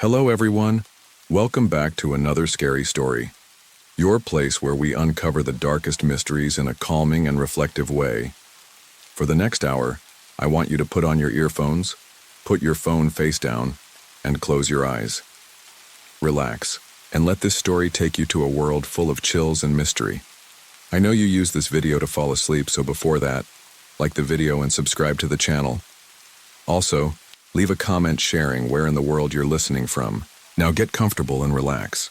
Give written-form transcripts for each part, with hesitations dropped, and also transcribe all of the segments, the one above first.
Hello, everyone. Welcome back to another scary story. Your place where we uncover the darkest mysteries in a calming and reflective way. For the next hour, I want you to put on your earphones, put your phone face down, and close your eyes. Relax, and let this story take you to a world full of chills and mystery. I know you use this video to fall asleep, so before that, like the video and subscribe to the channel. Also, leave a comment sharing where in the world you're listening from. Now get comfortable and relax.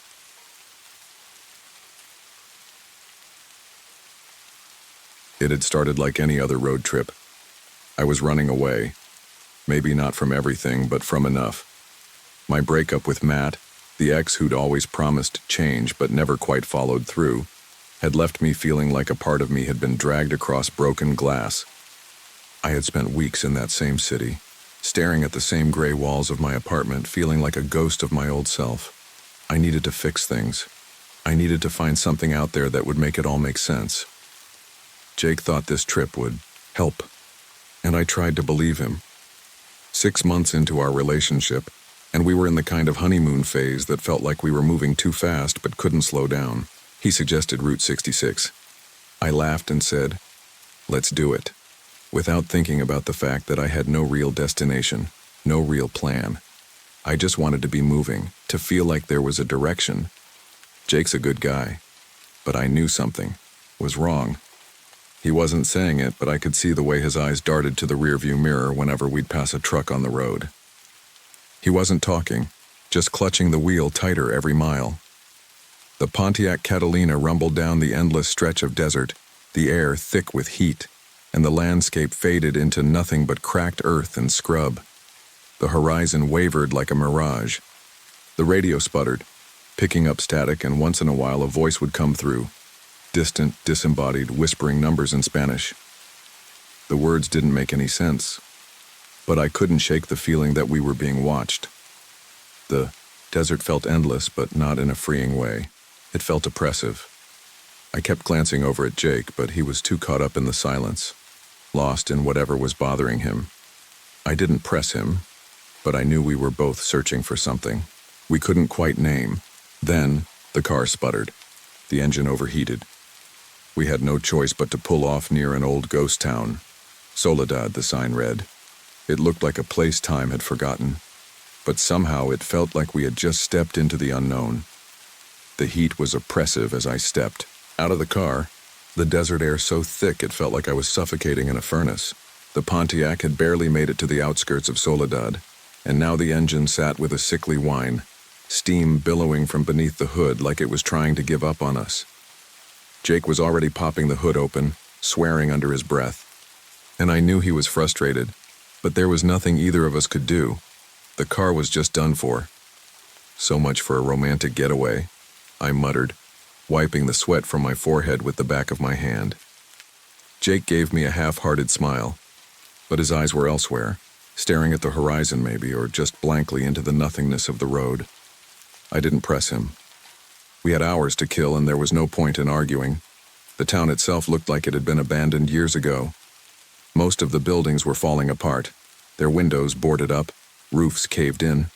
It had started like any other road trip. I was running away. Maybe not from everything, but from enough. My breakup with Matt, the ex who'd always promised change but never quite followed through, had left me feeling like a part of me had been dragged across broken glass. I had spent weeks in that same city, staring at the same gray walls of my apartment, feeling like a ghost of my old self. I needed to fix things. I needed to find something out there that would make it all make sense. Jake thought this trip would help, and I tried to believe him. 6 months into our relationship, and we were in the kind of honeymoon phase that felt like we were moving too fast but couldn't slow down. He suggested Route 66. I laughed and said, "Let's do it," without thinking about the fact that I had no real destination, no real plan. I just wanted to be moving, to feel like there was a direction. Jake's a good guy, but I knew something was wrong. He wasn't saying it, but I could see the way his eyes darted to the rearview mirror whenever we'd pass a truck on the road. He wasn't talking, just clutching the wheel tighter every mile. The Pontiac Catalina rumbled down the endless stretch of desert, the air thick with heat, and the landscape faded into nothing but cracked earth and scrub. The horizon wavered like a mirage. The radio sputtered, picking up static, and once in a while a voice would come through, distant, disembodied, whispering numbers in Spanish. The words didn't make any sense, but I couldn't shake the feeling that we were being watched. The desert felt endless, but not in a freeing way. It felt oppressive. I kept glancing over at Jake, but he was too caught up in the silence, lost in whatever was bothering him. I didn't press him, but I knew we were both searching for something we couldn't quite name. Then, the car sputtered. The engine overheated. We had no choice but to pull off near an old ghost town. Soledad, the sign read. It looked like a place time had forgotten, but somehow it felt like we had just stepped into the unknown. The heat was oppressive as I stepped out of the car, the desert air so thick it felt like I was suffocating in a furnace. The Pontiac had barely made it to the outskirts of Soledad, and now the engine sat with a sickly whine, steam billowing from beneath the hood like it was trying to give up on us. Jake was already popping the hood open, swearing under his breath, and I knew he was frustrated, but there was nothing either of us could do. The car was just done for. "So much for a romantic getaway," I muttered, wiping the sweat from my forehead with the back of my hand. Jake gave me a half-hearted smile, but his eyes were elsewhere, staring at the horizon maybe, or just blankly into the nothingness of the road. I didn't press him. We had hours to kill, and there was no point in arguing. The town itself looked like it had been abandoned years ago. Most of the buildings were falling apart, their windows boarded up, roofs caved in.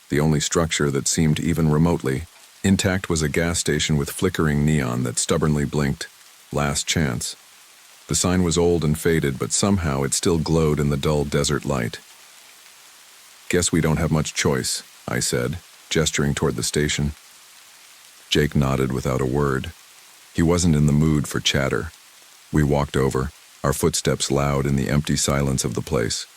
The only structure that seemed even remotely intact was a gas station with flickering neon that stubbornly blinked, "Last Chance." The sign was old and faded, but somehow it still glowed in the dull desert light. "Guess we don't have much choice," I said, gesturing toward the station. Jake nodded without a word. He wasn't in the mood for chatter. We walked over, our footsteps loud in the empty silence of the place.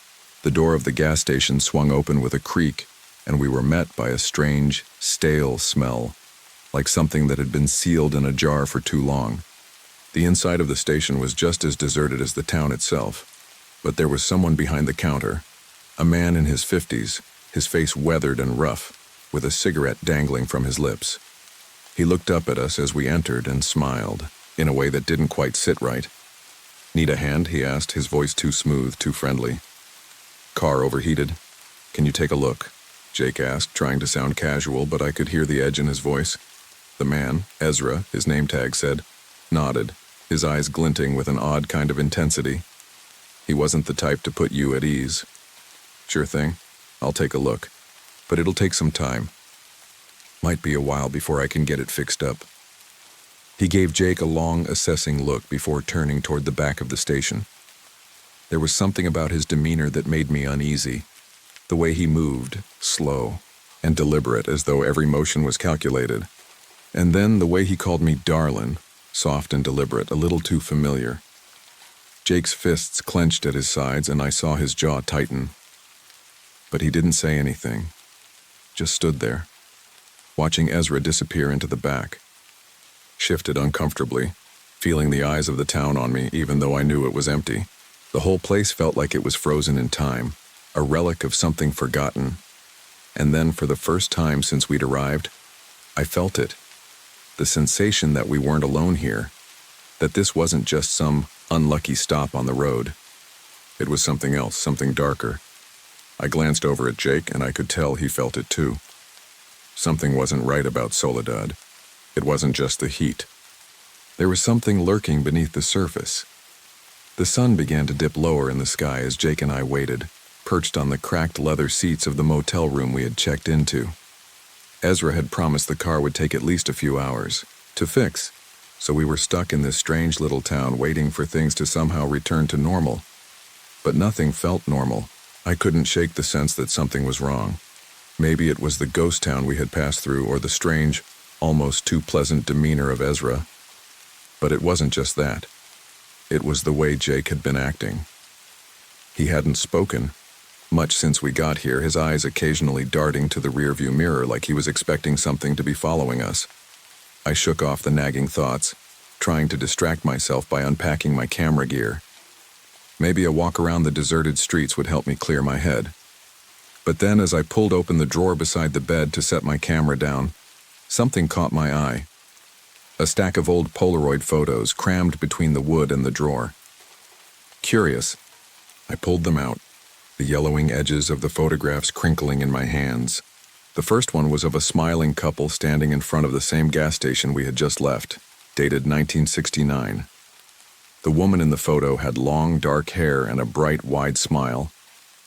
The door of the gas station swung open with a creak, and we were met by a strange, stale smell, like something that had been sealed in a jar for too long. The inside of the station was just as deserted as the town itself, but there was someone behind the counter, a man in his 50s, his face weathered and rough, with a cigarette dangling from his lips. He looked up at us as we entered and smiled, in a way that didn't quite sit right. "Need a hand?" he asked, his voice too smooth, too friendly. "Car overheated. Can you take a look?" Jake asked, trying to sound casual, but I could hear the edge in his voice. The man, Ezra, his name tag said, nodded, his eyes glinting with an odd kind of intensity. He wasn't the type to put you at ease. "Sure thing. I'll take a look." but it'll take some time. Might be a while before I can get it fixed up." He gave Jake a long, assessing look before turning toward the back of the station. There was something about his demeanor that made me uneasy. The way he moved, slow and deliberate, as though every motion was calculated. And then the way he called me darlin', soft and deliberate, a little too familiar. Jake's fists clenched at his sides, and I saw his jaw tighten. But he didn't say anything, just stood there, watching Ezra disappear into the back. Shifted uncomfortably, feeling the eyes of the town on me, even though I knew it was empty. The whole place felt like it was frozen in time, a relic of something forgotten. And then, for the first time since we'd arrived, I felt it. The sensation that we weren't alone here, that this wasn't just some unlucky stop on the road. It was something else, something darker. I glanced over at Jake, and I could tell he felt it too. Something wasn't right about Soledad. It wasn't just the heat. There was something lurking beneath the surface. The sun began to dip lower in the sky as Jake and I waited, perched on the cracked leather seats of the motel room we had checked into. Ezra had promised the car would take at least a few hours to fix, so we were stuck in this strange little town waiting for things to somehow return to normal. But nothing felt normal. I couldn't shake the sense that something was wrong. Maybe it was the ghost town we had passed through, or the strange, almost too pleasant demeanor of Ezra. But it wasn't just that. It was the way Jake had been acting. He hadn't spoken much since we got here, his eyes occasionally darting to the rearview mirror like he was expecting something to be following us. I shook off the nagging thoughts, trying to distract myself by unpacking my camera gear. Maybe a walk around the deserted streets would help me clear my head. But then, as I pulled open the drawer beside the bed to set my camera down, something caught my eye. A stack of old Polaroid photos crammed between the wood and the drawer. Curious, I pulled them out, the yellowing edges of the photographs crinkling in my hands. The first one was of a smiling couple standing in front of the same gas station we had just left, dated 1969. The woman in the photo had long, dark hair and a bright, wide smile,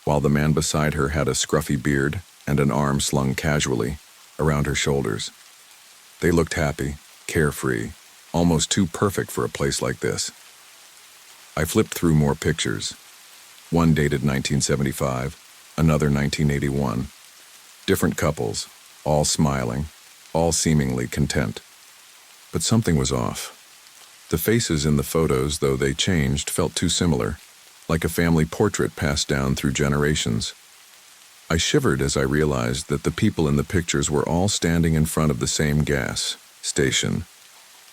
while the man beside her had a scruffy beard and an arm slung casually around her shoulders. They looked happy, carefree, almost too perfect for a place like this. I flipped through more pictures. One dated 1975, another 1981. Different couples, all smiling, all seemingly content. But something was off. The faces in the photos, though they changed, felt too similar, like a family portrait passed down through generations. I shivered as I realized that the people in the pictures were all standing in front of the same gas station.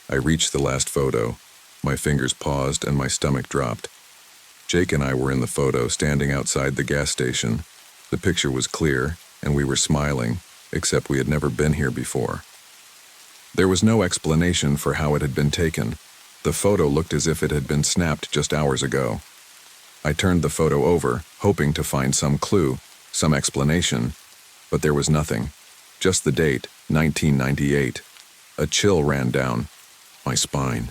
I reached the last photo. My fingers paused and my stomach dropped. Jake and I were in the photo, standing outside the gas station. The picture was clear, and we were smiling, except we had never been here before. There was no explanation for how it had been taken. The photo looked as if it had been snapped just hours ago. I turned the photo over, hoping to find some clue, some explanation, but there was nothing. Just the date, 1998. A chill ran down my spine.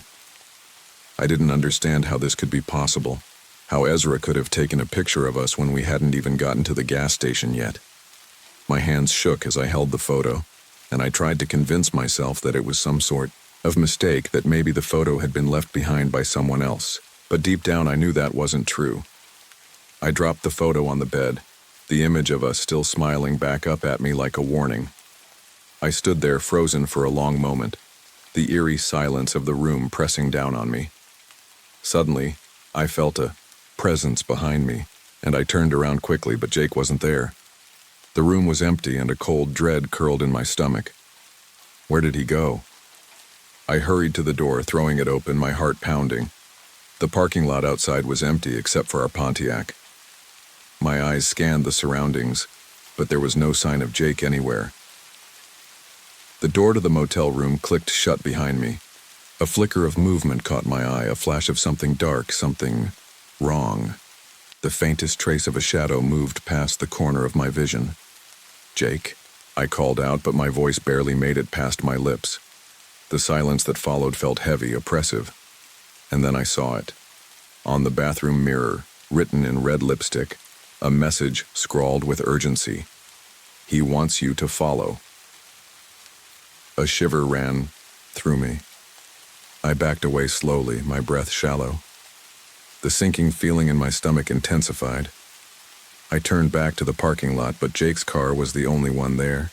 I didn't understand how this could be possible, how Ezra could have taken a picture of us when we hadn't even gotten to the gas station yet. My hands shook as I held the photo, and I tried to convince myself that it was some sort of mistake, that maybe the photo had been left behind by someone else. But deep down I knew that wasn't true. I dropped the photo on the bed, the image of us still smiling back up at me like a warning. I stood there frozen for a long moment, the eerie silence of the room pressing down on me. Suddenly, I felt a presence behind me, and I turned around quickly, but Jake wasn't there. The room was empty, and a cold dread curled in my stomach. Where did he go? I hurried to the door, throwing it open, my heart pounding. The parking lot outside was empty except for our Pontiac. My eyes scanned the surroundings, but there was no sign of Jake anywhere. The door to the motel room clicked shut behind me. A flicker of movement caught my eye, a flash of something dark, something wrong. The faintest trace of a shadow moved past the corner of my vision. "Jake?" I called out, but my voice barely made it past my lips. The silence that followed felt heavy, oppressive. And then I saw it. On the bathroom mirror, written in red lipstick, a message scrawled with urgency. He wants you to follow. A shiver ran through me. I backed away slowly, my breath shallow. The sinking feeling in my stomach intensified. I turned back to the parking lot, but Jake's car was the only one there.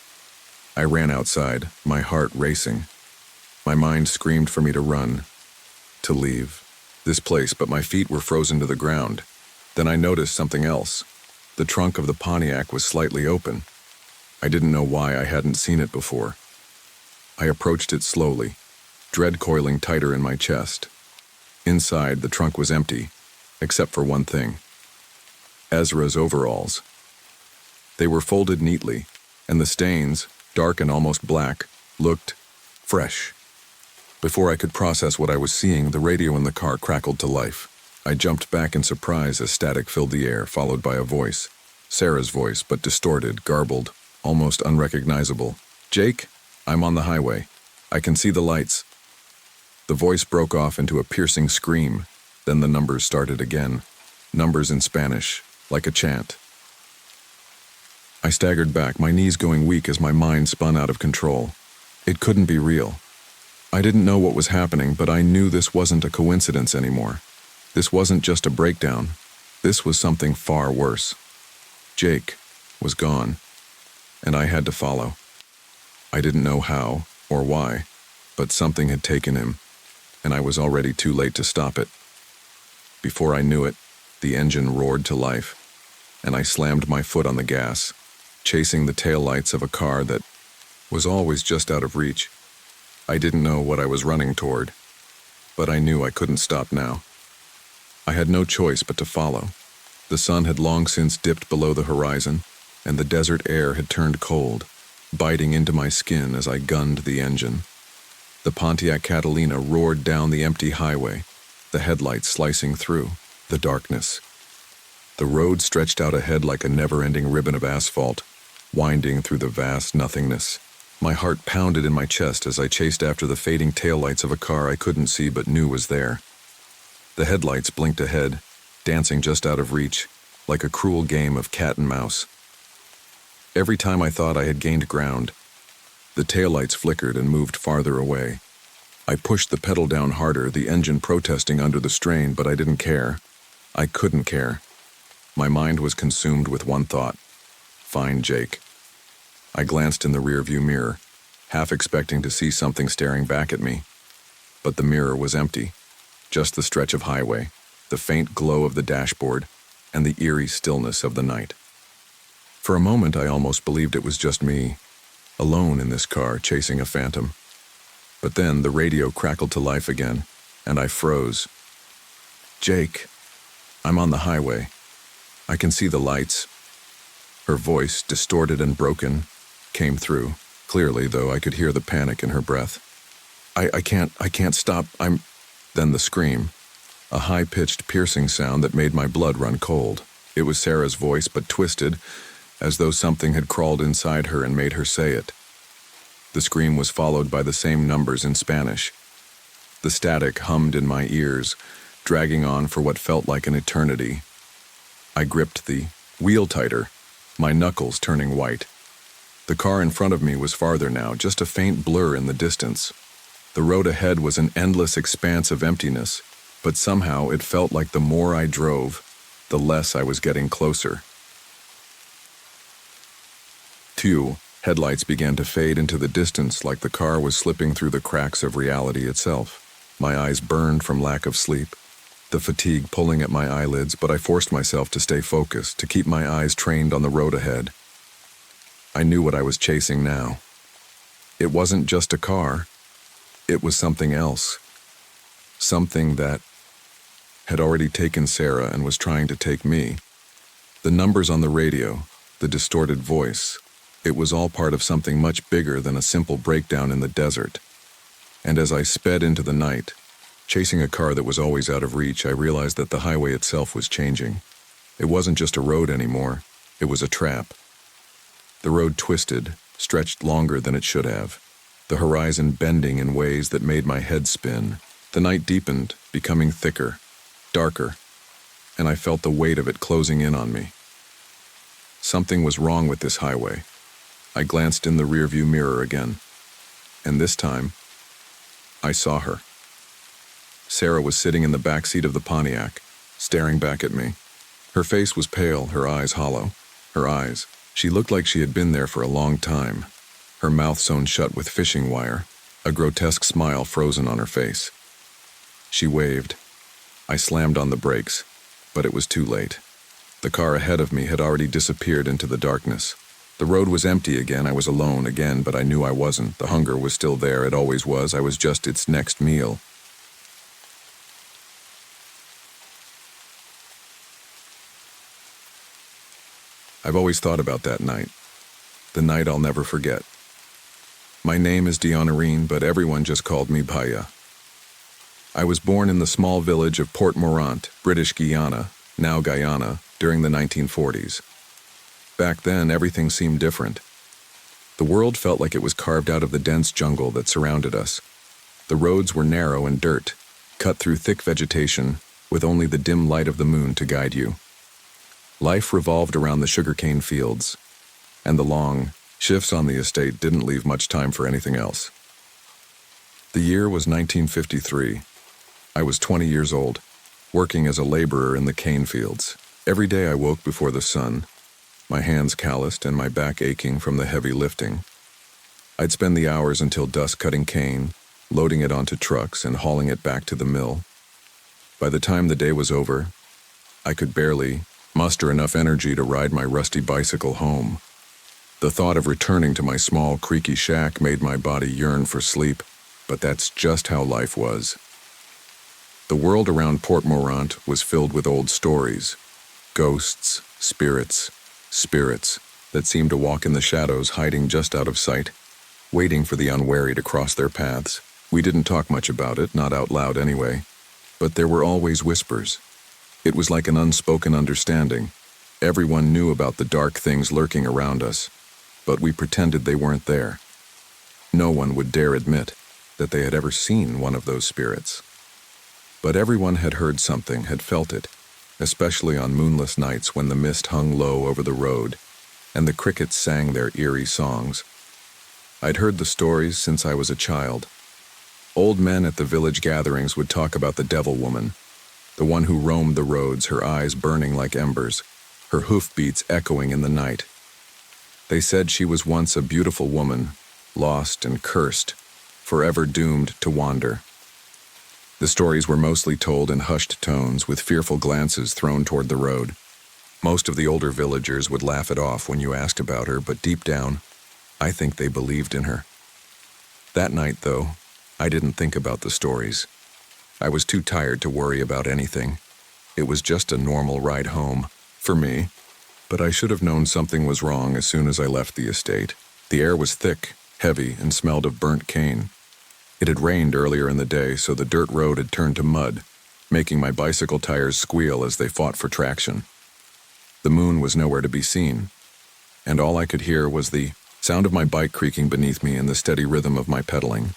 I ran outside, my heart racing. My mind screamed for me to run, to leave this place, but my feet were frozen to the ground. Then I noticed something else. The trunk of the Pontiac was slightly open. I didn't know why I hadn't seen it before. I approached it slowly, dread coiling tighter in my chest. Inside, the trunk was empty, except for one thing. Ezra's overalls. They were folded neatly, and the stains, dark and almost black, looked fresh. Before I could process what I was seeing, the radio in the car crackled to life. I jumped back in surprise as static filled the air, followed by a voice. Sarah's voice, but distorted, garbled, almost unrecognizable. "Jake, I'm on the highway. I can see the lights." The voice broke off into a piercing scream. Then the numbers started again. Numbers in Spanish, like a chant. I staggered back, my knees going weak as my mind spun out of control. It couldn't be real. I didn't know what was happening, but I knew this wasn't a coincidence anymore. This wasn't just a breakdown. This was something far worse. Jake was gone, and I had to follow. I didn't know how or why, but something had taken him, and I was already too late to stop it. Before I knew it, the engine roared to life, and I slammed my foot on the gas, chasing the taillights of a car that was always just out of reach. I didn't know what I was running toward, but I knew I couldn't stop now. I had no choice but to follow. The sun had long since dipped below the horizon, and the desert air had turned cold, biting into my skin as I gunned the engine. The Pontiac Catalina roared down the empty highway, the headlights slicing through the darkness. The road stretched out ahead like a never-ending ribbon of asphalt, winding through the vast nothingness. My heart pounded in my chest as I chased after the fading taillights of a car I couldn't see but knew was there. The headlights blinked ahead, dancing just out of reach, like a cruel game of cat and mouse. Every time I thought I had gained ground, the taillights flickered and moved farther away. I pushed the pedal down harder, the engine protesting under the strain, but I didn't care. I couldn't care. My mind was consumed with one thought: find Jake. I glanced in the rearview mirror, half expecting to see something staring back at me. But the mirror was empty. Just the stretch of highway, the faint glow of the dashboard, and the eerie stillness of the night. For a moment, I almost believed it was just me, alone in this car, chasing a phantom. But then the radio crackled to life again, and I froze. "Jake, I'm on the highway. I can see the lights." Her voice, distorted and broken, came through, clearly, though I could hear the panic in her breath. I can't stop, Then the scream, a high-pitched, piercing sound that made my blood run cold. It was Sarah's voice, but twisted, as though something had crawled inside her and made her say it. The scream was followed by the same numbers in Spanish. The static hummed in my ears, dragging on for what felt like an eternity. I gripped the wheel tighter, my knuckles turning white. The car in front of me was farther now, just a faint blur in the distance. The road ahead was an endless expanse of emptiness, but somehow it felt like the more I drove, the less I was getting closer. Two headlights began to fade into the distance like the car was slipping through the cracks of reality itself. My eyes burned from lack of sleep, the fatigue pulling at my eyelids, but I forced myself to stay focused, to keep my eyes trained on the road ahead. I knew what I was chasing now. It wasn't just a car. It was something else. Something that had already taken Sarah and was trying to take me. The numbers on the radio, the distorted voice, it was all part of something much bigger than a simple breakdown in the desert. And as I sped into the night, chasing a car that was always out of reach, I realized that the highway itself was changing. It wasn't just a road anymore. It was a trap. The road twisted, stretched longer than it should have, the horizon bending in ways that made my head spin. The night deepened, becoming thicker, darker, and I felt the weight of it closing in on me. Something was wrong with this highway. I glanced in the rearview mirror again, and this time, I saw her. Sarah was sitting in the back seat of the Pontiac, staring back at me. Her face was pale, her eyes hollow. Her eyes. She looked like she had been there for a long time. Her mouth sewn shut with fishing wire, a grotesque smile frozen on her face. She waved. I slammed on the brakes, but it was too late. The car ahead of me had already disappeared into the darkness. The road was empty again. I was alone again, but I knew I wasn't. The hunger was still there. It always was. I was just its next meal. I've always thought about that night. The night I'll never forget. My name is Dionarine, but everyone just called me Paya. I was born in the small village of Port Morant, British Guiana, now Guyana, during the 1940s. Back then, everything seemed different. The world felt like it was carved out of the dense jungle that surrounded us. The roads were narrow and dirt, cut through thick vegetation, with only the dim light of the moon to guide you. Life revolved around the sugarcane fields, and the long shifts on the estate didn't leave much time for anything else. The year was 1953. I was 20 years old, working as a laborer in the cane fields. Every day I woke before the sun, my hands calloused and my back aching from the heavy lifting. I'd spend the hours until dusk cutting cane, loading it onto trucks and hauling it back to the mill. By the time the day was over, I could barely muster enough energy to ride my rusty bicycle home. The thought of returning to my small, creaky shack made my body yearn for sleep, but that's just how life was. The world around Port Morant was filled with old stories, ghosts, spirits that seemed to walk in the shadows, hiding just out of sight, waiting for the unwary to cross their paths. We didn't talk much about it, not out loud anyway, but there were always whispers. It was like an unspoken understanding. Everyone knew about the dark things lurking around us, but we pretended they weren't there. No one would dare admit that they had ever seen one of those spirits. But everyone had heard something, had felt it, especially on moonless nights when the mist hung low over the road and the crickets sang their eerie songs. I'd heard the stories since I was a child. Old men at the village gatherings would talk about the devil woman, the one who roamed the roads, her eyes burning like embers, her hoofbeats echoing in the night. They said she was once a beautiful woman, lost and cursed, forever doomed to wander. The stories were mostly told in hushed tones, with fearful glances thrown toward the road. Most of the older villagers would laugh it off when you asked about her, but deep down, I think they believed in her. That night, though, I didn't think about the stories. I was too tired to worry about anything. It was just a normal ride home, for me, but I should have known something was wrong as soon as I left the estate. The air was thick, heavy, and smelled of burnt cane. It had rained earlier in the day, so the dirt road had turned to mud, making my bicycle tires squeal as they fought for traction. The moon was nowhere to be seen, and all I could hear was the sound of my bike creaking beneath me and the steady rhythm of my pedaling.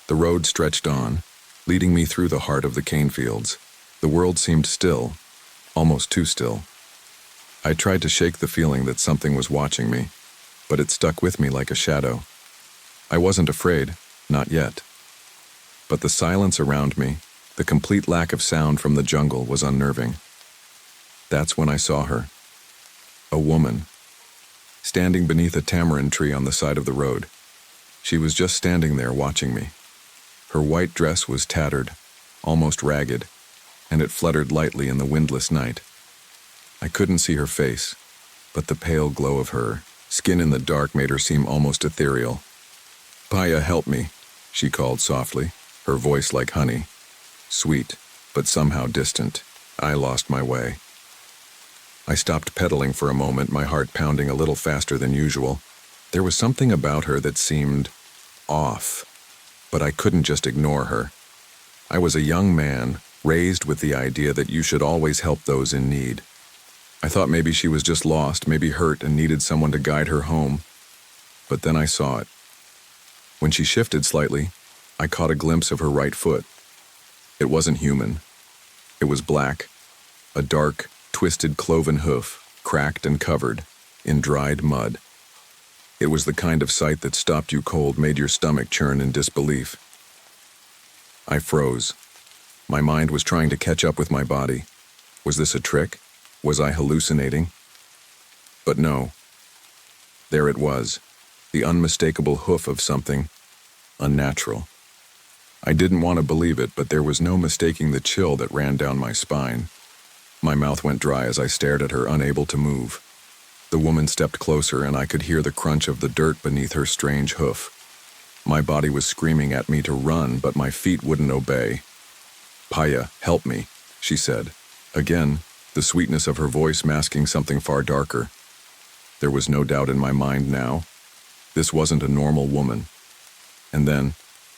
The road stretched on, leading me through the heart of the cane fields. The world seemed still, almost too still. I tried to shake the feeling that something was watching me, but it stuck with me like a shadow. I wasn't afraid, not yet. But the silence around me, the complete lack of sound from the jungle, was unnerving. That's when I saw her. A woman, standing beneath a tamarind tree on the side of the road. She was just standing there watching me. Her white dress was tattered, almost ragged, and it fluttered lightly in the windless night. I couldn't see her face, but the pale glow of her skin in the dark made her seem almost ethereal. "Paya, help me," she called softly, her voice like honey, sweet, but somehow distant. I lost my way. I stopped pedaling for a moment, my heart pounding a little faster than usual. There was something about her that seemed off, but I couldn't just ignore her. I was a young man, raised with the idea that you should always help those in need. I thought maybe she was just lost, maybe hurt and needed someone to guide her home. But then I saw it. When she shifted slightly, I caught a glimpse of her right foot. It wasn't human. It was black, a dark, twisted cloven hoof, cracked and covered in dried mud. It was the kind of sight that stopped you cold, made your stomach churn in disbelief. I froze. My mind was trying to catch up with my body. Was this a trick? Was I hallucinating? But no. There it was, the unmistakable hoof of something unnatural. I didn't want to believe it, but there was no mistaking the chill that ran down my spine. My mouth went dry as I stared at her, unable to move. The woman stepped closer, and I could hear the crunch of the dirt beneath her strange hoof. My body was screaming at me to run, but my feet wouldn't obey. "Paya, help me," she said. Again, the sweetness of her voice masking something far darker. There was no doubt in my mind now. This wasn't a normal woman. And then,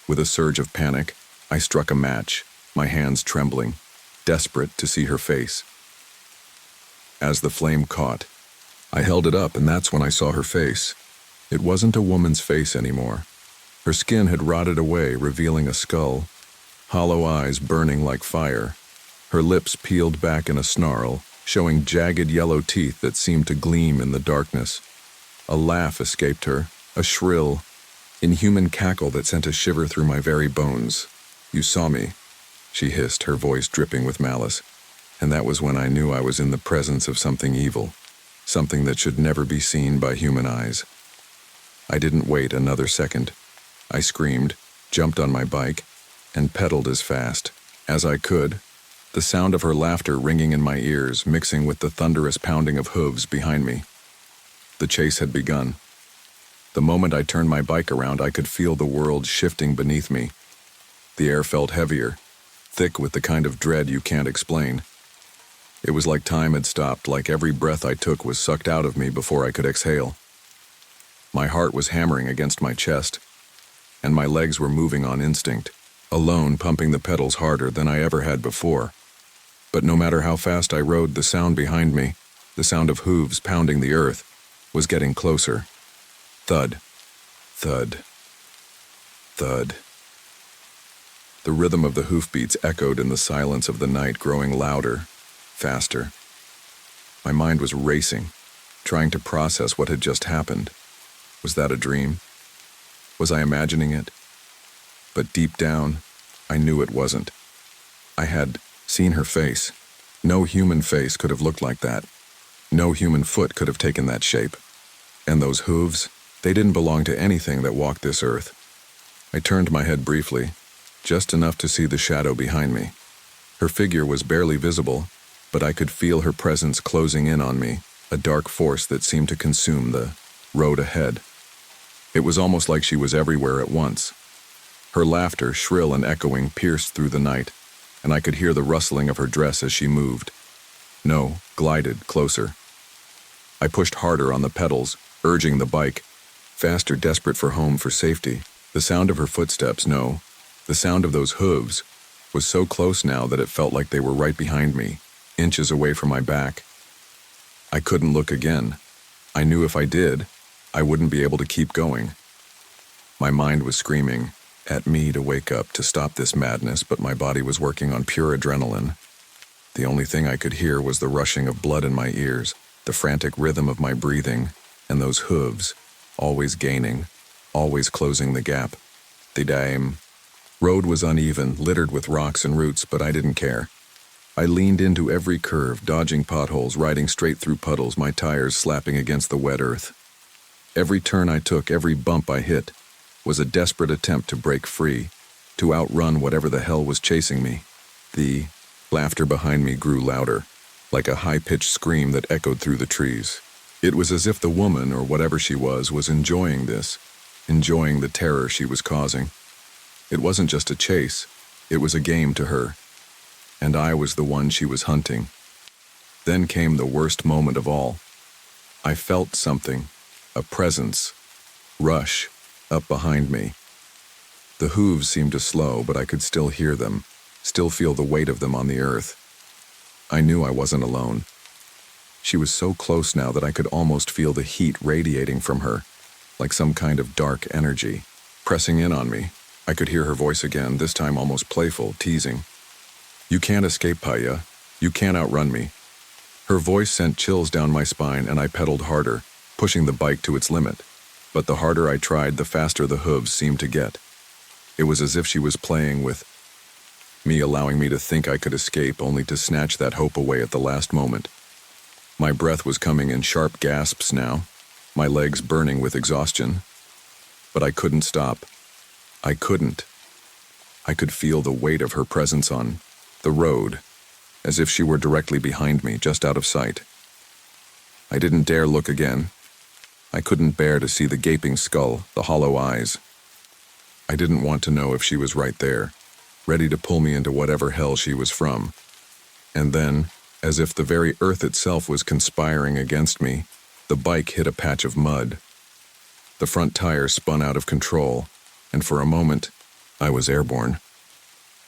with a surge of panic, I struck a match, my hands trembling, desperate to see her face. As the flame caught, I held it up, and that's when I saw her face. It wasn't a woman's face anymore. Her skin had rotted away, revealing a skull, hollow eyes burning like fire, her lips peeled back in a snarl, showing jagged yellow teeth that seemed to gleam in the darkness. A laugh escaped her, a shrill, inhuman cackle that sent a shiver through my very bones. "You saw me," she hissed, her voice dripping with malice. And that was when I knew I was in the presence of something evil, something that should never be seen by human eyes. I didn't wait another second. I screamed, jumped on my bike, and pedaled as fast as I could, the sound of her laughter ringing in my ears, mixing with the thunderous pounding of hooves behind me. The chase had begun. The moment I turned my bike around, I could feel the world shifting beneath me. The air felt heavier, thick with the kind of dread you can't explain. It was like time had stopped, like every breath I took was sucked out of me before I could exhale. My heart was hammering against my chest, and my legs were moving on instinct, alone pumping the pedals harder than I ever had before. But no matter how fast I rode, the sound behind me, the sound of hooves pounding the earth, was getting closer. Thud, thud, thud. The rhythm of the hoofbeats echoed in the silence of the night, growing louder, faster. My mind was racing, trying to process what had just happened. Was that a dream? Was I imagining it? But deep down, I knew it wasn't. I had seen her face. No human face could have looked like that. No human foot could have taken that shape. And those hooves, they didn't belong to anything that walked this earth. I turned my head briefly, just enough to see the shadow behind me. Her figure was barely visible, but I could feel her presence closing in on me, a dark force that seemed to consume the road ahead. It was almost like she was everywhere at once. Her laughter, shrill and echoing, pierced through the night, and I could hear the rustling of her dress as she moved. No, glided closer. I pushed harder on the pedals, urging the bike, faster, desperate for home, for safety. The sound of her footsteps, no, the sound of those hooves, was so close now that it felt like they were right behind me, inches away from my back. I couldn't look again. I knew if I did, I wouldn't be able to keep going. My mind was screaming at me to wake up, to stop this madness, but my body was working on pure adrenaline. The only thing I could hear was the rushing of blood in my ears, the frantic rhythm of my breathing, and those hooves, always gaining, always closing the gap. The damn road was uneven, littered with rocks and roots, but I didn't care. I leaned into every curve, dodging potholes, riding straight through puddles, my tires slapping against the wet earth. Every turn I took, every bump I hit, was a desperate attempt to break free, to outrun whatever the hell was chasing me. The laughter behind me grew louder, like a high-pitched scream that echoed through the trees. It was as if the woman, or whatever she was enjoying this, enjoying the terror she was causing. It wasn't just a chase, it was a game to her, and I was the one she was hunting. Then came the worst moment of all. I felt something, a presence, rush, up behind me. The hooves seemed to slow, but I could still hear them, still feel the weight of them on the earth. I knew I wasn't alone. She was so close now that I could almost feel the heat radiating from her, like some kind of dark energy, pressing in on me. I could hear her voice again, this time almost playful, teasing. "You can't escape, Paya. You can't outrun me." Her voice sent chills down my spine, and I pedaled harder, pushing the bike to its limit. But the harder I tried, the faster the hooves seemed to get. It was as if she was playing with me, allowing me to think I could escape, only to snatch that hope away at the last moment. My breath was coming in sharp gasps now, my legs burning with exhaustion. But I couldn't stop. I couldn't. I could feel the weight of her presence on the road, as if she were directly behind me, just out of sight. I didn't dare look again. I couldn't bear to see the gaping skull, the hollow eyes. I didn't want to know if she was right there, ready to pull me into whatever hell she was from. And then, as if the very earth itself was conspiring against me, the bike hit a patch of mud. The front tire spun out of control, and for a moment, I was airborne.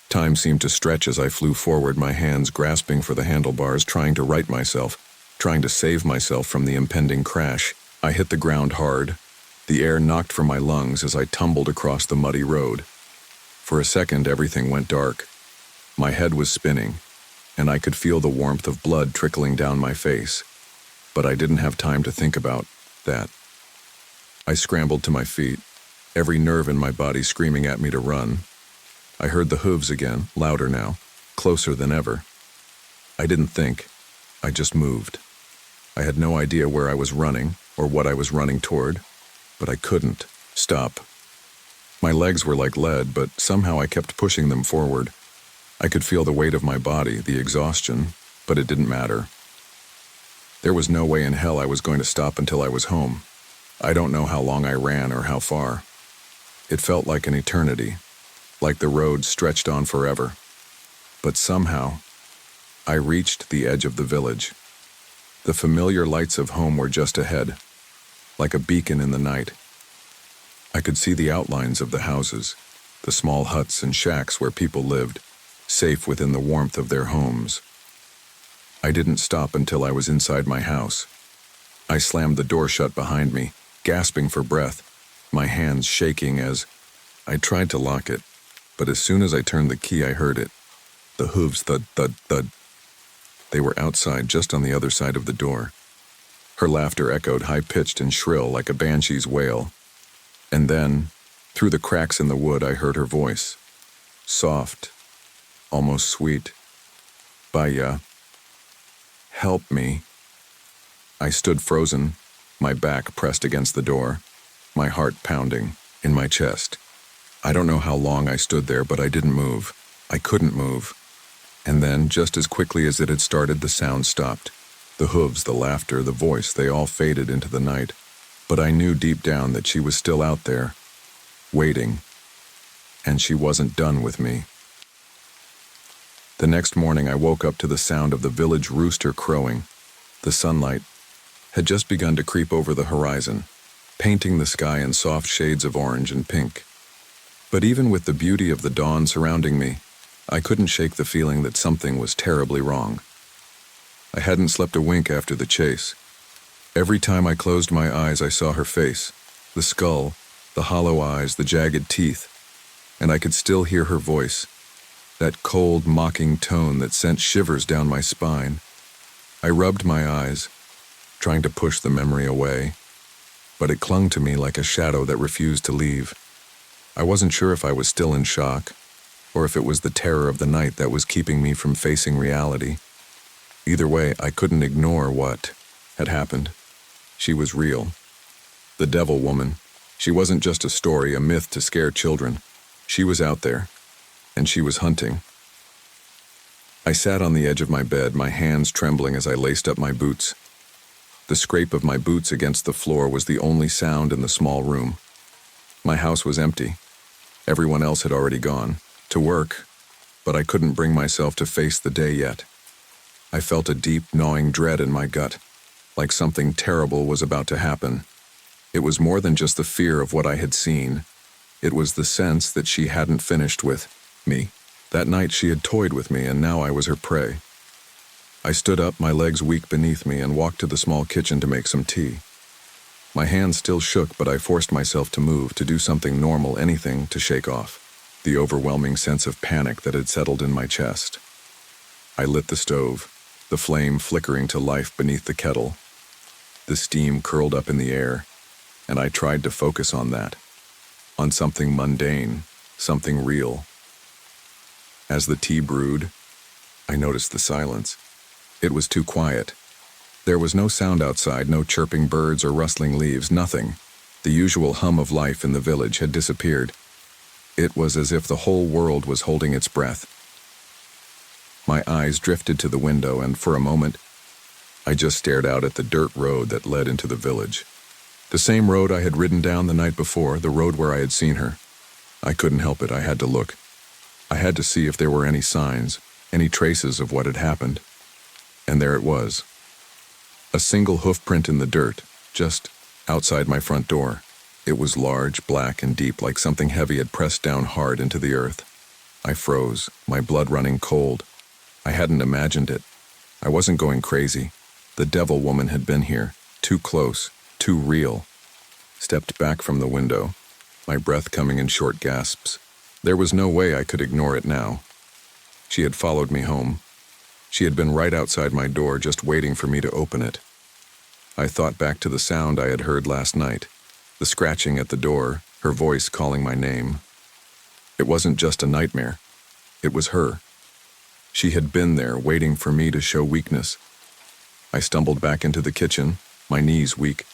Time seemed to stretch as I flew forward, my hands grasping for the handlebars, trying to right myself, trying to save myself from the impending crash. I hit the ground hard. The air knocked from my lungs as I tumbled across the muddy road. For a second, everything went dark. My head was spinning, and I could feel the warmth of blood trickling down my face. But I didn't have time to think about that. I scrambled to my feet, every nerve in my body screaming at me to run. I heard the hooves again, louder now, closer than ever. I didn't think. I just moved. I had no idea where I was running or what I was running toward, but I couldn't stop. My legs were like lead, but somehow I kept pushing them forward. I could feel the weight of my body, the exhaustion, but it didn't matter. There was no way in hell I was going to stop until I was home. I don't know how long I ran or how far. It felt like an eternity, like the road stretched on forever. But somehow, I reached the edge of the village. The familiar lights of home were just ahead, like a beacon in the night. I could see the outlines of the houses, the small huts and shacks where people lived, safe within the warmth of their homes. I didn't stop until I was inside my house. I slammed the door shut behind me, gasping for breath, my hands shaking as I tried to lock it. But as soon as I turned the key, I heard it. The hooves thud, thud, thud. They were outside, just on the other side of the door. Her laughter echoed high-pitched and shrill like a banshee's wail. And then, through the cracks in the wood, I heard her voice. Soft, almost sweet. Baya. Help me. I stood frozen, my back pressed against the door, my heart pounding in my chest. I don't know how long I stood there, but I didn't move. I couldn't move. And then, just as quickly as it had started, the sound stopped. The hooves, the laughter, the voice, they all faded into the night. But I knew deep down that she was still out there, waiting. And she wasn't done with me. The next morning I woke up to the sound of the village rooster crowing. The sunlight had just begun to creep over the horizon, painting the sky in soft shades of orange and pink. But even with the beauty of the dawn surrounding me, I couldn't shake the feeling that something was terribly wrong. I hadn't slept a wink after the chase. Every time I closed my eyes, I saw her face, the skull, the hollow eyes, the jagged teeth, and I could still hear her voice, that cold, mocking tone that sent shivers down my spine. I rubbed my eyes, trying to push the memory away, but it clung to me like a shadow that refused to leave. I wasn't sure if I was still in shock, or if it was the terror of the night that was keeping me from facing reality. Either way, I couldn't ignore what had happened. She was real. The devil woman. She wasn't just a story, a myth to scare children. She was out there, and she was hunting. I sat on the edge of my bed, my hands trembling as I laced up my boots. The scrape of my boots against the floor was the only sound in the small room. My house was empty. Everyone else had already gone to work, but I couldn't bring myself to face the day yet. I felt a deep, gnawing dread in my gut, like something terrible was about to happen. It was more than just the fear of what I had seen. It was the sense that she hadn't finished with me. That night she had toyed with me, and now I was her prey. I stood up, my legs weak beneath me, and walked to the small kitchen to make some tea. My hands still shook, but I forced myself to move, to do something normal, anything to shake off the overwhelming sense of panic that had settled in my chest. I lit the stove, the flame flickering to life beneath the kettle. The steam curled up in the air, and I tried to focus on that, on something mundane, something real. As the tea brewed, I noticed the silence. It was too quiet. There was no sound outside, no chirping birds or rustling leaves, nothing. The usual hum of life in the village had disappeared. It was as if the whole world was holding its breath. My eyes drifted to the window, and for a moment, I just stared out at the dirt road that led into the village. The same road I had ridden down the night before, the road where I had seen her. I couldn't help it. I had to look. I had to see if there were any signs, any traces of what had happened. And there it was. A single hoof print in the dirt, just outside my front door. It was large, black, and deep, like something heavy had pressed down hard into the earth. I froze, my blood running cold. I hadn't imagined it. I wasn't going crazy. The devil woman had been here, too close, too real. Stepped back from the window, my breath coming in short gasps. There was no way I could ignore it now. She had followed me home. She had been right outside my door, just waiting for me to open it. I thought back to the sound I had heard last night, the scratching at the door, her voice calling my name. It wasn't just a nightmare. It was her. She had been there, waiting for me to show weakness. I stumbled back into the kitchen, my knees weak.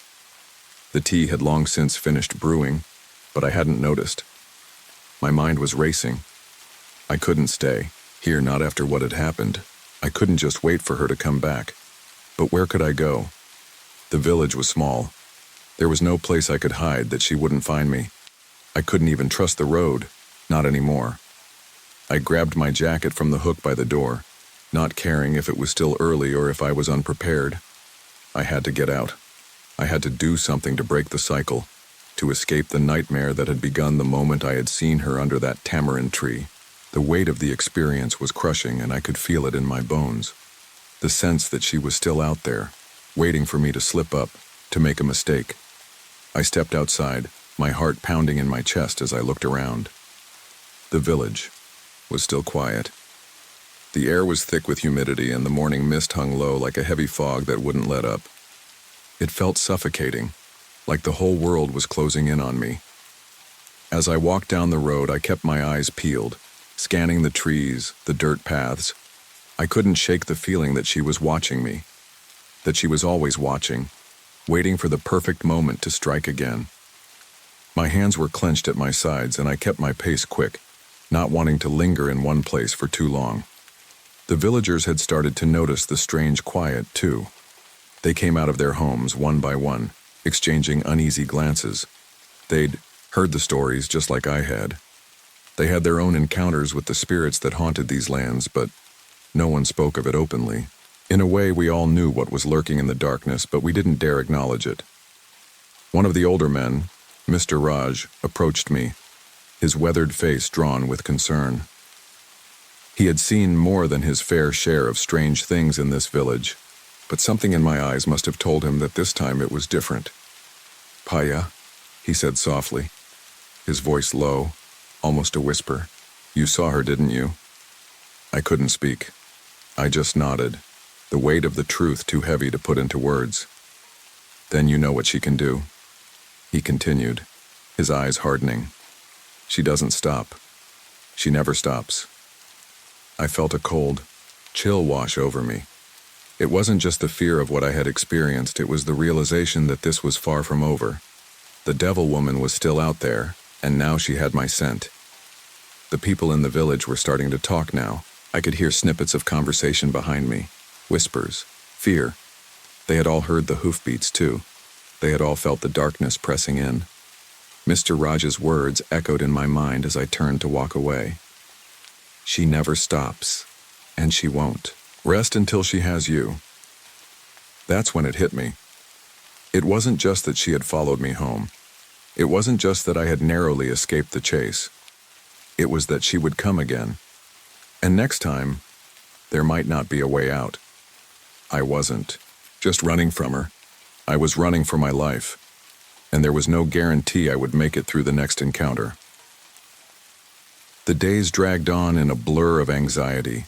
The tea had long since finished brewing, but I hadn't noticed. My mind was racing. I couldn't stay here, not after what had happened. I couldn't just wait for her to come back. But where could I go? The village was small. There was no place I could hide that she wouldn't find me. I couldn't even trust the road, not anymore. I grabbed my jacket from the hook by the door, not caring if it was still early or if I was unprepared. I had to get out. I had to do something to break the cycle, to escape the nightmare that had begun the moment I had seen her under that tamarind tree. The weight of the experience was crushing, and I could feel it in my bones. The sense that she was still out there, waiting for me to slip up, to make a mistake. I stepped outside, my heart pounding in my chest as I looked around. The village was still quiet. The air was thick with humidity, and the morning mist hung low like a heavy fog that wouldn't let up. It felt suffocating, like the whole world was closing in on me. As I walked down the road, I kept my eyes peeled, scanning the trees, the dirt paths. I couldn't shake the feeling that she was watching me, that she was always watching, waiting for the perfect moment to strike again. My hands were clenched at my sides, and I kept my pace quick, not wanting to linger in one place for too long. The villagers had started to notice the strange quiet, too. They came out of their homes one by one, exchanging uneasy glances. They'd heard the stories just like I had. They had their own encounters with the spirits that haunted these lands, but no one spoke of it openly. In a way, we all knew what was lurking in the darkness, but we didn't dare acknowledge it. One of the older men, Mr. Raj, approached me, his weathered face drawn with concern. He had seen more than his fair share of strange things in this village, but something in my eyes must have told him that this time it was different. "Paya," he said softly, his voice low, almost a whisper. "You saw her, didn't you?" I couldn't speak. I just nodded, the weight of the truth too heavy to put into words. "Then you know what she can do," he continued, his eyes hardening. "She doesn't stop. She never stops." I felt a cold chill wash over me. It wasn't just the fear of what I had experienced, it was the realization that this was far from over. The devil woman was still out there, and now she had my scent. The people in the village were starting to talk now. I could hear snippets of conversation behind me, whispers, fear. They had all heard the hoofbeats too. They had all felt the darkness pressing in. Mr. Raj's words echoed in my mind as I turned to walk away. She never stops, and she won't. Rest until she has you. That's when it hit me. It wasn't just that she had followed me home. It wasn't just that I had narrowly escaped the chase. It was that she would come again. And next time, there might not be a way out. I wasn't just running from her. I was running for my life, and there was no guarantee I would make it through the next encounter. The days dragged on in a blur of anxiety.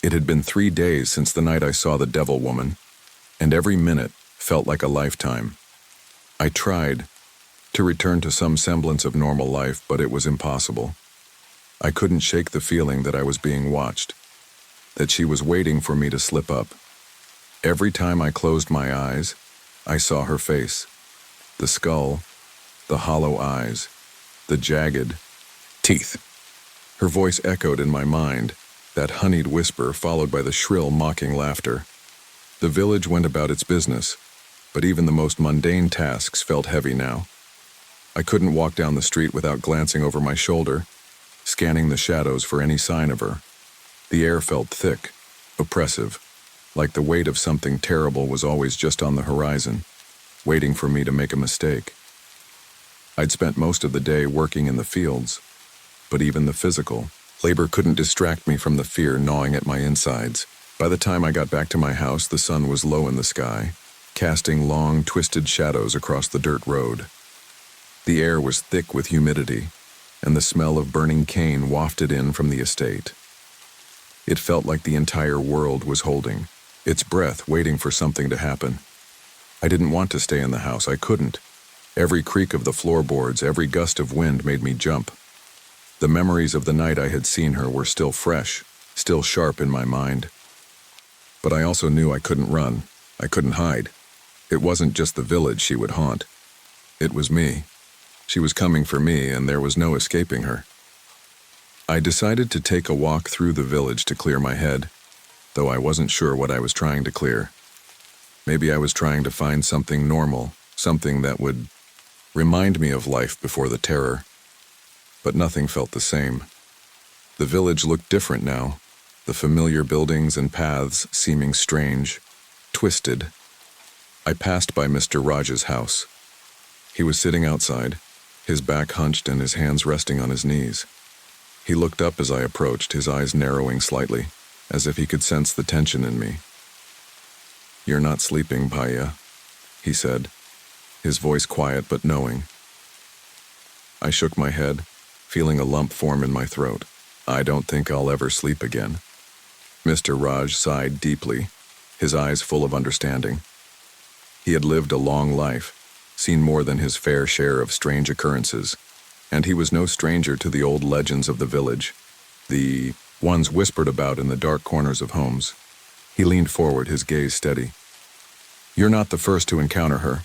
It had been 3 days since the night I saw the devil woman, and every minute felt like a lifetime. I tried to return to some semblance of normal life, but it was impossible. I couldn't shake the feeling that I was being watched, that she was waiting for me to slip up. Every time I closed my eyes, I saw her face. The skull, the hollow eyes, the jagged teeth. Her voice echoed in my mind, that honeyed whisper followed by the shrill, mocking laughter. The village went about its business, but even the most mundane tasks felt heavy now. I couldn't walk down the street without glancing over my shoulder, scanning the shadows for any sign of her. The air felt thick, oppressive, like the weight of something terrible was always just on the horizon, waiting for me to make a mistake. I'd spent most of the day working in the fields, but even the physical labor couldn't distract me from the fear gnawing at my insides. By the time I got back to my house, the sun was low in the sky, casting long, twisted shadows across the dirt road. The air was thick with humidity, and the smell of burning cane wafted in from the estate. It felt like the entire world was holding its breath, waiting for something to happen. I didn't want to stay in the house. I couldn't. Every creak of the floorboards, every gust of wind made me jump. The memories of the night I had seen her were still fresh, still sharp in my mind. But I also knew I couldn't run. I couldn't hide. It wasn't just the village she would haunt. It was me. She was coming for me, and there was no escaping her. I decided to take a walk through the village to clear my head, though I wasn't sure what I was trying to clear. Maybe I was trying to find something normal, something that would remind me of life before the terror. But nothing felt the same. The village looked different now, the familiar buildings and paths seeming strange, twisted. I passed by Mr. Raj's house. He was sitting outside, his back hunched and his hands resting on his knees. He looked up as I approached, his eyes narrowing slightly, as if he could sense the tension in me. "You're not sleeping, Paya," he said, his voice quiet but knowing. I shook my head, feeling a lump form in my throat. "I don't think I'll ever sleep again." Mr. Raj sighed deeply, his eyes full of understanding. He had lived a long life, seen more than his fair share of strange occurrences, and he was no stranger to the old legends of the village, the ones whispered about in the dark corners of homes. He leaned forward, his gaze steady. "You're not the first to encounter her."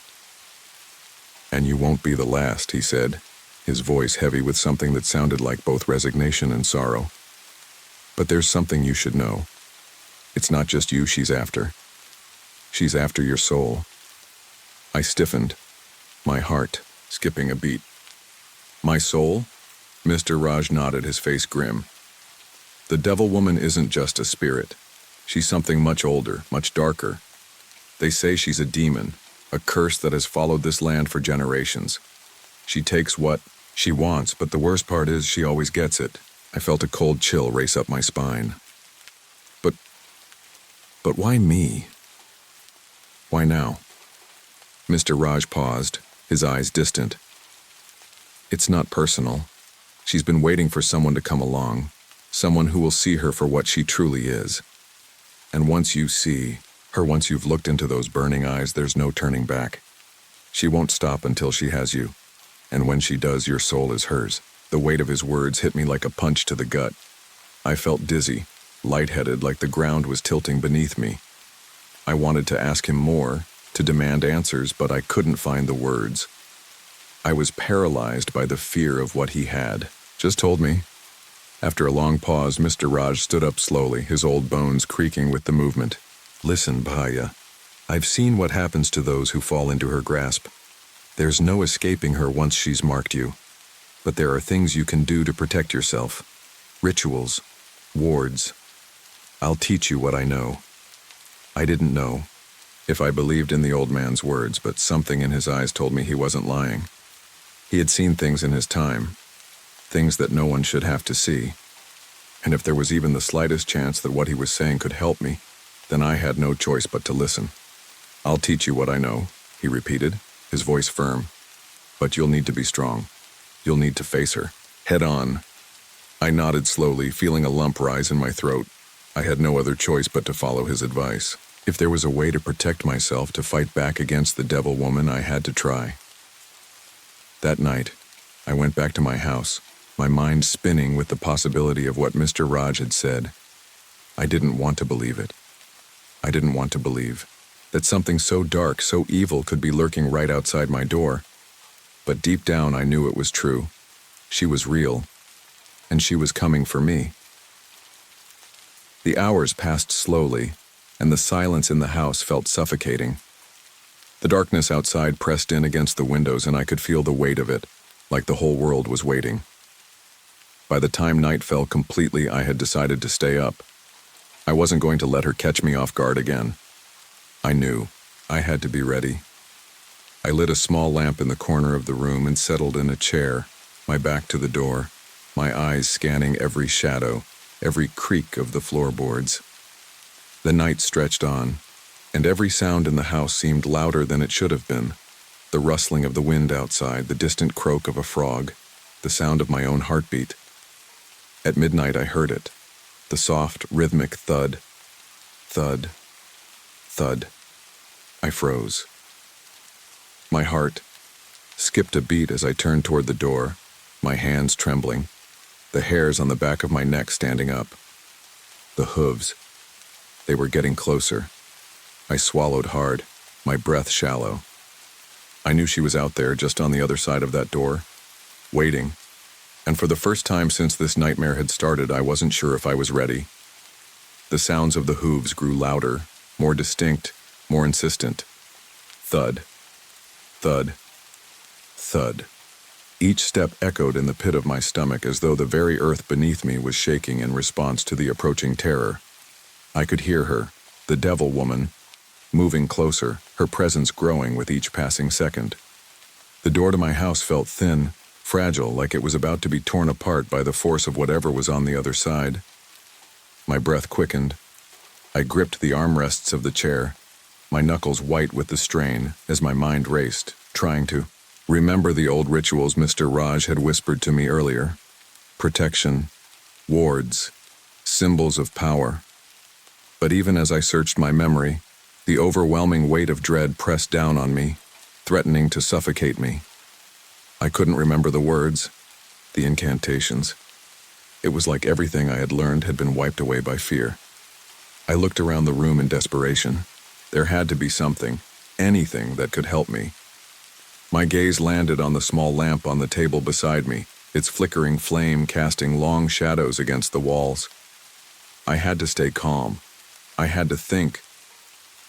"And you won't be the last," he said, his voice heavy with something that sounded like both resignation and sorrow. "But there's something you should know. It's not just you she's after. She's after your soul." I stiffened, my heart skipping a beat. "My soul?" Mr. Raj nodded, his face grim. "The devil woman isn't just a spirit. She's something much older, much darker. They say she's a demon, a curse that has followed this land for generations. She takes what she wants, but the worst part is she always gets it." I felt a cold chill race up my spine. But why me? Why now? Mr. Raj paused, his eyes distant. "It's not personal. She's been waiting for someone to come along, someone who will see her for what she truly is. And once you see her, once you've looked into those burning eyes, there's no turning back. She won't stop until she has you. And when she does, your soul is hers." The weight of his words hit me like a punch to the gut. I felt dizzy, lightheaded, like the ground was tilting beneath me. I wanted to ask him more, to demand answers, but I couldn't find the words. I was paralyzed by the fear of what he had just told me. After a long pause, Mr. Raj stood up slowly, his old bones creaking with the movement. "Listen, Bhaya, I've seen what happens to those who fall into her grasp. There's no escaping her once she's marked you. But there are things you can do to protect yourself. Rituals, wards. I'll teach you what I know." I didn't know if I believed in the old man's words, but something in his eyes told me he wasn't lying. He had seen things in his time, things that no one should have to see. And if there was even the slightest chance that what he was saying could help me, then I had no choice but to listen. "I'll teach you what I know," he repeated, his voice firm. "But you'll need to be strong. You'll need to face her, head on." I nodded slowly, feeling a lump rise in my throat. I had no other choice but to follow his advice. If there was a way to protect myself, to fight back against the devil woman, I had to try. That night, I went back to my house, my mind spinning with the possibility of what Mr. Raj had said. I didn't want to believe it. I didn't want to believe that something so dark, so evil could be lurking right outside my door. But deep down I knew it was true. She was real, and she was coming for me. The hours passed slowly, and the silence in the house felt suffocating. The darkness outside pressed in against the windows, and I could feel the weight of it, like the whole world was waiting. By the time night fell completely, I had decided to stay up. I wasn't going to let her catch me off guard again. I knew I had to be ready. I lit a small lamp in the corner of the room and settled in a chair, my back to the door, my eyes scanning every shadow, every creak of the floorboards. The night stretched on, and every sound in the house seemed louder than it should have been. The rustling of the wind outside, the distant croak of a frog, the sound of my own heartbeat. At midnight I heard it, the soft, rhythmic thud, thud, thud. I froze. My heart skipped a beat as I turned toward the door, my hands trembling, the hairs on the back of my neck standing up. The hooves. They were getting closer. I swallowed hard, my breath shallow. I knew she was out there, just on the other side of that door, waiting. And for the first time since this nightmare had started, I wasn't sure if I was ready. The sounds of the hooves grew louder, more distinct, more insistent. Thud. Thud. Thud. Each step echoed in the pit of my stomach as though the very earth beneath me was shaking in response to the approaching terror. I could hear her, the devil woman, moving closer, her presence growing with each passing second. The door to my house felt thin, fragile, like it was about to be torn apart by the force of whatever was on the other side. My breath quickened. I gripped the armrests of the chair, my knuckles white with the strain as my mind raced, trying to remember the old rituals Mr. Raj had whispered to me earlier. Protection, wards, symbols of power. But even as I searched my memory, the overwhelming weight of dread pressed down on me, threatening to suffocate me. I couldn't remember the words, the incantations. It was like everything I had learned had been wiped away by fear. I looked around the room in desperation. There had to be something, anything that could help me. My gaze landed on the small lamp on the table beside me, its flickering flame casting long shadows against the walls. I had to stay calm. I had to think.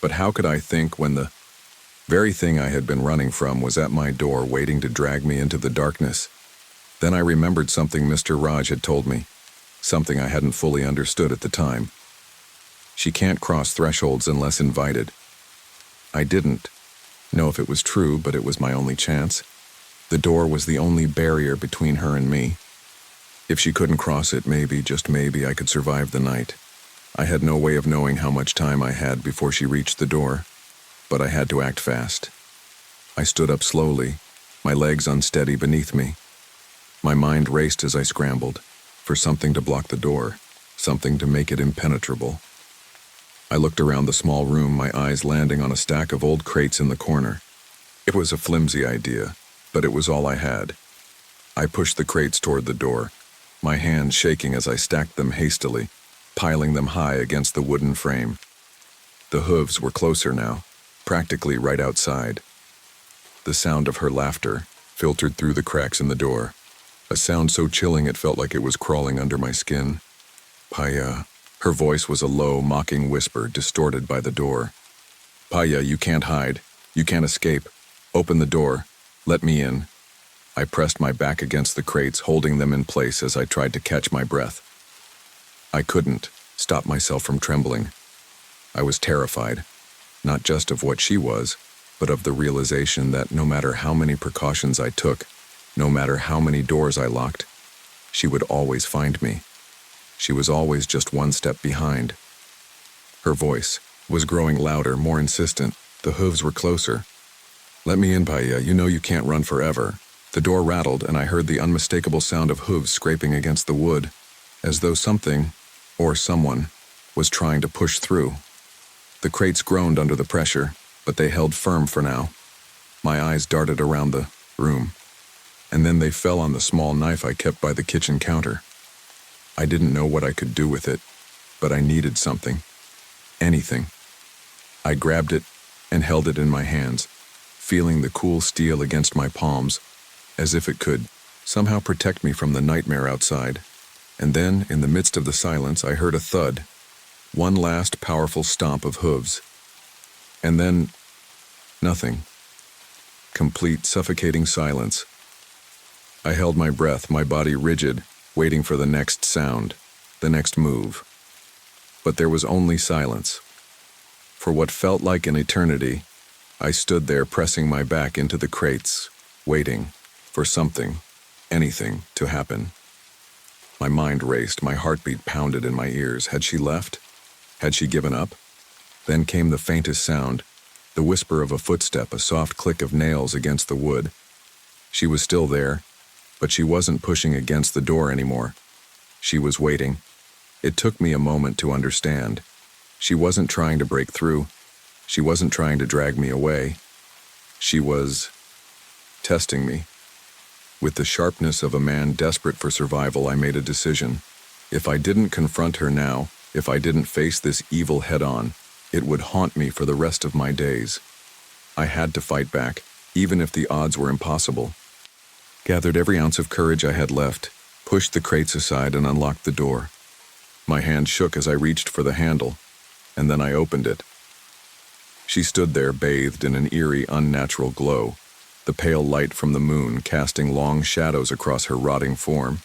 But how could I think when the very thing I had been running from was at my door waiting to drag me into the darkness? Then I remembered something Mr. Raj had told me, something I hadn't fully understood at the time. She can't cross thresholds unless invited. I didn't know if it was true, but it was my only chance. The door was the only barrier between her and me. If she couldn't cross it, maybe, just maybe, I could survive the night. I had no way of knowing how much time I had before she reached the door, but I had to act fast. I stood up slowly, my legs unsteady beneath me. My mind raced as I scrambled, for something to block the door, something to make it impenetrable. I looked around the small room, my eyes landing on a stack of old crates in the corner. It was a flimsy idea, but it was all I had. I pushed the crates toward the door, my hands shaking as I stacked them hastily, piling them high against the wooden frame. The hooves were closer now, practically right outside. The sound of her laughter filtered through the cracks in the door, a sound so chilling it felt like it was crawling under my skin. Paya. Her voice was a low, mocking whisper, distorted by the door. Paya, you can't hide. You can't escape. Open the door. Let me in. I pressed my back against the crates, holding them in place as I tried to catch my breath. I couldn't stop myself from trembling. I was terrified, not just of what she was, but of the realization that no matter how many precautions I took, no matter how many doors I locked, she would always find me. She was always just one step behind. Her voice was growing louder, more insistent. The hooves were closer. Let me in, Paya. You know you can't run forever. The door rattled, and I heard the unmistakable sound of hooves scraping against the wood, as though something, or someone, was trying to push through. The crates groaned under the pressure, but they held firm for now. My eyes darted around the room. and then they fell on the small knife I kept by the kitchen counter. I didn't know what I could do with it, but I needed something. Anything. I grabbed it and held it in my hands, feeling the cool steel against my palms, as if it could somehow protect me from the nightmare outside. And then, in the midst of the silence, I heard a thud, one last powerful stomp of hooves. And then, nothing. Complete, suffocating silence. I held my breath, my body rigid, waiting for the next sound, the next move. But there was only silence. For what felt like an eternity, I stood there pressing my back into the crates, waiting for something, anything, to happen. My mind raced, my heartbeat pounded in my ears. Had she left? Had she given up? Then came the faintest sound, the whisper of a footstep, a soft click of nails against the wood. She was still there, but she wasn't pushing against the door anymore. She was waiting. It took me a moment to understand. She wasn't trying to break through. She wasn't trying to drag me away. She was testing me. With the sharpness of a man desperate for survival, I made a decision. If I didn't confront her now, if I didn't face this evil head-on, it would haunt me for the rest of my days. I had to fight back, even if the odds were impossible. Gathered every ounce of courage I had left, pushed the crates aside and unlocked the door. My hand shook as I reached for the handle, and then I opened it. She stood there, bathed in an eerie, unnatural glow, the pale light from the moon casting long shadows across her rotting form.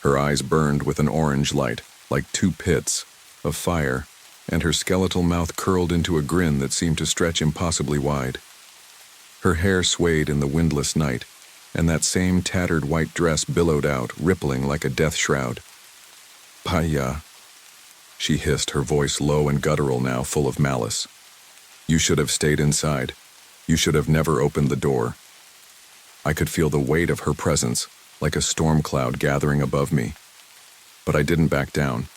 Her eyes burned with an orange light, like two pits of fire, and her skeletal mouth curled into a grin that seemed to stretch impossibly wide. Her hair swayed in the windless night, and that same tattered white dress billowed out, rippling like a death shroud. "Paya," she hissed, her voice low and guttural now, full of malice. "You should have stayed inside. You should have never opened the door." I could feel the weight of her presence, like a storm cloud gathering above me. But I didn't back down.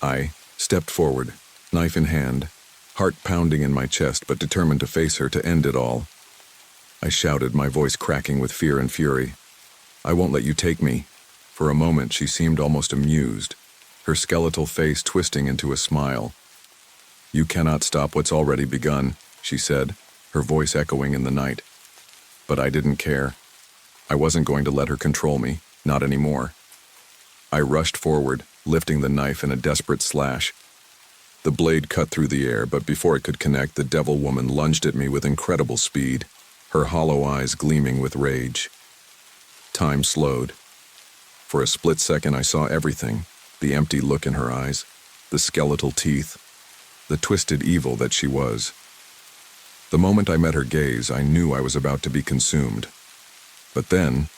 I stepped forward, knife in hand, heart pounding in my chest but determined to face her, to end it all. I shouted, my voice cracking with fear and fury. "I won't let you take me." For a moment she seemed almost amused, her skeletal face twisting into a smile. "You cannot stop what's already begun," she said, her voice echoing in the night. But I didn't care. I wasn't going to let her control me, not anymore. I rushed forward, lifting the knife in a desperate slash. The blade cut through the air, but before it could connect, the devil woman lunged at me with incredible speed, her hollow eyes gleaming with rage. Time slowed. For a split second I saw everything, the empty look in her eyes, the skeletal teeth, the twisted evil that she was. The moment I met her gaze, I knew I was about to be consumed. But then,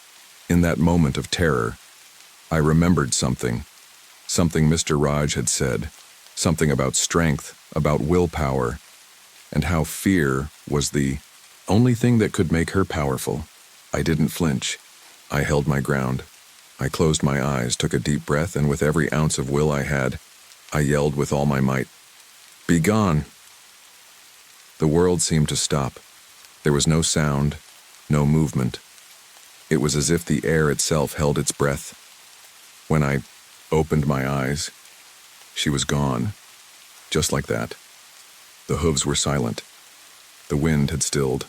in that moment of terror, I remembered something Mr. Raj had said, something about strength, about willpower, and how fear was the only thing that could make her powerful. I didn't flinch. I held my ground. I closed my eyes, took a deep breath, and with every ounce of will I had, I yelled with all my might, "Be gone!" The world seemed to stop. There was no sound, no movement. It was as if the air itself held its breath. When I opened my eyes, she was gone, just like that. The hooves were silent. The wind had stilled.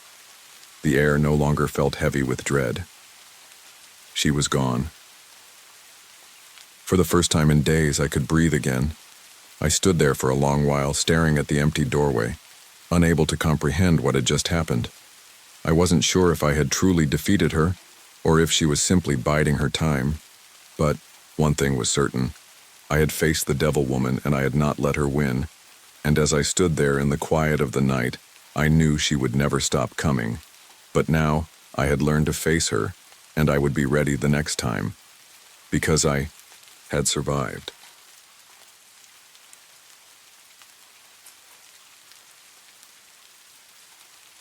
The air no longer felt heavy with dread. She was gone. For the first time in days, I could breathe again. I stood there for a long while, staring at the empty doorway, unable to comprehend what had just happened. I wasn't sure if I had truly defeated her, or if she was simply biding her time. But one thing was certain. I had faced the devil woman, and I had not let her win. And as I stood there in the quiet of the night, I knew she would never stop coming. But now, I had learned to face her, and I would be ready the next time. Because I had survived.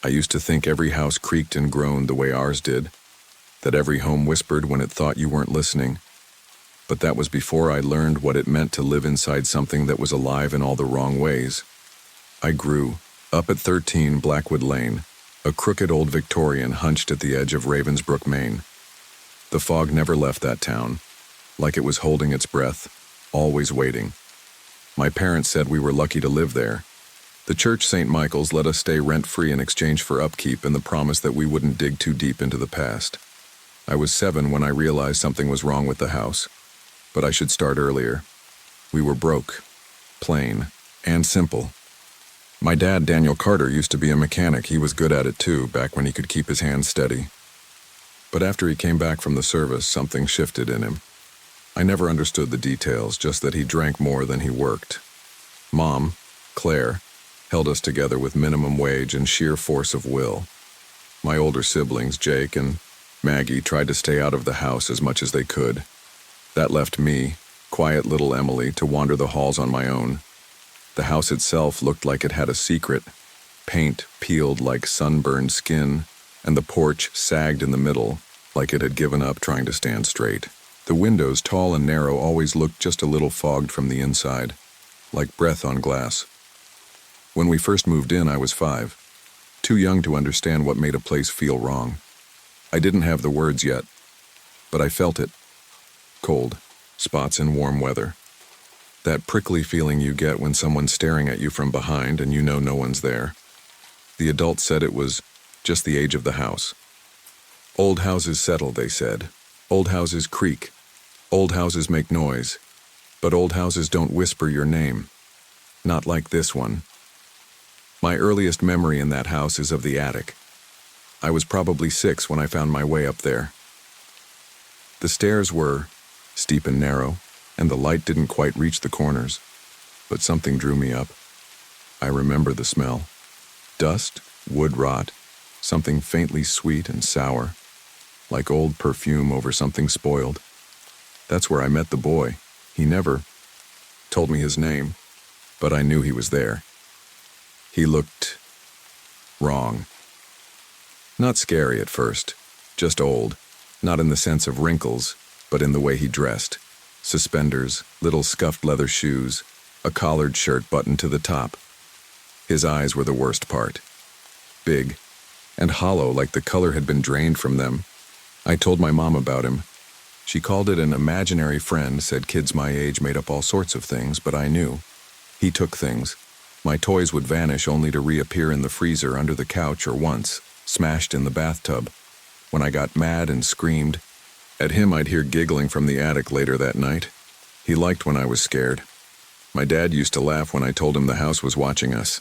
I used to think every house creaked and groaned the way ours did, that every home whispered when it thought you weren't listening. But that was before I learned what it meant to live inside something that was alive in all the wrong ways. I grew up at 13 Blackwood Lane, a crooked old Victorian hunched at the edge of Ravensbrook, Maine. The fog never left that town, like it was holding its breath, always waiting. My parents said we were lucky to live there. The church St. Michael's let us stay rent-free in exchange for upkeep and the promise that we wouldn't dig too deep into the past. I was 7 when I realized something was wrong with the house. But I should start earlier. We were broke, plain, and simple. My dad, Daniel Carter, used to be a mechanic. He was good at it too, back when he could keep his hands steady. But after he came back from the service, something shifted in him. I never understood the details, just that he drank more than he worked. Mom, Claire, held us together with minimum wage and sheer force of will. My older siblings, Jake and Maggie, tried to stay out of the house as much as they could. That left me, quiet little Emily, to wander the halls on my own. The house itself looked like it had a secret. Paint peeled like sunburned skin, and the porch sagged in the middle, like it had given up trying to stand straight. The windows, tall and narrow, always looked just a little fogged from the inside, like breath on glass. When we first moved in, I was 5, too young to understand what made a place feel wrong. I didn't have the words yet, but I felt it. Cold, spots in warm weather. That prickly feeling you get when someone's staring at you from behind and you know no one's there. The adults said it was just the age of the house. Old houses settle, they said. Old houses creak. Old houses make noise. But old houses don't whisper your name. Not like this one. My earliest memory in that house is of the attic. I was probably 6 when I found my way up there. The stairs were steep and narrow, and the light didn't quite reach the corners, but something drew me up. I remember the smell. Dust, wood rot, something faintly sweet and sour, like old perfume over something spoiled. That's where I met the boy. He never told me his name, but I knew he was there. He looked wrong. Not scary at first, just old, not in the sense of wrinkles, but in the way he dressed. Suspenders, little scuffed leather shoes, a collared shirt buttoned to the top. His eyes were the worst part. Big and hollow, like the color had been drained from them. I told my mom about him. She called it an imaginary friend, said kids my age made up all sorts of things, but I knew. He took things. My toys would vanish only to reappear in the freezer, under the couch, or once, smashed in the bathtub. When I got mad and screamed at him, I'd hear giggling from the attic later that night. He liked when I was scared. My dad used to laugh when I told him the house was watching us.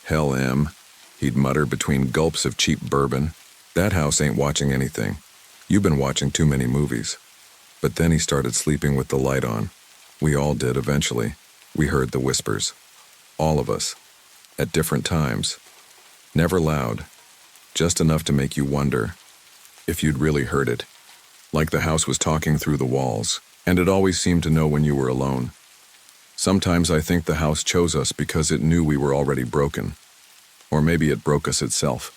"Hell, Em," he'd mutter between gulps of cheap bourbon. "That house ain't watching anything. You've been watching too many movies." But then he started sleeping with the light on. We all did eventually. We heard the whispers. All of us. At different times. Never loud. Just enough to make you wonder if you'd really heard it. Like the house was talking through the walls, and it always seemed to know when you were alone. Sometimes I think the house chose us because it knew we were already broken. Or maybe it broke us itself.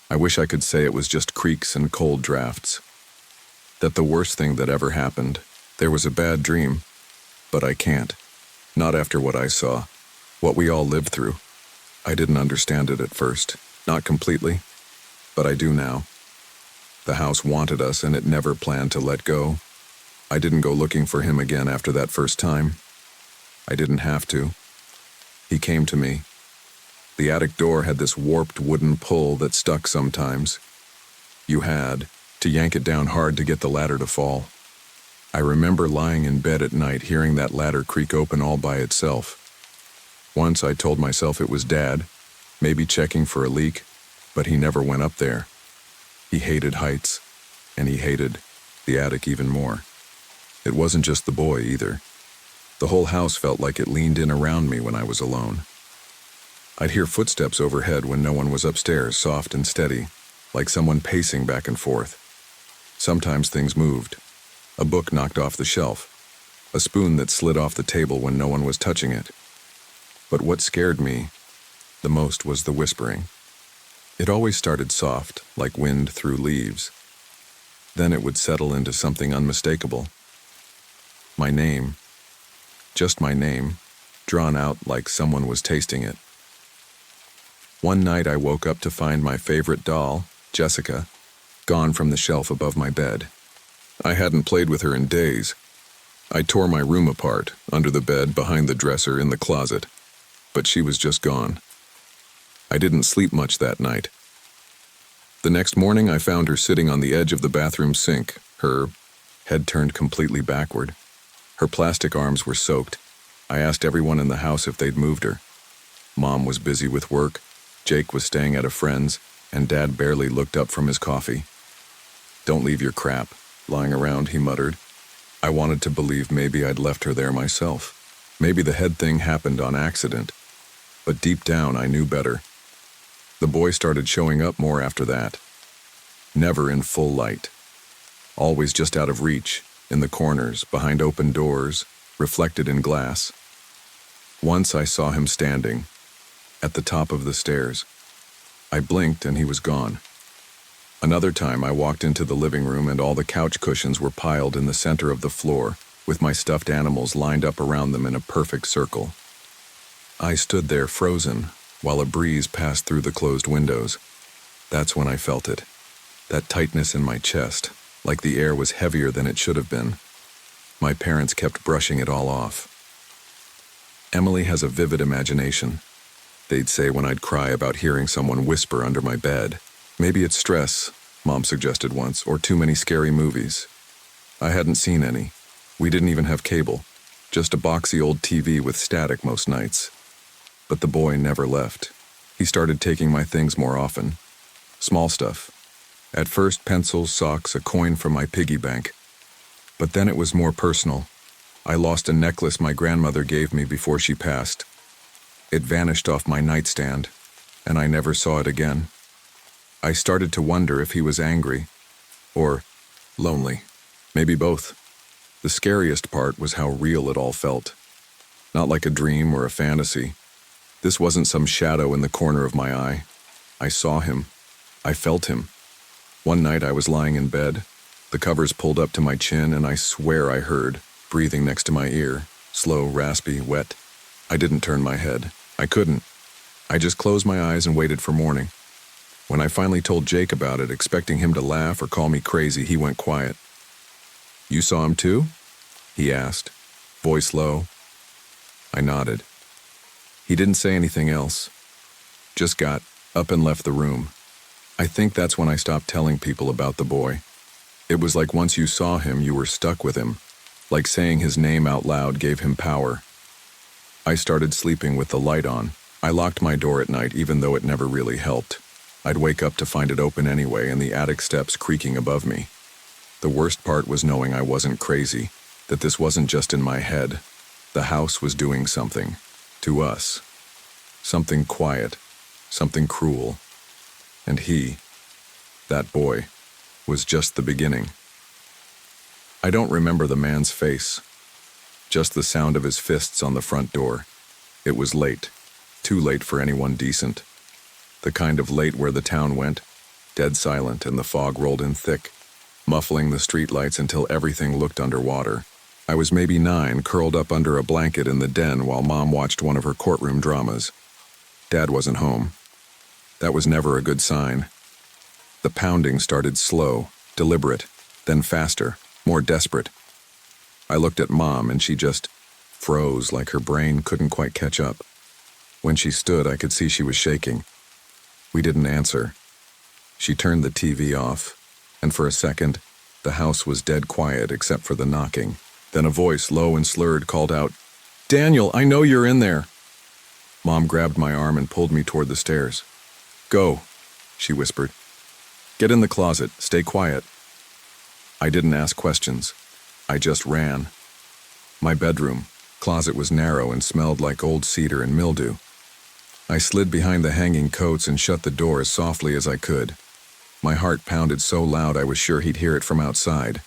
I wish I could say it was just creaks and cold drafts. That the worst thing that ever happened, there was a bad dream. But I can't. Not after what I saw. What we all lived through. I didn't understand it at first. Not completely. But I do now. The house wanted us and it never planned to let go. I didn't go looking for him again after that first time. I didn't have to. He came to me. The attic door had this warped wooden pull that stuck sometimes. You had to yank it down hard to get the ladder to fall. I remember lying in bed at night hearing that ladder creak open all by itself. Once I told myself it was Dad, maybe checking for a leak, but he never went up there. He hated heights, and he hated the attic even more. It wasn't just the boy either. The whole house felt like it leaned in around me when I was alone. I'd hear footsteps overhead when no one was upstairs, soft and steady, like someone pacing back and forth. Sometimes things moved. A book knocked off the shelf. A spoon that slid off the table when no one was touching it. But what scared me the most was the whispering. It always started soft, like wind through leaves. Then it would settle into something unmistakable. My name. Just my name, drawn out like someone was tasting it. One night I woke up to find my favorite doll, Jessica, gone from the shelf above my bed. I hadn't played with her in days. I tore my room apart, under the bed, behind the dresser, in the closet. But she was just gone. I didn't sleep much that night. The next morning, I found her sitting on the edge of the bathroom sink, her head turned completely backward. Her plastic arms were soaked. I asked everyone in the house if they'd moved her. Mom was busy with work, Jake was staying at a friend's, and Dad barely looked up from his coffee. "Don't leave your crap lying around," he muttered. I wanted to believe maybe I'd left her there myself. Maybe the head thing happened on accident. But deep down, I knew better. The boy started showing up more after that. Never in full light. Always just out of reach, in the corners, behind open doors, reflected in glass. Once I saw him standing, at the top of the stairs. I blinked and he was gone. Another time I walked into the living room and all the couch cushions were piled in the center of the floor, with my stuffed animals lined up around them in a perfect circle. I stood there frozen, while a breeze passed through the closed windows. That's when I felt it. That tightness in my chest, like the air was heavier than it should have been. My parents kept brushing it all off. Emily has a vivid imagination. They'd say when I'd cry about hearing someone whisper under my bed. Maybe it's stress, Mom suggested once, or too many scary movies. I hadn't seen any. We didn't even have cable. Just a boxy old TV with static most nights. But the boy never left. He started taking my things more often. Small stuff. At first, pencils, socks, a coin from my piggy bank. But then it was more personal. I lost a necklace my grandmother gave me before she passed. It vanished off my nightstand, and I never saw it again. I started to wonder if he was angry, or lonely. Maybe both. The scariest part was how real it all felt. Not like a dream or a fantasy. This wasn't some shadow in the corner of my eye. I saw him. I felt him. One night I was lying in bed, the covers pulled up to my chin, and I swear I heard, breathing next to my ear, slow, raspy, wet. I didn't turn my head. I couldn't. I just closed my eyes and waited for morning. When I finally told Jake about it, expecting him to laugh or call me crazy, he went quiet. "You saw him too?" he asked, voice low. I nodded. He didn't say anything else. Just got up and left the room. I think that's when I stopped telling people about the boy. It was like once you saw him, you were stuck with him. Like saying his name out loud gave him power. I started sleeping with the light on. I locked my door at night even though it never really helped. I'd wake up to find it open anyway and the attic steps creaking above me. The worst part was knowing I wasn't crazy, that this wasn't just in my head. The house was doing something. To us. Something quiet. Something cruel. And he, that boy, was just the beginning. I don't remember the man's face. Just the sound of his fists on the front door. It was late. Too late for anyone decent. The kind of late where the town went, dead silent, and the fog rolled in thick, muffling the streetlights until everything looked underwater. I was maybe 9, curled up under a blanket in the den while Mom watched one of her courtroom dramas. Dad wasn't home. That was never a good sign. The pounding started slow, deliberate, then faster, more desperate. I looked at Mom and she just froze like her brain couldn't quite catch up. When she stood, I could see she was shaking. We didn't answer. She turned the TV off, and for a second, the house was dead quiet except for the knocking. Then a voice, low and slurred, called out, "Daniel, I know you're in there." Mom grabbed my arm and pulled me toward the stairs. "Go," she whispered. "Get in the closet. Stay quiet." I didn't ask questions. I just ran. My bedroom closet was narrow and smelled like old cedar and mildew. I slid behind the hanging coats and shut the door as softly as I could. My heart pounded so loud I was sure he'd hear it from outside.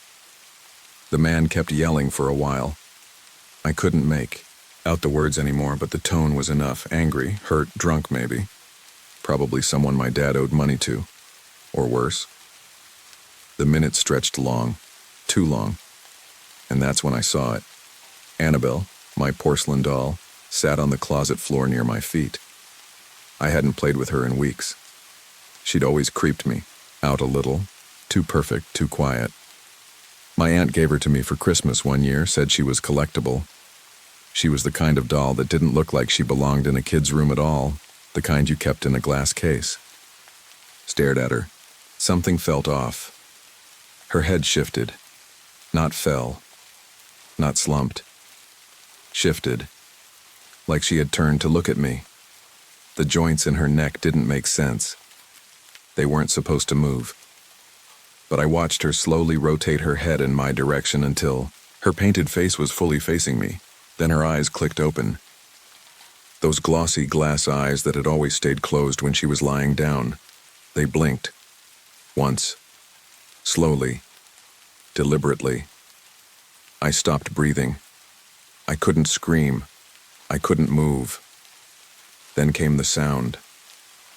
The man kept yelling for a while. I couldn't make out the words anymore, but the tone was enough. Angry, hurt, drunk maybe. Probably someone my dad owed money to. Or worse. The minutes stretched long. Too long. And that's when I saw it. Annabelle, my porcelain doll, sat on the closet floor near my feet. I hadn't played with her in weeks. She'd always creeped me out a little, Too perfect, too quiet. My aunt gave her to me for Christmas one year, said she was collectible. She was the kind of doll that didn't look like she belonged in a kid's room at all, the kind you kept in a glass case. Stared at her. Something felt off. Her head shifted. Not fell. Not slumped. Shifted. Like she had turned to look at me. The joints in her neck didn't make sense. They weren't supposed to move. But I watched her slowly rotate her head in my direction until her painted face was fully facing me. Then her eyes clicked open. Those glossy glass eyes that had always stayed closed when she was lying down. They blinked. Once. Slowly. Deliberately. I stopped breathing. I couldn't scream. I couldn't move. Then came the sound.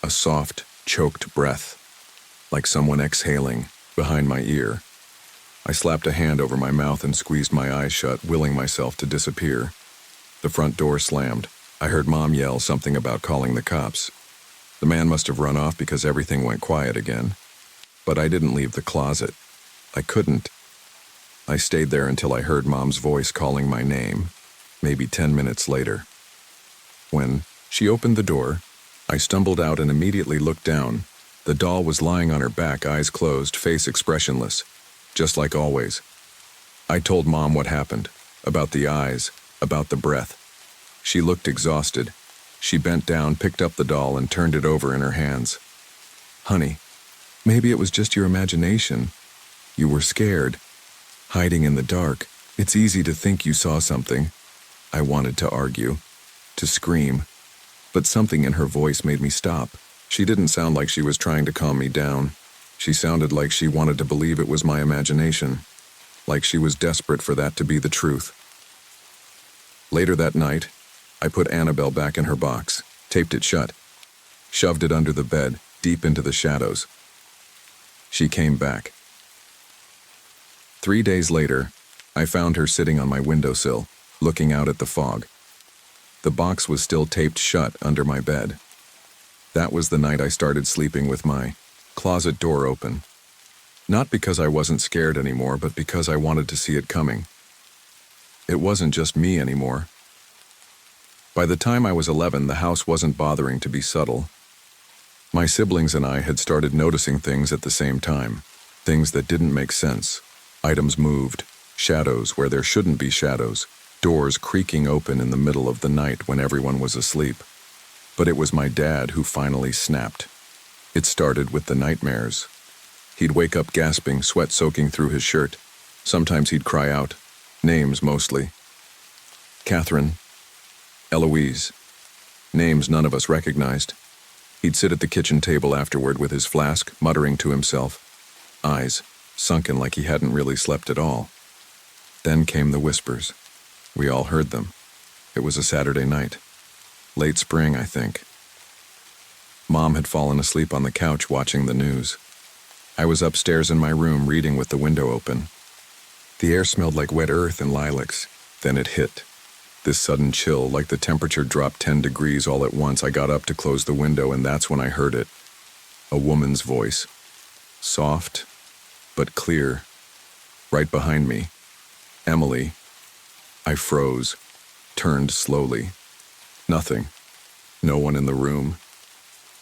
A soft, choked breath. Like someone exhaling behind my ear. I slapped a hand over my mouth and squeezed my eyes shut, willing myself to disappear. The front door slammed. I heard Mom yell something about calling the cops. The man must have run off because everything went quiet again. But I didn't leave the closet. I couldn't. I stayed there until I heard Mom's voice calling my name, maybe 10 minutes later. When she opened the door, I stumbled out and immediately looked down. The doll was lying on her back, eyes closed, face expressionless, just like always. I told Mom what happened, about the eyes, about the breath. She looked exhausted. She bent down, picked up the doll, and turned it over in her hands. Honey, maybe it was just your imagination. You were scared. Hiding in the dark. It's easy to think you saw something. I wanted to argue, to scream, but something in her voice made me stop. She didn't sound like she was trying to calm me down. She sounded like she wanted to believe it was my imagination, like she was desperate for that to be the truth. Later that night, I put Annabelle back in her box, taped it shut, shoved it under the bed, deep into the shadows. She came back. 3 days later, I found her sitting on my windowsill, looking out at the fog. The box was still taped shut under my bed. That was the night I started sleeping with my closet door open. Not because I wasn't scared anymore, but because I wanted to see it coming. It wasn't just me anymore. By the time I was 11, the house wasn't bothering to be subtle. My siblings and I had started noticing things at the same time, things that didn't make sense. Items moved, shadows where there shouldn't be shadows, doors creaking open in the middle of the night when everyone was asleep. But it was my dad who finally snapped. It started with the nightmares. He'd wake up gasping, sweat soaking through his shirt. Sometimes he'd cry out, names mostly. Catherine, Eloise, names none of us recognized. He'd sit at the kitchen table afterward with his flask, muttering to himself, eyes sunken like he hadn't really slept at all. Then came the whispers. We all heard them. It was a Saturday night. Late spring, I think. Mom had fallen asleep on the couch watching the news. I was upstairs in my room reading with the window open. The air smelled like wet earth and lilacs. Then it hit. This sudden chill, like the temperature dropped 10 degrees all at once. I got up to close the window, and that's when I heard it. A woman's voice. Soft, but clear. Right behind me. Emily. I froze, turned slowly. Nothing. No one in the room.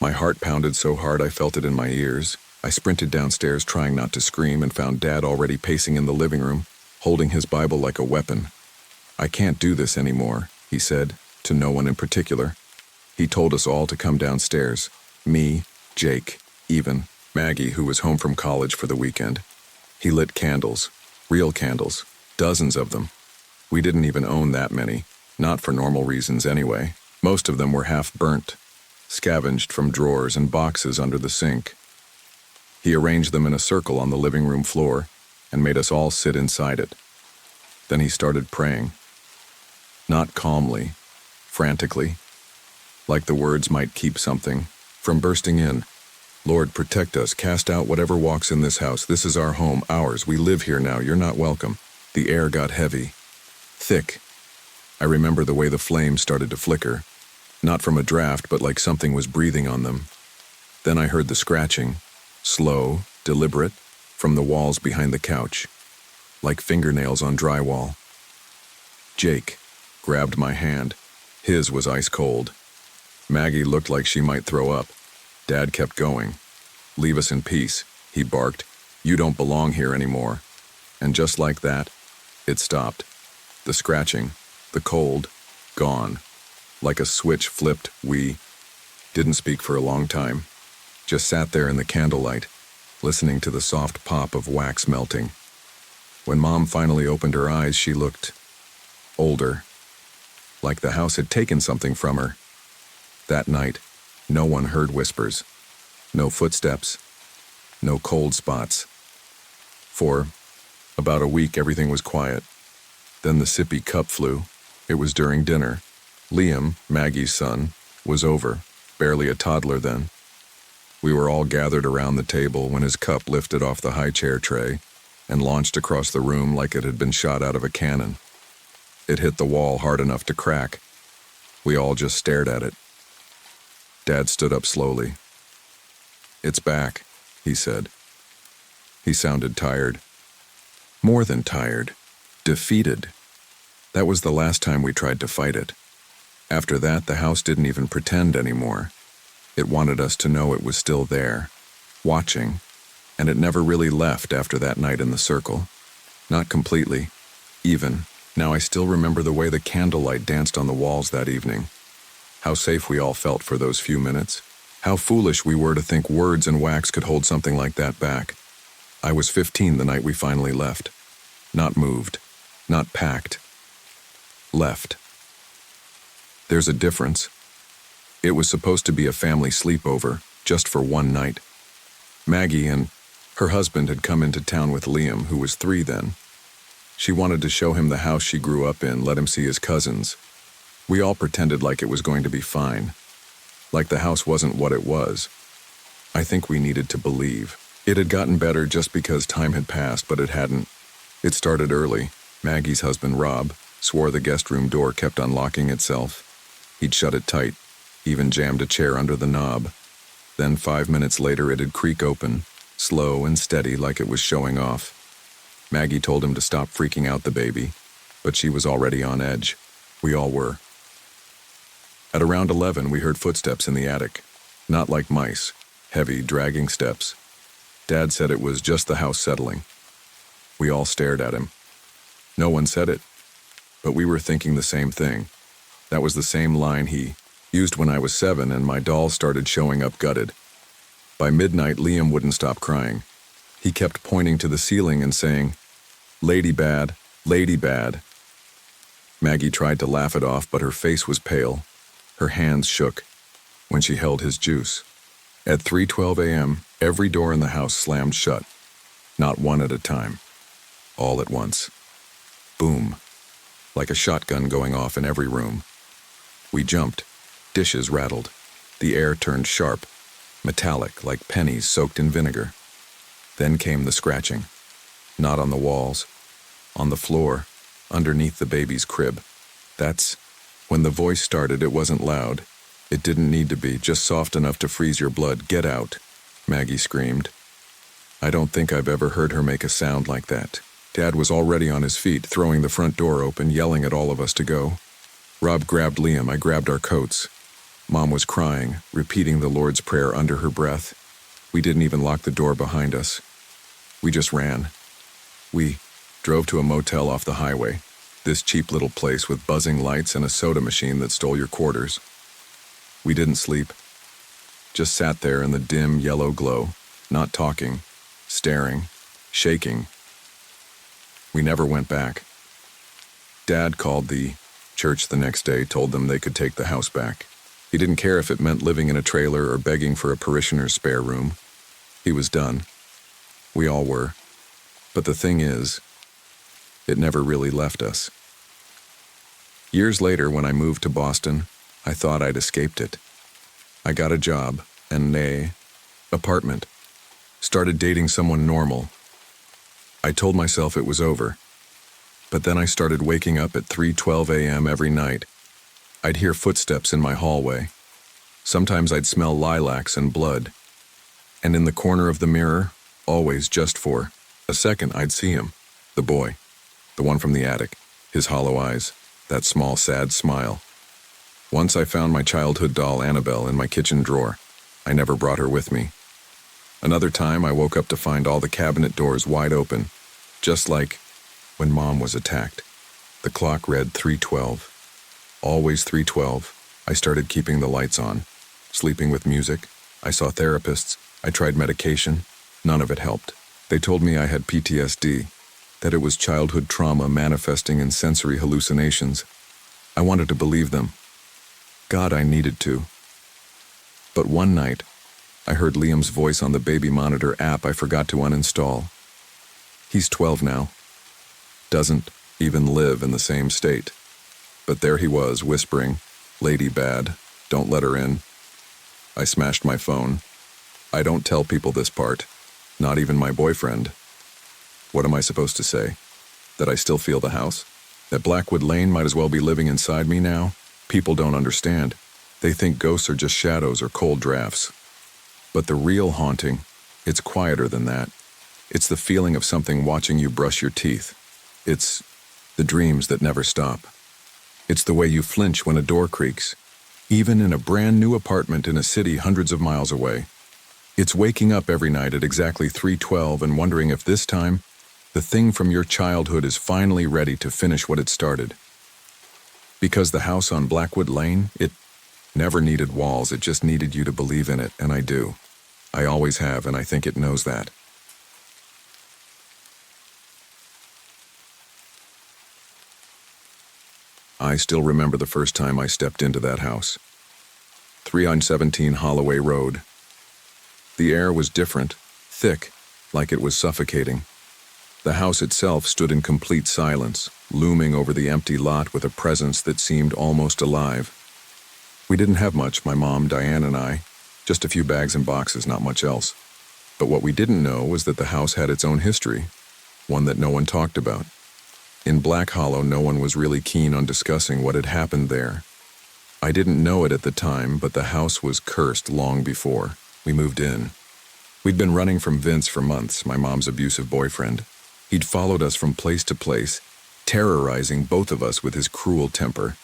My heart pounded so hard I felt it in my ears. I sprinted downstairs trying not to scream and found Dad already pacing in the living room, holding his Bible like a weapon. I can't do this anymore, he said, to no one in particular. He told us all to come downstairs. Me, Jake, even Maggie, who was home from college for the weekend. He lit candles, real candles, dozens of them. We didn't even own that many. Not for normal reasons anyway. Most of them were half burnt, scavenged from drawers and boxes under the sink. He arranged them in a circle on the living room floor and made us all sit inside it. Then he started praying. Not calmly, frantically, like the words might keep something from bursting in. Lord, protect us, cast out whatever walks in this house. This is our home, ours. We live here now. You're not welcome. The air got heavy, thick. I remember the way the flames started to flicker, not from a draft, but like something was breathing on them. Then I heard the scratching, slow, deliberate, from the walls behind the couch, like fingernails on drywall. Jake grabbed my hand. His was ice cold. Maggie looked like she might throw up. Dad kept going. "Leave us in peace," he barked. "You don't belong here anymore." And just like that, it stopped. The scratching, the cold, gone. Like a switch flipped, we didn't speak for a long time. Just sat there in the candlelight, listening to the soft pop of wax melting. When Mom finally opened her eyes, she looked older, like the house had taken something from her. That night, no one heard whispers, no footsteps, no cold spots. For about a week, everything was quiet. Then the sippy cup flu. It was during dinner. Liam, Maggie's son, was over, barely a toddler then. We were all gathered around the table when his cup lifted off the high chair tray and launched across the room like it had been shot out of a cannon. It hit the wall hard enough to crack. We all just stared at it. Dad stood up slowly. "It's back," he said. He sounded tired. More than tired. Defeated. That was the last time we tried to fight it. After that, the house didn't even pretend anymore. It wanted us to know it was still there, watching, and it never really left after that night in the circle. Not completely, even. Now I still remember the way the candlelight danced on the walls that evening. How safe we all felt for those few minutes. How foolish we were to think words and wax could hold something like that back. I was 15 the night we finally left. Not moved, not packed. Left. There's a difference. It was supposed to be a family sleepover, just for one night. Maggie and her husband had come into town with Liam, who was 3 then. She wanted to show him the house she grew up in, let him see his cousins. We all pretended like it was going to be fine. Like the house wasn't what it was. I think we needed to believe. It had gotten better just because time had passed, but it hadn't. It started early. Maggie's husband, Rob, swore the guest room door kept unlocking itself. He'd shut it tight, even jammed a chair under the knob. Then 5 minutes later it'd creak open, slow and steady like it was showing off. Maggie told him to stop freaking out the baby, but she was already on edge. We all were. At around 11 we heard footsteps in the attic. Not like mice, heavy, dragging steps. Dad said it was just the house settling. We all stared at him. No one said it, but we were thinking the same thing. That was the same line he used when I was 7 and my doll started showing up gutted. By midnight, Liam wouldn't stop crying. He kept pointing to the ceiling and saying, "Lady bad, lady bad." Maggie tried to laugh it off, but her face was pale. Her hands shook when she held his juice. At 3:12 a.m., every door in the house slammed shut. Not one at a time. All at once. Boom. Like a shotgun going off in every room. We jumped. Dishes rattled. The air turned sharp, metallic, like pennies soaked in vinegar. Then came the scratching. Not on the walls. On the floor, underneath the baby's crib. That's when the voice started. It wasn't loud. It didn't need to be, just soft enough to freeze your blood. "Get out," Maggie screamed. I don't think I've ever heard her make a sound like that. Dad was already on his feet, throwing the front door open, yelling at all of us to go. Rob grabbed Liam, I grabbed our coats. Mom was crying, repeating the Lord's Prayer under her breath. We didn't even lock the door behind us. We just ran. We drove to a motel off the highway, this cheap little place with buzzing lights and a soda machine that stole your quarters. We didn't sleep. Just sat there in the dim yellow glow, not talking, staring, shaking. We never went back. Dad called the church the next day, told them they could take the house back. He didn't care if it meant living in a trailer or begging for a parishioner's spare room. He was done. We all were. But the thing is, it never really left us. Years later, when I moved to Boston, I thought I'd escaped it. I got a job and an apartment. Started dating someone normal. I told myself it was over. But then I started waking up at 3:12 a.m. every night. I'd hear footsteps in my hallway. Sometimes I'd smell lilacs and blood. And in the corner of the mirror, always just for a second I'd see him, the boy, the one from the attic, his hollow eyes, that small sad smile. Once I found my childhood doll Annabelle in my kitchen drawer. I never brought her with me. Another time I woke up to find all the cabinet doors wide open, just like when Mom was attacked. The clock read 3:12. Always 3:12. I started keeping the lights on, sleeping with music. I saw therapists. I tried medication. None of it helped. They told me I had PTSD, that it was childhood trauma manifesting in sensory hallucinations. I wanted to believe them. God, I needed to. But one night, I heard Liam's voice on the baby monitor app I forgot to uninstall. He's 12 now. Doesn't even live in the same state. But there he was, whispering, "Lady bad, don't let her in." I smashed my phone. I don't tell people this part, not even my boyfriend. What am I supposed to say? That I still feel the house? That Blackwood Lane might as well be living inside me now? People don't understand. They think ghosts are just shadows or cold drafts. But the real haunting, it's quieter than that. It's the feeling of something watching you brush your teeth. It's the dreams that never stop. It's the way you flinch when a door creaks, even in a brand new apartment in a city hundreds of miles away. It's waking up every night at exactly 3:12 and wondering if this time, the thing from your childhood is finally ready to finish what it started. Because the house on Blackwood Lane, it never needed walls, it just needed you to believe in it, and I do. I always have, and I think it knows that. I still remember the first time I stepped into that house. 317 Holloway Road. The air was different, thick, like it was suffocating. The house itself stood in complete silence, looming over the empty lot with a presence that seemed almost alive. We didn't have much, my mom, Diane, and I. Just a few bags and boxes, not much else. But what we didn't know was that the house had its own history, one that no one talked about. In Black Hollow, no one was really keen on discussing what had happened there. I didn't know it at the time, but the house was cursed long before we moved in. We'd been running from Vince for months, my mom's abusive boyfriend. He'd followed us from place to place, terrorizing both of us with his cruel temper.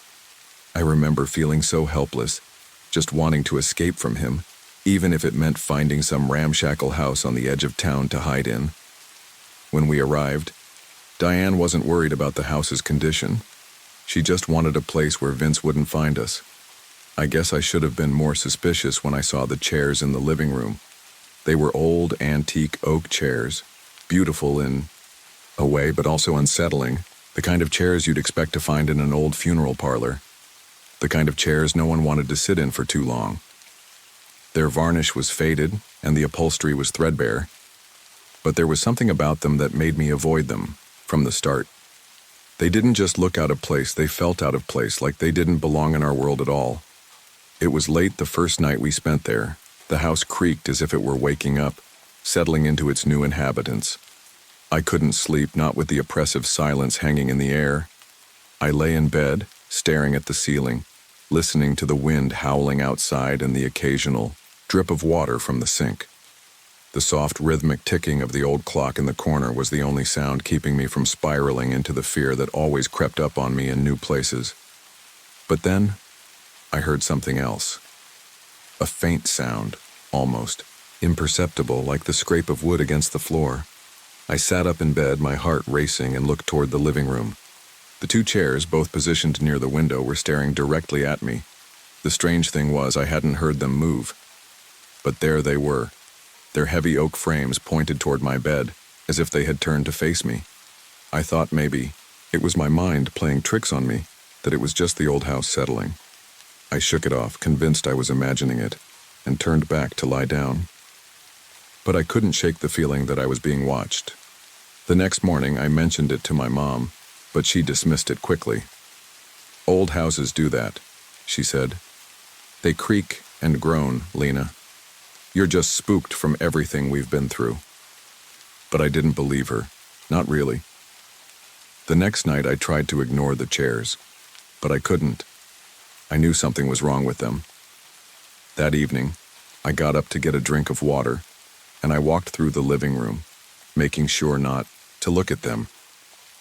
I remember feeling so helpless, just wanting to escape from him, even if it meant finding some ramshackle house on the edge of town to hide in. When we arrived, Diane wasn't worried about the house's condition. She just wanted a place where Vince wouldn't find us. I guess I should have been more suspicious when I saw the chairs in the living room. They were old, antique oak chairs, beautiful in a way, but also unsettling, the kind of chairs you'd expect to find in an old funeral parlor, the kind of chairs no one wanted to sit in for too long. Their varnish was faded, and the upholstery was threadbare, but there was something about them that made me avoid them from the start. They didn't just look out of place, they felt out of place, like they didn't belong in our world at all. It was late the first night we spent there. The house creaked as if it were waking up, settling into its new inhabitants. I couldn't sleep, not with the oppressive silence hanging in the air. I lay in bed, staring at the ceiling, listening to the wind howling outside and the occasional drip of water from the sink. The soft rhythmic ticking of the old clock in the corner was the only sound keeping me from spiraling into the fear that always crept up on me in new places. But then, I heard something else. A faint sound, almost imperceptible, like the scrape of wood against the floor. I sat up in bed, my heart racing, and looked toward the living room. The two chairs, both positioned near the window, were staring directly at me. The strange thing was I hadn't heard them move. But there they were. Their heavy oak frames pointed toward my bed, as if they had turned to face me. I thought maybe it was my mind playing tricks on me, that it was just the old house settling. I shook it off, convinced I was imagining it, and turned back to lie down. But I couldn't shake the feeling that I was being watched. The next morning I mentioned it to my mom, but she dismissed it quickly. "Old houses do that," she said. "They creak and groan, Lena. You're just spooked from everything we've been through." But I didn't believe her. Not really. The next night I tried to ignore the chairs, but I couldn't. I knew something was wrong with them. That evening, I got up to get a drink of water. and I walked through the living room, making sure not to look at them.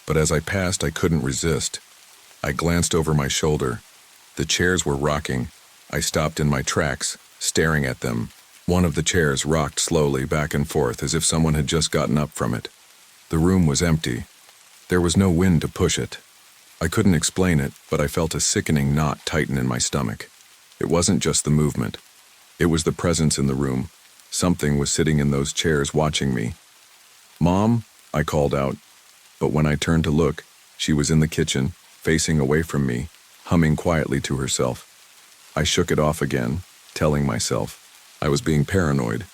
But as I passed, I couldn't resist. I glanced over my shoulder. The chairs were rocking. I stopped in my tracks, staring at them. One of the chairs rocked slowly back and forth as if someone had just gotten up from it. The room was empty. There was no wind to push it. I couldn't explain it, but I felt a sickening knot tighten in my stomach. It wasn't just the movement. It was the presence in the room. Something was sitting in those chairs watching me. "Mom," I called out, but when I turned to look, she was in the kitchen, facing away from me, humming quietly to herself. I shook it off again, telling myself I was being paranoid.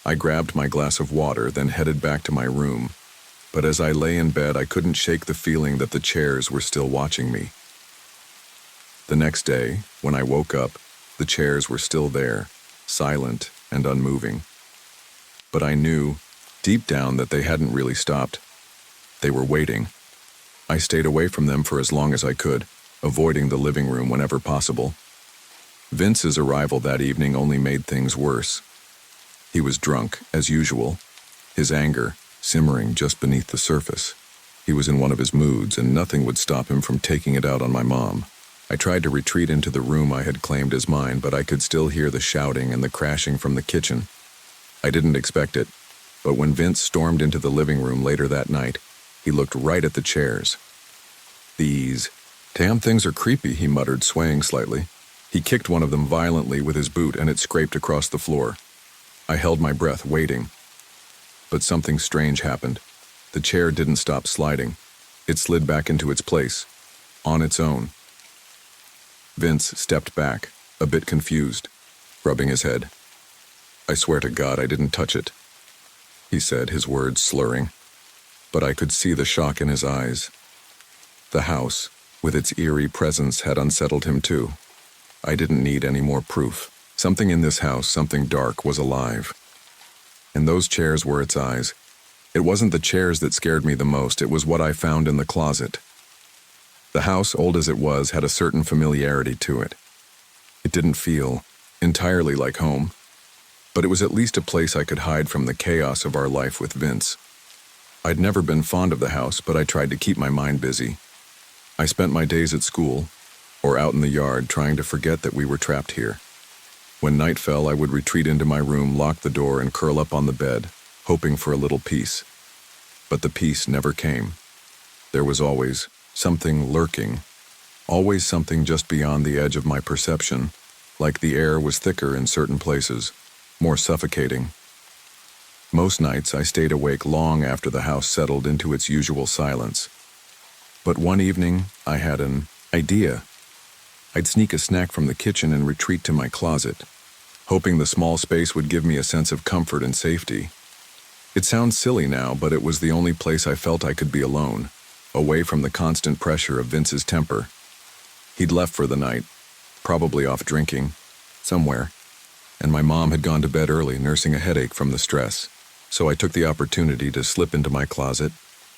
I grabbed my glass of water, then headed back to my room. But as I lay in bed, I couldn't shake the feeling that the chairs were still watching me. The next day, when I woke up, the chairs were still there, silent and unmoving. But I knew, deep down, that they hadn't really stopped. They were waiting. I stayed away from them for as long as I could, avoiding the living room whenever possible. Vince's arrival that evening only made things worse. He was drunk, as usual, his anger simmering just beneath the surface. He was in one of his moods, and nothing would stop him from taking it out on my mom. I tried to retreat into the room I had claimed as mine, but I could still hear the shouting and the crashing from the kitchen. I didn't expect it, but when Vince stormed into the living room later that night, he looked right at the chairs. "These damn things are creepy," he muttered, swaying slightly. He kicked one of them violently with his boot, and it scraped across the floor. I held my breath, waiting. But something strange happened. The chair didn't stop sliding. It slid back into its place, on its own. Vince stepped back, a bit confused, rubbing his head. "I swear to God I didn't touch it," he said, his words slurring. But I could see the shock in his eyes. The house, with its eerie presence, had unsettled him too. I didn't need any more proof. Something in this house, something dark, was alive. And those chairs were its eyes. It wasn't the chairs that scared me the most, it was what I found in the closet. The house, old as it was, had a certain familiarity to it. It didn't feel entirely like home, but it was at least a place I could hide from the chaos of our life with Vince. I'd never been fond of the house, but I tried to keep my mind busy. I spent my days at school, or out in the yard, trying to forget that we were trapped here. When night fell, I would retreat into my room, lock the door, and curl up on the bed, hoping for a little peace. But the peace never came. There was always something lurking, always something just beyond the edge of my perception, like the air was thicker in certain places, more suffocating. Most nights I stayed awake long after the house settled into its usual silence. But one evening, I had an idea. I'd sneak a snack from the kitchen and retreat to my closet, hoping the small space would give me a sense of comfort and safety. It sounds silly now, but it was the only place I felt I could be alone, away from the constant pressure of Vince's temper. He'd left for the night, probably off drinking, somewhere, and my mom had gone to bed early, nursing a headache from the stress. So I took the opportunity to slip into my closet,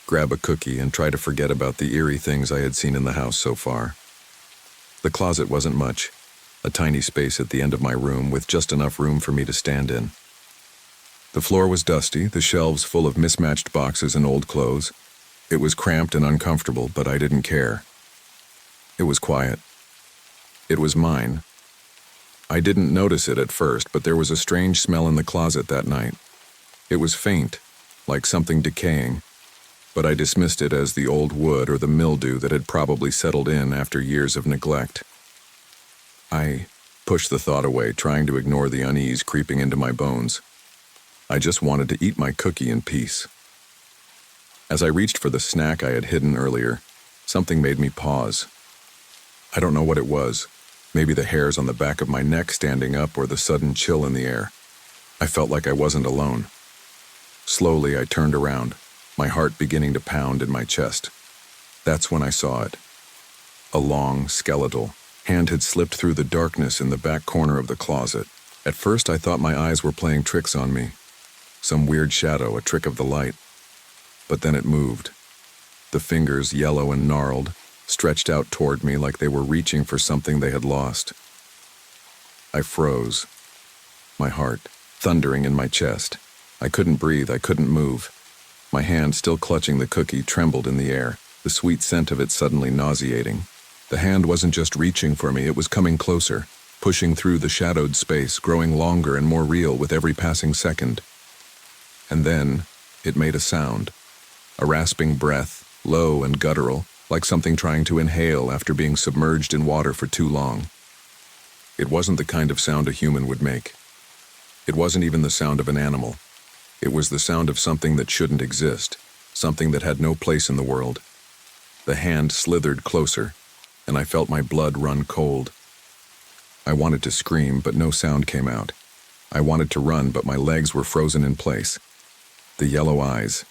grab a cookie, and try to forget about the eerie things I had seen in the house so far. The closet wasn't much, a tiny space at the end of my room with just enough room for me to stand in. The floor was dusty, the shelves full of mismatched boxes and old clothes. It was cramped and uncomfortable, but I didn't care. It was quiet. It was mine. I didn't notice it at first, but there was a strange smell in the closet that night. It was faint, like something decaying, but I dismissed it as the old wood or the mildew that had probably settled in after years of neglect. I pushed the thought away, trying to ignore the unease creeping into my bones. I just wanted to eat my cookie in peace. As I reached for the snack I had hidden earlier, something made me pause. I don't know what it was, maybe the hairs on the back of my neck standing up or the sudden chill in the air. I felt like I wasn't alone. Slowly, I turned around, my heart beginning to pound in my chest. That's when I saw it. A long, skeletal hand had slipped through the darkness in the back corner of the closet. At first, I thought my eyes were playing tricks on me. Some weird shadow, a trick of the light. But then it moved. The fingers, yellow and gnarled, stretched out toward me like they were reaching for something they had lost. I froze, my heart thundering in my chest. I couldn't breathe, I couldn't move. My hand, still clutching the cookie, trembled in the air, the sweet scent of it suddenly nauseating. The hand wasn't just reaching for me, it was coming closer, pushing through the shadowed space, growing longer and more real with every passing second. And then, it made a sound. A rasping breath, low and guttural, like something trying to inhale after being submerged in water for too long. It wasn't the kind of sound a human would make. It wasn't even the sound of an animal. It was the sound of something that shouldn't exist, something that had no place in the world. The hand slithered closer, and I felt my blood run cold. I wanted to scream, but no sound came out. I wanted to run, but my legs were frozen in place. The yellow eyes,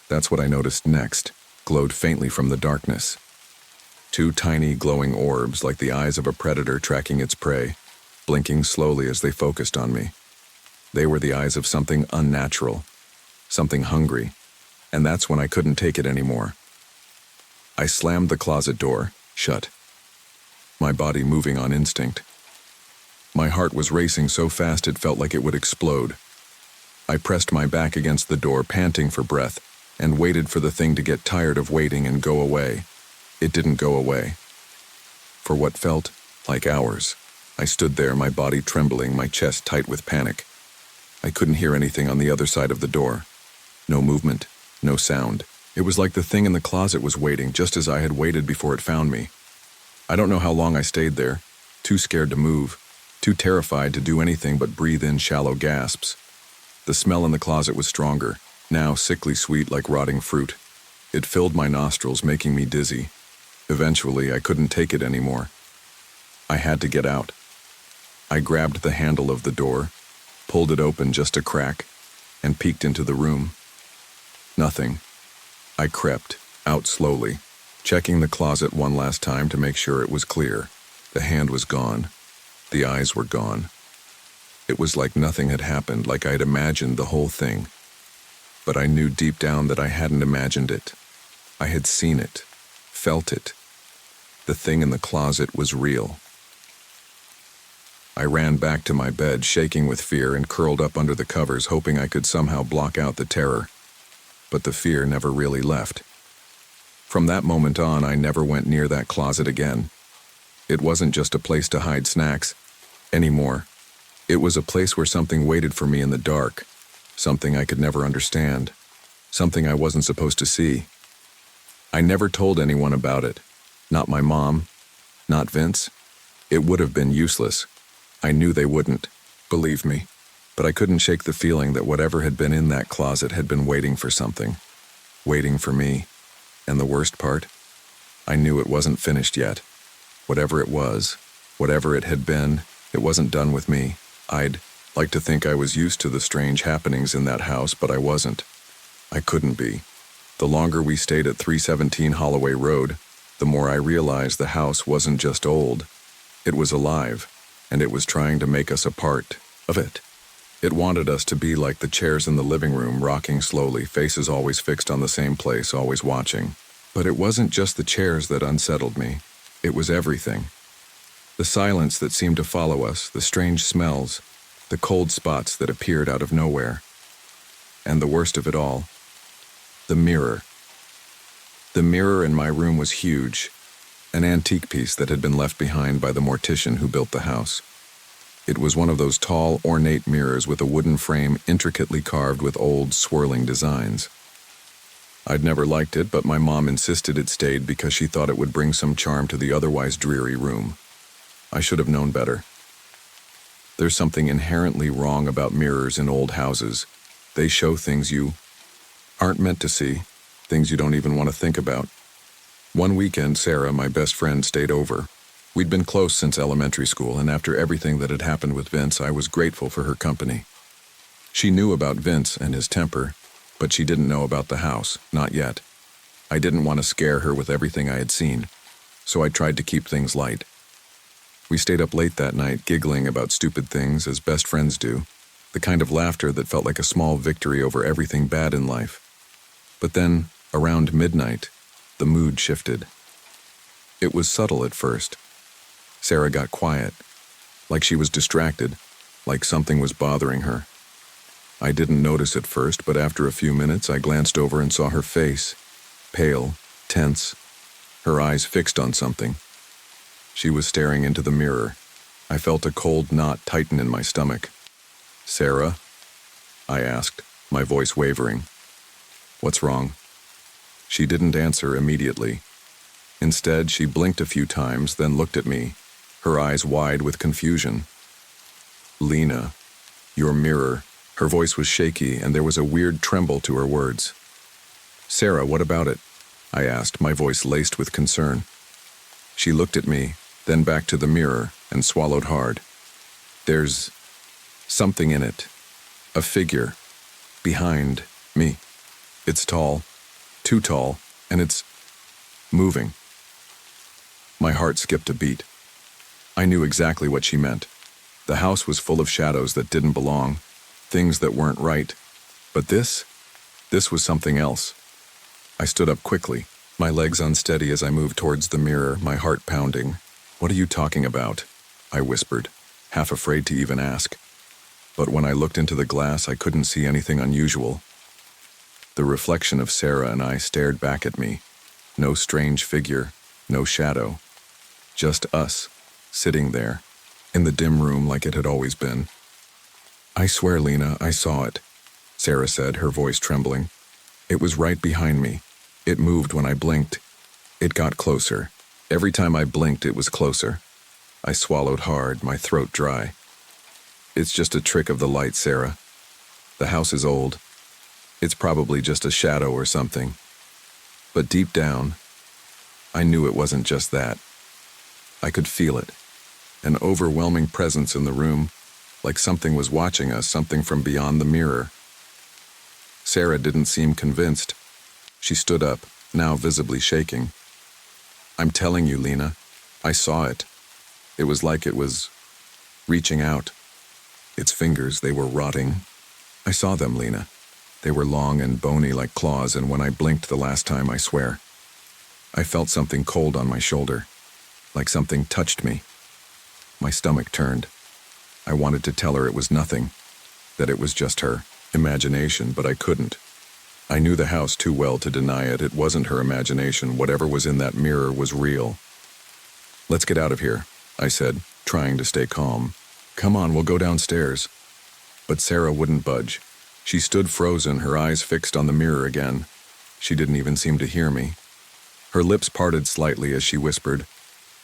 that's what I noticed next, glowed faintly from the darkness. Two tiny glowing orbs, like the eyes of a predator tracking its prey, blinking slowly as they focused on me. They were the eyes of something unnatural, something hungry, and that's when I couldn't take it anymore. I slammed the closet door, shut, my body moving on instinct. My heart was racing so fast it felt like it would explode. I pressed my back against the door, panting for breath, and waited for the thing to get tired of waiting and go away. It didn't go away. For what felt like hours, I stood there, my body trembling, my chest tight with panic. I couldn't hear anything on the other side of the door. No movement, no sound. It was like the thing in the closet was waiting, just as I had waited before it found me. I don't know how long I stayed there, too scared to move, too terrified to do anything but breathe in shallow gasps. The smell in the closet was stronger, now sickly sweet like rotting fruit. It filled my nostrils, making me dizzy. Eventually, I couldn't take it anymore. I had to get out. I grabbed the handle of the door, pulled it open just a crack, and peeked into the room. Nothing. I crept out slowly, checking the closet one last time to make sure it was clear. The hand was gone. The eyes were gone. It was like nothing had happened, like I had imagined the whole thing. But I knew deep down that I hadn't imagined it. I had seen it, felt it. The thing in the closet was real. I ran back to my bed, shaking with fear, and curled up under the covers, hoping I could somehow block out the terror. But the fear never really left. From that moment on, I never went near that closet again. It wasn't just a place to hide snacks anymore. It was a place where something waited for me in the dark, something I could never understand, something I wasn't supposed to see. I never told anyone about it, not my mom, not Vince. It would have been useless. I knew they wouldn't, believe me, but I couldn't shake the feeling that whatever had been in that closet had been waiting for something, waiting for me. And the worst part, I knew it wasn't finished yet. Whatever it was, whatever it had been, it wasn't done with me. I'd like to think I was used to the strange happenings in that house, but I wasn't. I couldn't be. The longer we stayed at 317 Holloway Road, the more I realized the house wasn't just old. It was alive, and it was trying to make us a part of it. It wanted us to be like the chairs in the living room, rocking slowly, faces always fixed on the same place, always watching. But it wasn't just the chairs that unsettled me. It was everything. The silence that seemed to follow us, the strange smells, the cold spots that appeared out of nowhere. And the worst of it all, the mirror. The mirror in my room was huge, an antique piece that had been left behind by the mortician who built the house. It was one of those tall, ornate mirrors with a wooden frame intricately carved with old, swirling designs. I'd never liked it, but my mom insisted it stayed because she thought it would bring some charm to the otherwise dreary room. I should have known better. There's something inherently wrong about mirrors in old houses. They show things you aren't meant to see, things you don't even want to think about. One weekend, Sarah, my best friend, stayed over. We'd been close since elementary school, and after everything that had happened with Vince, I was grateful for her company. She knew about Vince and his temper, but she didn't know about the house, not yet. I didn't want to scare her with everything I had seen, so I tried to keep things light. We stayed up late that night, giggling about stupid things, as best friends do, the kind of laughter that felt like a small victory over everything bad in life. But then, around midnight, the mood shifted. It was subtle at first. Sarah got quiet, like she was distracted, like something was bothering her. I didn't notice at first, but after a few minutes I glanced over and saw her face, pale, tense, her eyes fixed on something. She was staring into the mirror. I felt a cold knot tighten in my stomach. "Sarah?" I asked, my voice wavering. "What's wrong?" She didn't answer immediately. Instead, she blinked a few times, then looked at me, her eyes wide with confusion. "Lena, your mirror." Her voice was shaky, and there was a weird tremble to her words. "Sarah, what about it?" I asked, my voice laced with concern. She looked at me, then back to the mirror, and swallowed hard. "There's something in it. A figure. Behind me. It's tall. Too tall. And it's moving." My heart skipped a beat. I knew exactly what she meant. The house was full of shadows that didn't belong, things that weren't right. But this was something else. I stood up quickly, my legs unsteady as I moved towards the mirror, my heart pounding. "What are you talking about?" I whispered, half afraid to even ask. But when I looked into the glass, I couldn't see anything unusual. The reflection of Sarah and I stared back at me. No strange figure, no shadow. Just us, sitting there, in the dim room like it had always been. "I swear, Lena, I saw it," Sarah said, her voice trembling. "It was right behind me. It moved when I blinked. It got closer. Every time I blinked, it was closer." I swallowed hard, my throat dry. "It's just a trick of the light, Sarah. The house is old. It's probably just a shadow or something." But deep down, I knew it wasn't just that. I could feel it. An overwhelming presence in the room, like something was watching us, something from beyond the mirror. Sarah didn't seem convinced. She stood up, now visibly shaking. "I'm telling you, Lena, I saw it. It was like it was reaching out. Its fingers, they were rotting. I saw them, Lena. They were long and bony like claws, and when I blinked the last time, I swear, I felt something cold on my shoulder, like something touched me." My stomach turned. I wanted to tell her it was nothing, that it was just her imagination, but I couldn't. I knew the house too well to deny it. It wasn't her imagination. Whatever was in that mirror was real. "Let's get out of here," I said, trying to stay calm. "Come on, we'll go downstairs." But Sarah wouldn't budge. She stood frozen, her eyes fixed on the mirror again. She didn't even seem to hear me. Her lips parted slightly as she whispered,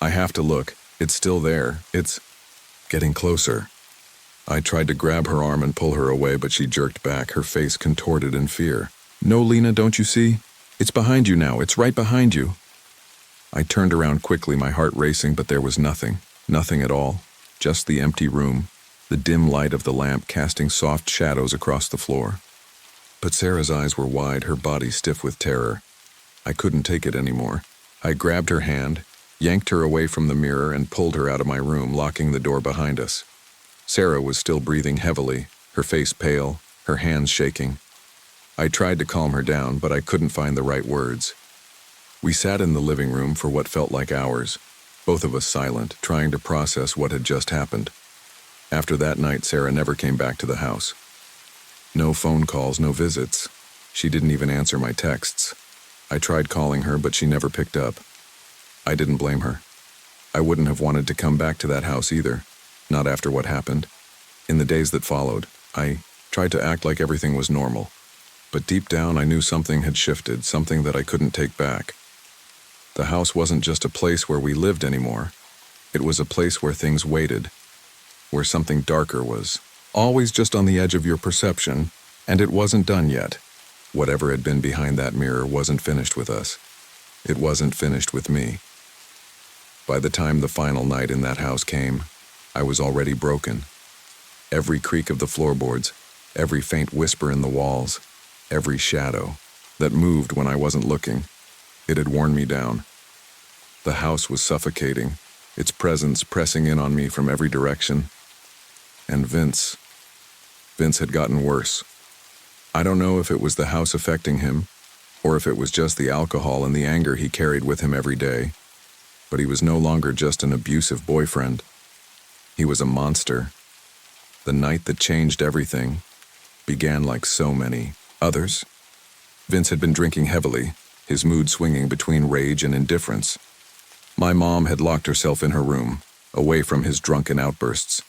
"I have to look. It's still there. It's getting closer." I tried to grab her arm and pull her away, but she jerked back, her face contorted in fear. "No, Lena, don't you see? It's behind you now. It's right behind you." I turned around quickly, my heart racing, but there was nothing. Nothing at all. Just the empty room, the dim light of the lamp casting soft shadows across the floor. But Sarah's eyes were wide, her body stiff with terror. I couldn't take it anymore. I grabbed her hand, yanked her away from the mirror, and pulled her out of my room, locking the door behind us. Sarah was still breathing heavily, her face pale, her hands shaking. I tried to calm her down, but I couldn't find the right words. We sat in the living room for what felt like hours, both of us silent, trying to process what had just happened. After that night, Sarah never came back to the house. No phone calls, no visits. She didn't even answer my texts. I tried calling her, but she never picked up. I didn't blame her. I wouldn't have wanted to come back to that house either, not after what happened. In the days that followed, I tried to act like everything was normal. But deep down, I knew something had shifted, something that I couldn't take back. The house wasn't just a place where we lived anymore. It was a place where things waited, where something darker was always just on the edge of your perception, and it wasn't done yet. Whatever had been behind that mirror wasn't finished with us. It wasn't finished with me. By the time the final night in that house came, I was already broken. Every creak of the floorboards, every faint whisper in the walls, every shadow that moved when I wasn't looking, it had worn me down. The house was suffocating, its presence pressing in on me from every direction. And Vince had gotten worse. I don't know if it was the house affecting him, or if it was just the alcohol and the anger he carried with him every day, but he was no longer just an abusive boyfriend. He was a monster. The night that changed everything, began like so many others. Vince had been drinking heavily, his mood swinging between rage and indifference. My mom had locked herself in her room, away from his drunken outbursts.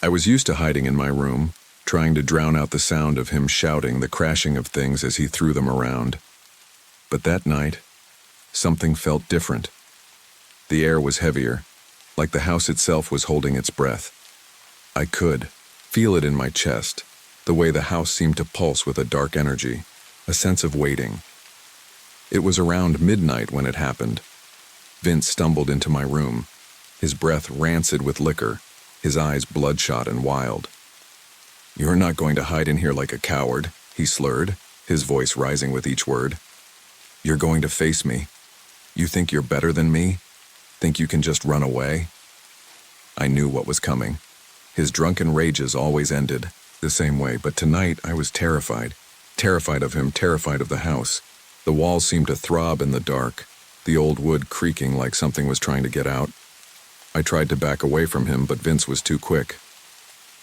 I was used to hiding in my room, trying to drown out the sound of him shouting, the crashing of things as he threw them around. But that night, something felt different. The air was heavier, like the house itself was holding its breath. I could feel it in my chest, the way the house seemed to pulse with a dark energy, a sense of waiting. It was around midnight when it happened. Vince stumbled into my room, his breath rancid with liquor, his eyes bloodshot and wild. "You're not going to hide in here like a coward," he slurred, his voice rising with each word. "You're going to face me. You think you're better than me? Think you can just run away?" I knew what was coming. His drunken rages always ended the same way, but tonight I was terrified. Terrified of him, terrified of the house. The walls seemed to throb in the dark, the old wood creaking like something was trying to get out. I tried to back away from him, but Vince was too quick.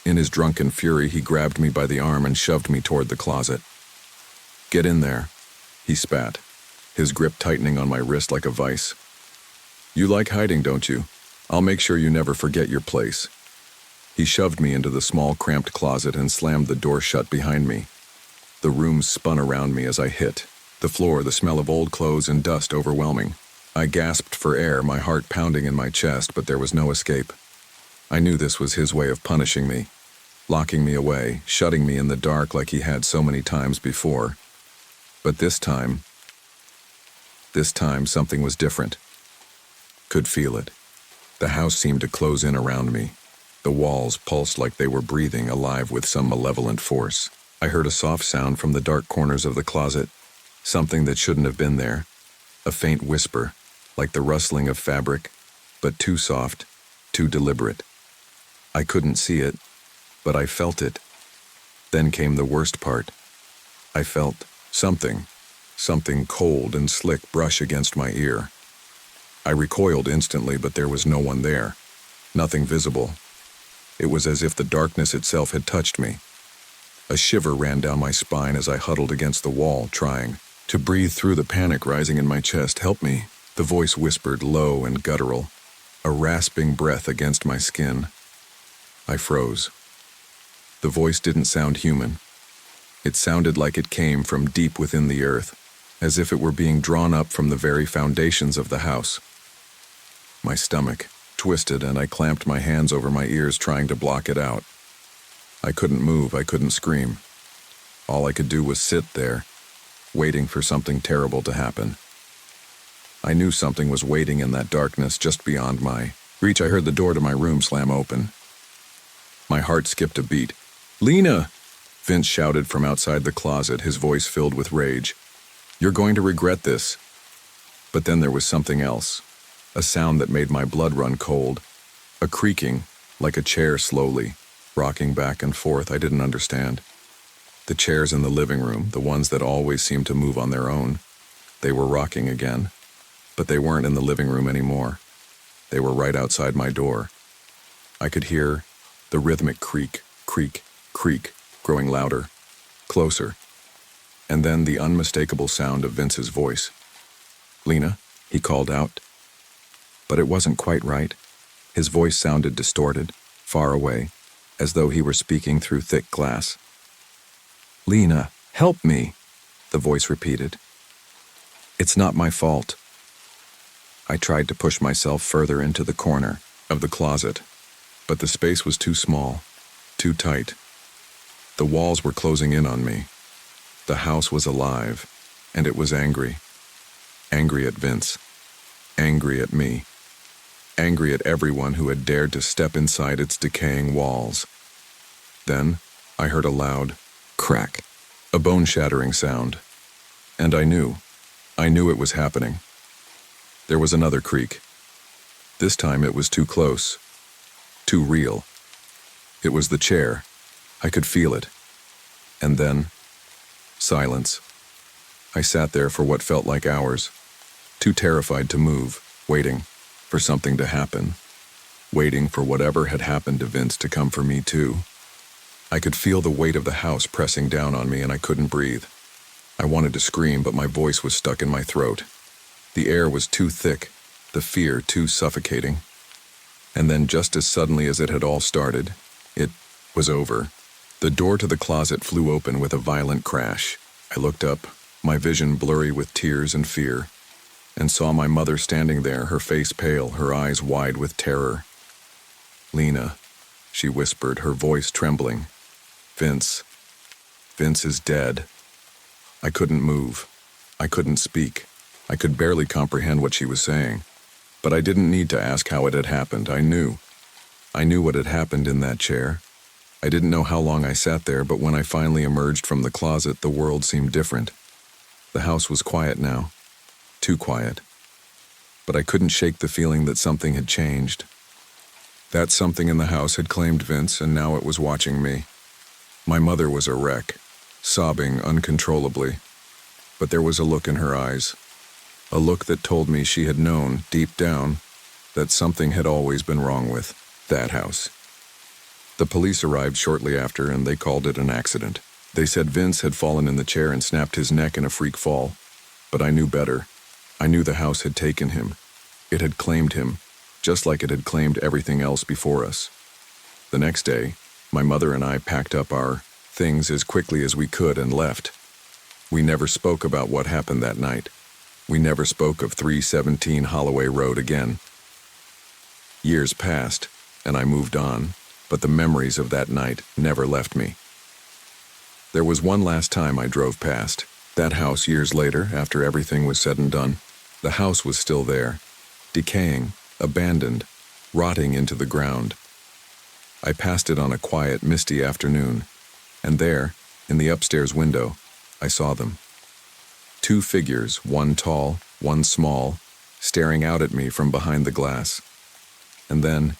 In his drunken fury, he grabbed me by the arm and shoved me toward the closet. "Get in there," he spat, his grip tightening on my wrist like a vice. "You like hiding, don't you? I'll make sure you never forget your place." He shoved me into the small, cramped closet and slammed the door shut behind me. The room spun around me as I hit. The floor, the smell of old clothes and dust overwhelming. I gasped for air, my heart pounding in my chest, but there was no escape. I knew this was his way of punishing me, locking me away, shutting me in the dark like he had so many times before. But this time something was different. Could feel it. The house seemed to close in around me. The walls pulsed like they were breathing, alive with some malevolent force. I heard a soft sound from the dark corners of the closet, something that shouldn't have been there. A faint whisper, like the rustling of fabric, but too soft, too deliberate. I couldn't see it, but I felt it. Then came the worst part. I felt something cold and slick brush against my ear. I recoiled instantly, but there was no one there. Nothing visible. It was as if the darkness itself had touched me. A shiver ran down my spine as I huddled against the wall, trying to breathe through the panic rising in my chest. "Help me," the voice whispered, low and guttural, a rasping breath against my skin. I froze. The voice didn't sound human. It sounded like it came from deep within the earth, as if it were being drawn up from the very foundations of the house. My stomach twisted and I clamped my hands over my ears, trying to block it out. I couldn't move, I couldn't scream. All I could do was sit there, waiting for something terrible to happen. I knew something was waiting in that darkness just beyond my reach. I heard the door to my room slam open. My heart skipped a beat. "Lena!" Vince shouted from outside the closet, his voice filled with rage. "You're going to regret this." But then there was something else, a sound that made my blood run cold, a creaking, like a chair slowly rocking back and forth. I didn't understand. The chairs in the living room, the ones that always seemed to move on their own, they were rocking again, but they weren't in the living room anymore. They were right outside my door. I could hear the rhythmic creak, creak, creak, growing louder, closer, and then the unmistakable sound of Vince's voice. "Lena," he called out. But it wasn't quite right. His voice sounded distorted, far away, as though he were speaking through thick glass. "Lena, help me," the voice repeated. "It's not my fault." I tried to push myself further into the corner of the closet, but the space was too small, too tight. The walls were closing in on me. The house was alive, and it was angry. Angry at Vince. Angry at me. Angry at everyone who had dared to step inside its decaying walls. Then I heard a loud crack, a bone-shattering sound, and I knew it was happening. There was another creak. This time it was too close, too real. It was the chair. I could feel it. And then, silence. I sat there for what felt like hours, too terrified to move, waiting for something to happen, waiting for whatever had happened to Vince to come for me too. I could feel the weight of the house pressing down on me and I couldn't breathe. I wanted to scream, but my voice was stuck in my throat. The air was too thick, the fear too suffocating. And then, just as suddenly as it had all started, it was over. The door to the closet flew open with a violent crash. I looked up, my vision blurry with tears and fear, and saw my mother standing there, her face pale, her eyes wide with terror. "Lena," she whispered, her voice trembling. Vince is dead." I couldn't move. I couldn't speak. I could barely comprehend what she was saying. But I didn't need to ask how it had happened. I knew. I knew what had happened in that chair. I didn't know how long I sat there, but when I finally emerged from the closet, the world seemed different. The house was quiet now. Too quiet. But I couldn't shake the feeling that something had changed. That something in the house had claimed Vince, and now it was watching me. My mother was a wreck, sobbing uncontrollably. But there was a look in her eyes. A look that told me she had known, deep down, that something had always been wrong with that house. The police arrived shortly after, and they called it an accident. They said Vince had fallen in the chair and snapped his neck in a freak fall. But I knew better. I knew the house had taken him. It had claimed him, just like it had claimed everything else before us. The next day, my mother and I packed up our things as quickly as we could and left. We never spoke about what happened that night. We never spoke of 317 Holloway Road again. Years passed, and I moved on, but the memories of that night never left me. There was one last time I drove past that house years later, after everything was said and done. The house was still there, decaying, abandoned, rotting into the ground. I passed it on a quiet, misty afternoon, and there, in the upstairs window, I saw them. Two figures, one tall, one small, staring out at me from behind the glass. And then,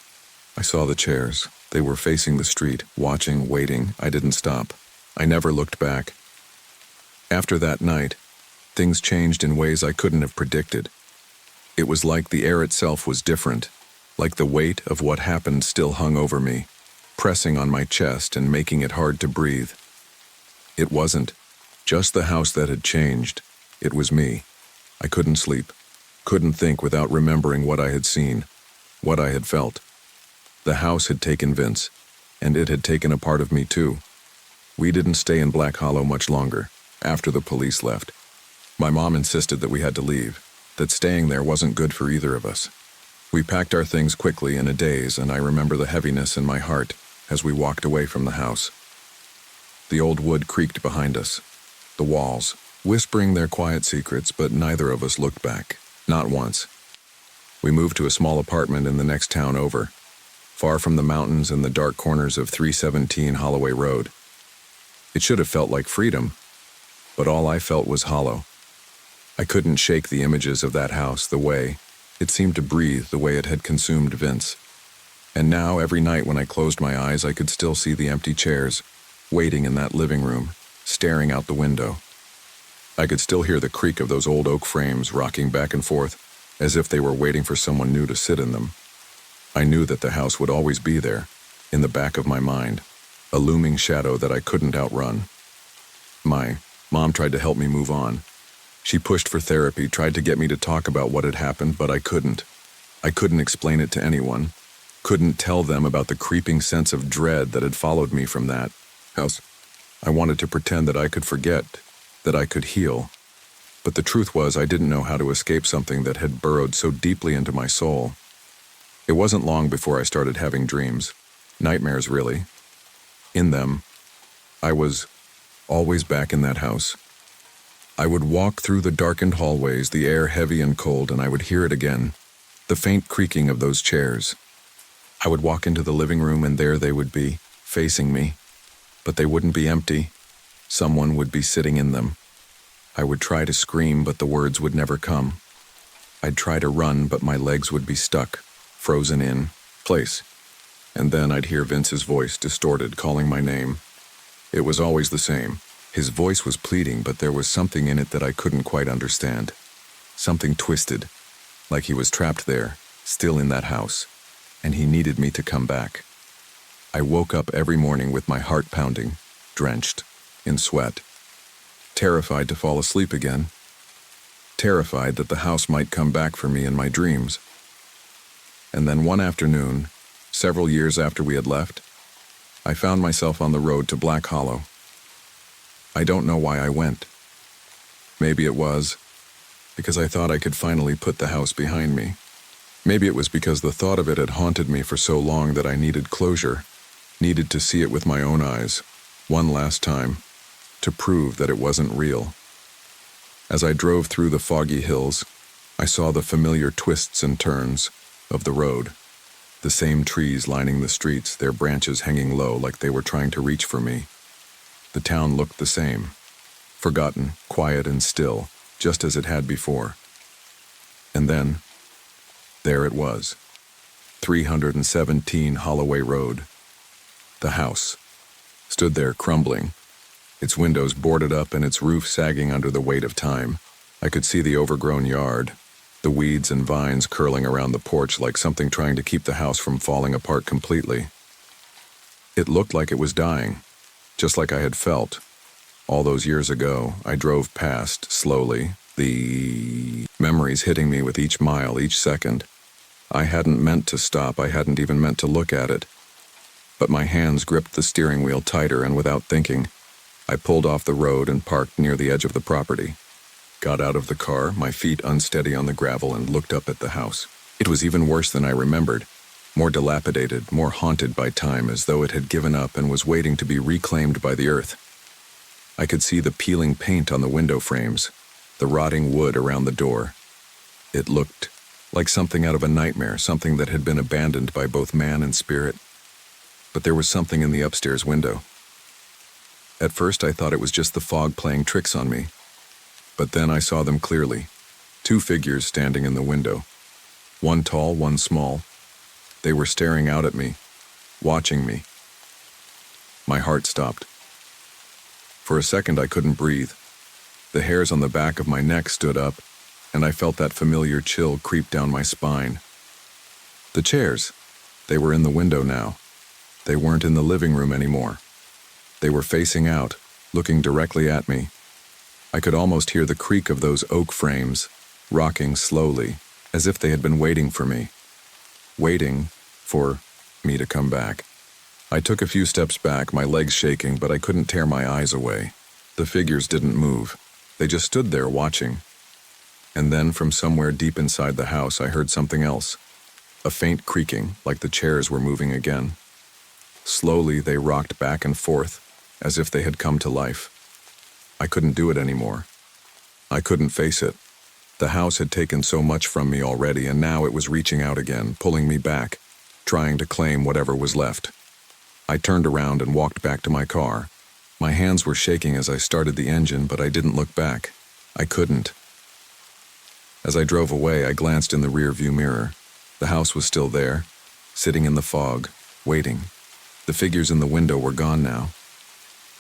I saw the chairs. They were facing the street, watching, waiting. I didn't stop. I never looked back. After that night, things changed in ways I couldn't have predicted. It was like the air itself was different, like the weight of what happened still hung over me, pressing on my chest and making it hard to breathe. It wasn't just the house that had changed. It was me. I couldn't sleep, couldn't think without remembering what I had seen, what I had felt. The house had taken Vince, and it had taken a part of me too. We didn't stay in Black Hollow much longer, after the police left. My mom insisted that we had to leave, that staying there wasn't good for either of us. We packed our things quickly in a daze, and I remember the heaviness in my heart as we walked away from the house. The old wood creaked behind us, the walls, whispering their quiet secrets, but neither of us looked back, not once. We moved to a small apartment in the next town over, far from the mountains and the dark corners of 317 Holloway Road. It should have felt like freedom, but all I felt was hollow. I couldn't shake the images of that house, the way it seemed to breathe, the way it had consumed Vince. And now, every night when I closed my eyes, I could still see the empty chairs, waiting in that living room, staring out the window. I could still hear the creak of those old oak frames rocking back and forth, as if they were waiting for someone new to sit in them. I knew that the house would always be there, in the back of my mind, a looming shadow that I couldn't outrun. My mom tried to help me move on. She pushed for therapy, tried to get me to talk about what had happened, but I couldn't. I couldn't explain it to anyone, couldn't tell them about the creeping sense of dread that had followed me from that house. I wanted to pretend that I could forget, that I could heal. But the truth was, I didn't know how to escape something that had burrowed so deeply into my soul. It wasn't long before I started having dreams. Nightmares, really. In them, I was always back in that house. I would walk through the darkened hallways, the air heavy and cold, and I would hear it again, the faint creaking of those chairs. I would walk into the living room, and there they would be, facing me. But they wouldn't be empty. Someone would be sitting in them. I would try to scream, but the words would never come. I'd try to run, but my legs would be stuck, frozen in place. And then I'd hear Vince's voice, distorted, calling my name. It was always the same. His voice was pleading, but there was something in it that I couldn't quite understand. Something twisted, like he was trapped there, still in that house, and he needed me to come back. I woke up every morning with my heart pounding, drenched in sweat, terrified to fall asleep again, terrified that the house might come back for me in my dreams. And then one afternoon, several years after we had left, I found myself on the road to Black Hollow. I don't know why I went. Maybe it was because I thought I could finally put the house behind me. Maybe it was because the thought of it had haunted me for so long that I needed closure, needed to see it with my own eyes, one last time, to prove that it wasn't real. As I drove through the foggy hills, I saw the familiar twists and turns of the road, the same trees lining the streets, their branches hanging low like they were trying to reach for me. The town looked the same, forgotten, quiet and still, just as it had before. And then, there it was, 317 Holloway Road. The house stood there crumbling, its windows boarded up and its roof sagging under the weight of time. I could see the overgrown yard, the weeds and vines curling around the porch like something trying to keep the house from falling apart completely. It looked like it was dying, just like I had felt. All those years ago, I drove past, slowly, the memories hitting me with each mile, each second. I hadn't meant to stop, I hadn't even meant to look at it. But my hands gripped the steering wheel tighter, and without thinking, I pulled off the road and parked near the edge of the property. Got out of the car, my feet unsteady on the gravel, and looked up at the house. It was even worse than I remembered, more dilapidated, more haunted by time, as though it had given up and was waiting to be reclaimed by the earth. I could see the peeling paint on the window frames, the rotting wood around the door. It looked like something out of a nightmare, something that had been abandoned by both man and spirit. But there was something in the upstairs window. At first I thought it was just the fog playing tricks on me. But then I saw them clearly. 2 figures standing in the window. One tall, one small. They were staring out at me, watching me. My heart stopped. For a second I couldn't breathe. The hairs on the back of my neck stood up, and I felt that familiar chill creep down my spine. The chairs, they were in the window now. They weren't in the living room anymore. They were facing out, looking directly at me. I could almost hear the creak of those oak frames, rocking slowly, as if they had been waiting for me. Waiting for me to come back. I took a few steps back, my legs shaking, but I couldn't tear my eyes away. The figures didn't move. They just stood there watching. And then from somewhere deep inside the house, I heard something else. A faint creaking, like the chairs were moving again. Slowly, they rocked back and forth, as if they had come to life. I couldn't do it anymore. I couldn't face it. The house had taken so much from me already, and now it was reaching out again, pulling me back, trying to claim whatever was left. I turned around and walked back to my car. My hands were shaking as I started the engine, but I didn't look back. I couldn't. As I drove away, I glanced in the rearview mirror. The house was still there, sitting in the fog, waiting. The figures in the window were gone now.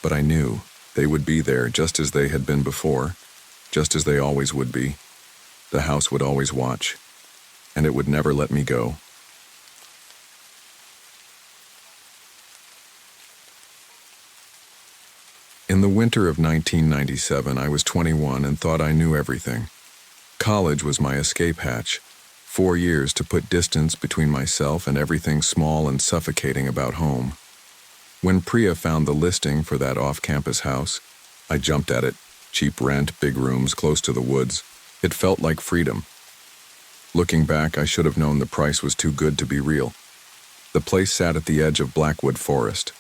But I knew they would be there just as they had been before, just as they always would be. The house would always watch, and it would never let me go. In the winter of 1997, I was 21 and thought I knew everything. College was my escape hatch. 4 years to put distance between myself and everything small and suffocating about home. When Priya found the listing for that off-campus house, I jumped at it. Cheap rent, big rooms, close to the woods. It felt like freedom. Looking back, I should have known the price was too good to be real. The place sat at the edge of Blackwood Forest,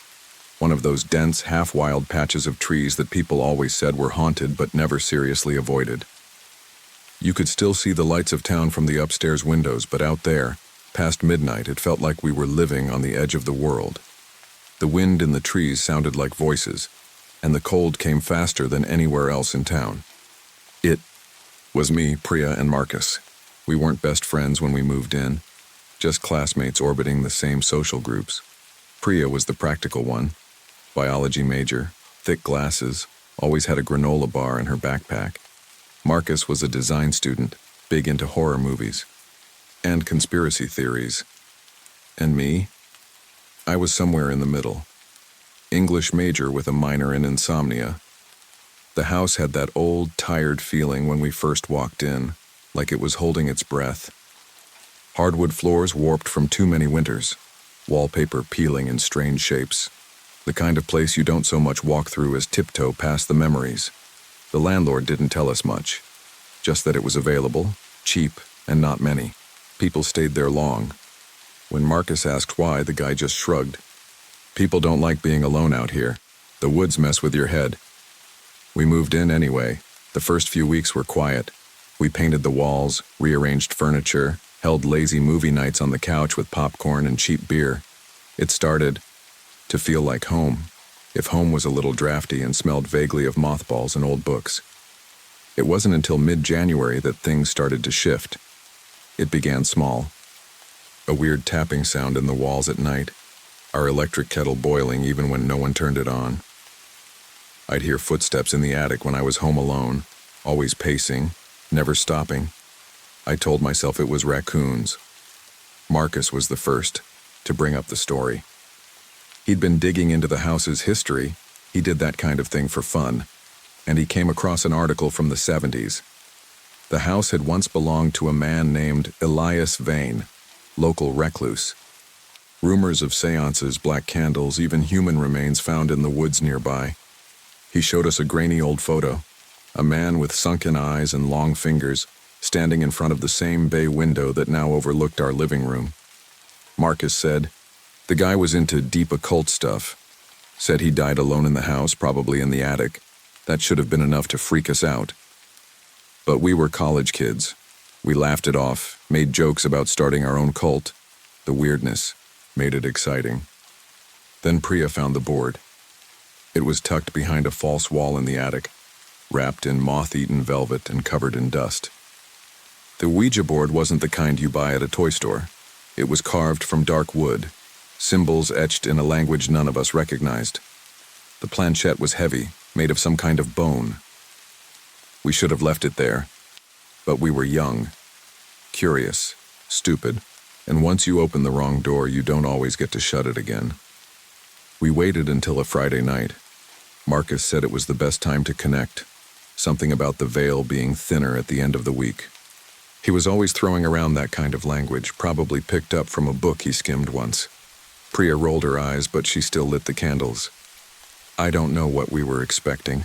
one of those dense, half-wild patches of trees that people always said were haunted but never seriously avoided. You could still see the lights of town from the upstairs windows, but out there, past midnight, it felt like we were living on the edge of the world. The wind in the trees sounded like voices, and the cold came faster than anywhere else in town. It was me, Priya, and Marcus. We weren't best friends when we moved in, just classmates orbiting the same social groups. Priya was the practical one, biology major, thick glasses, always had a granola bar in her backpack. Marcus was a design student, big into horror movies and conspiracy theories. And me? I was somewhere in the middle. English major with a minor in insomnia. The house had that old, tired feeling when we first walked in, like it was holding its breath. Hardwood floors warped from too many winters, wallpaper peeling in strange shapes. The kind of place you don't so much walk through as tiptoe past the memories. The landlord didn't tell us much, just that it was available, cheap, and not many. People stayed there long. When Marcus asked why, the guy just shrugged. People don't like being alone out here. The woods mess with your head. We moved in anyway. The first few weeks were quiet. We painted the walls, rearranged furniture, held lazy movie nights on the couch with popcorn and cheap beer. It started to feel like home, if home was a little drafty and smelled vaguely of mothballs and old books. It wasn't until mid-January that things started to shift. It began small. A weird tapping sound in the walls at night, our electric kettle boiling even when no one turned it on. I'd hear footsteps in the attic when I was home alone, always pacing, never stopping. I told myself it was raccoons. Marcus was the first to bring up the story. He'd been digging into the house's history. He did that kind of thing for fun, and he came across an article from the 70s. The house had once belonged to a man named Elias Vane, local recluse. Rumors of seances, black candles, even human remains found in the woods nearby. He showed us a grainy old photo, a man with sunken eyes and long fingers, standing in front of the same bay window that now overlooked our living room. Marcus said, the guy was into deep occult stuff. Said he died alone in the house, probably in the attic. That should have been enough to freak us out. But we were college kids. We laughed it off, made jokes about starting our own cult. The weirdness made it exciting. Then Priya found the board. It was tucked behind a false wall in the attic, wrapped in moth-eaten velvet and covered in dust. The Ouija board wasn't the kind you buy at a toy store. It was carved from dark wood, symbols etched in a language none of us recognized. The planchette was heavy, made of some kind of bone. We should have left it there, but we were young, curious, stupid, and once you open the wrong door, you don't always get to shut it again. We waited until a Friday night. Marcus said it was the best time to connect, something about the veil being thinner at the end of the week. He was always throwing around that kind of language, probably picked up from a book he skimmed once. Priya rolled her eyes, but she still lit the candles. I don't know what we were expecting.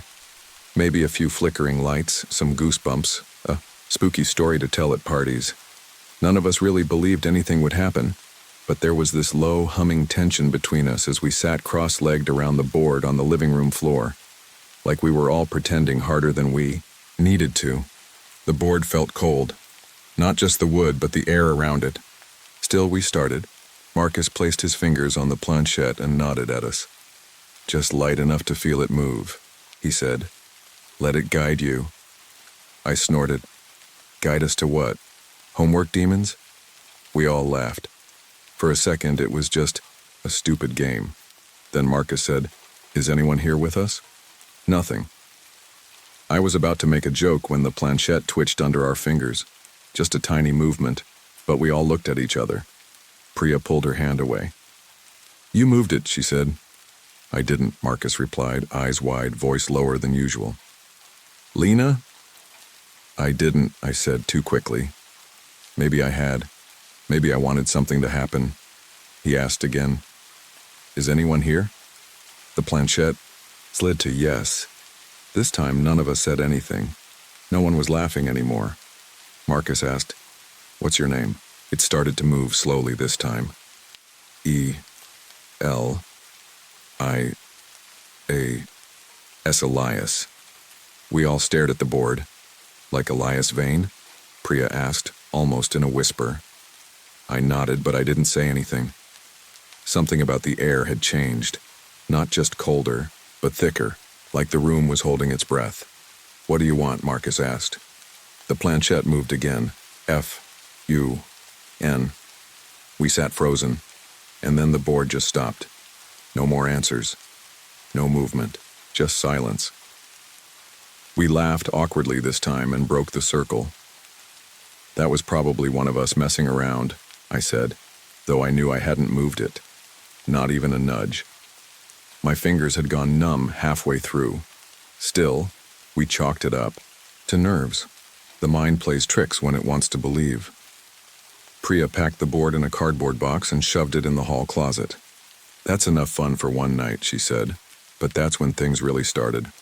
Maybe a few flickering lights, some goosebumps, a spooky story to tell at parties. None of us really believed anything would happen, but there was this low, humming tension between us as we sat cross-legged around the board on the living room floor, like we were all pretending harder than we needed to. The board felt cold. Not just the wood, but the air around it. Still, we started. Marcus placed his fingers on the planchette and nodded at us. Just light enough to feel it move, he said. Let it guide you. I snorted. Guide us to what? Homework demons? We all laughed. For a second, it was just a stupid game. Then Marcus said, Is anyone here with us? Nothing. I was about to make a joke when the planchette twitched under our fingers. Just a tiny movement, but we all looked at each other. Priya pulled her hand away. You moved it, she said. I didn't, Marcus replied, eyes wide, voice lower than usual. Lena? I didn't, I said too quickly. Maybe I had. Maybe I wanted something to happen. He asked again. Is anyone here? The planchette slid to yes. This time none of us said anything. No one was laughing anymore. Marcus asked, What's your name? It started to move slowly this time. E-L-I-A-S Elias. We all stared at the board. Like Elias Vane? Priya asked, almost in a whisper. I nodded, but I didn't say anything. Something about the air had changed. Not just colder, but thicker, like the room was holding its breath. What do you want? Marcus asked. The planchette moved again. F-U-N. We sat frozen, and then the board just stopped. No more answers. No movement. Just silence. We laughed awkwardly this time and broke the circle. That was probably one of us messing around, I said, though I knew I hadn't moved it. Not even a nudge. My fingers had gone numb halfway through. Still, we chalked it up to nerves. The mind plays tricks when it wants to believe. Priya packed the board in a cardboard box and shoved it in the hall closet. "That's enough fun for one night," she said, but that's when things really started.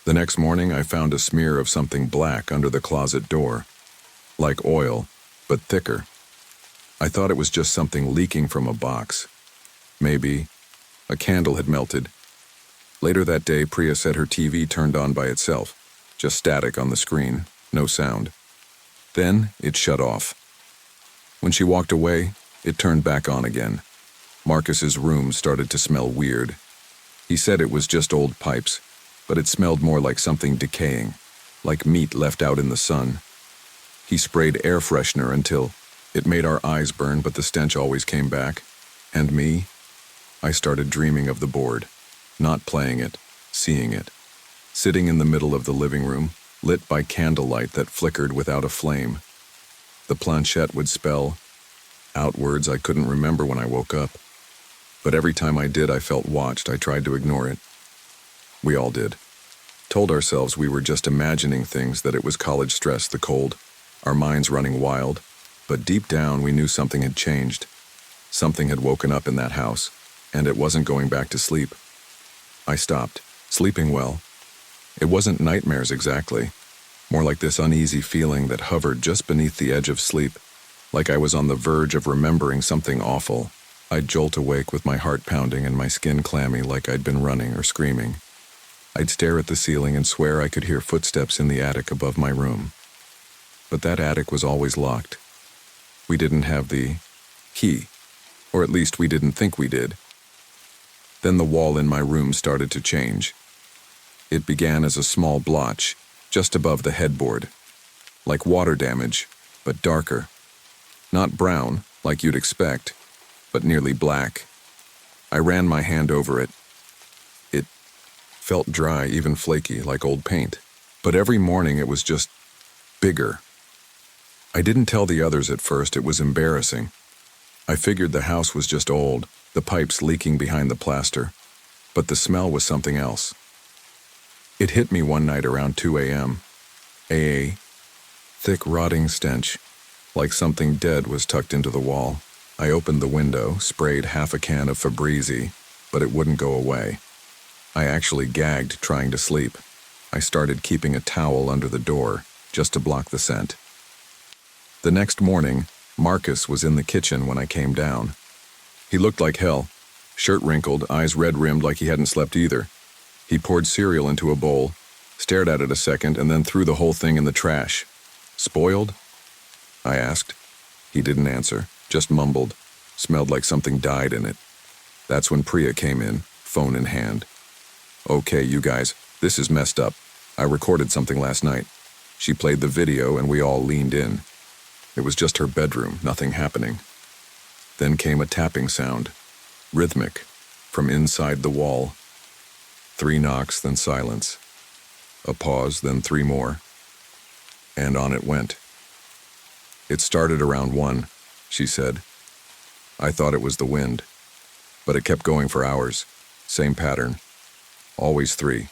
The next morning, I found a smear of something black under the closet door. Like oil, but thicker. I thought it was just something leaking from a box. Maybe a candle had melted. Later that day, Priya said her TV turned on by itself, just static on the screen, no sound. Then it shut off. When she walked away, it turned back on again. Marcus's room started to smell weird. He said it was just old pipes, but it smelled more like something decaying, like meat left out in the sun. He sprayed air freshener until it made our eyes burn, but the stench always came back. And me? I started dreaming of the board, not playing it, seeing it. Sitting in the middle of the living room, lit by candlelight that flickered without a flame. The planchette would spell out words I couldn't remember when I woke up. But every time I did, I felt watched. I tried to ignore it. We all did. Told ourselves we were just imagining things, that it was college stress, the cold, our minds running wild. But deep down, we knew something had changed. Something had woken up in that house, and it wasn't going back to sleep. I stopped, sleeping well. It wasn't nightmares exactly, more like this uneasy feeling that hovered just beneath the edge of sleep, like I was on the verge of remembering something awful. I'd jolt awake with my heart pounding and my skin clammy like I'd been running or screaming. I'd stare at the ceiling and swear I could hear footsteps in the attic above my room. But that attic was always locked. We didn't have the key, or at least we didn't think we did. Then the wall in my room started to change. It began as a small blotch, just above the headboard, like water damage, but darker. Not brown, like you'd expect, but nearly black. I ran my hand over it. It felt dry, even flaky, like old paint. But every morning it was just bigger. I didn't tell the others at first. It was embarrassing. I figured the house was just old, the pipes leaking behind the plaster. But the smell was something else. It hit me one night around 2 a.m. A thick, rotting stench, like something dead was tucked into the wall. I opened the window, sprayed half a can of Febreze, but it wouldn't go away. I actually gagged trying to sleep. I started keeping a towel under the door, just to block the scent. The next morning, Marcus was in the kitchen when I came down. He looked like hell, shirt wrinkled, eyes red-rimmed like he hadn't slept either. He poured cereal into a bowl, stared at it a second, and then threw the whole thing in the trash. "Spoiled?" I asked. He didn't answer, just mumbled. Smelled like something died in it. That's when Priya came in, phone in hand. "Okay, you guys, this is messed up. I recorded something last night." She played the video and we all leaned in. It was just her bedroom, nothing happening. Then came a tapping sound, rhythmic, from inside the wall. 3 knocks, then silence. A pause, then 3 more. And on it went. "It started around 1, she said. I thought it was the wind, but it kept going for hours. Same pattern. Always 3.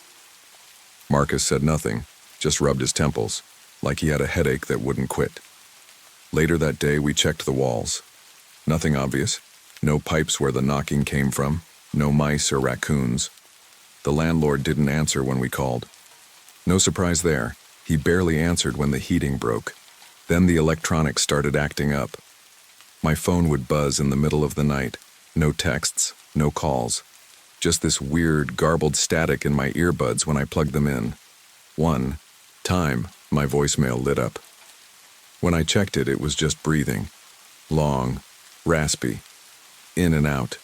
Marcus said nothing, just rubbed his temples, like he had a headache that wouldn't quit. Later that day, we checked the walls. Nothing obvious. No pipes where the knocking came from. No mice or raccoons. The landlord didn't answer when we called. No surprise there. He barely answered when the heating broke. Then the electronics started acting up. My phone would buzz in the middle of the night. No texts, no calls. Just this weird, garbled static in my earbuds when I plugged them in. One time, my voicemail lit up. When I checked it, it was just breathing. Long, raspy, in and out,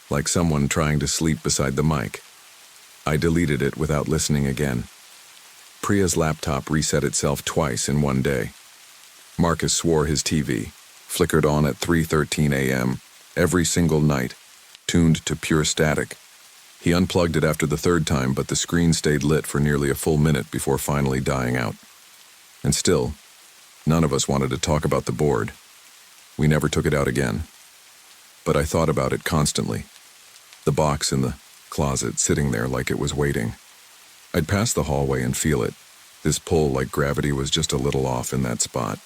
like someone trying to sleep beside the mic. I deleted it without listening again. Priya's laptop reset itself twice in one day. Marcus swore his TV, flickered on at 3:13 a.m., every single night, tuned to pure static. He unplugged it after the 3rd time, but the screen stayed lit for nearly a full minute before finally dying out. And still, none of us wanted to talk about the board. We never took it out again. but I thought about it constantly. The box in the closet sitting there like it was waiting. I'd pass the hallway and feel it. This pull like gravity was just a little off in that spot.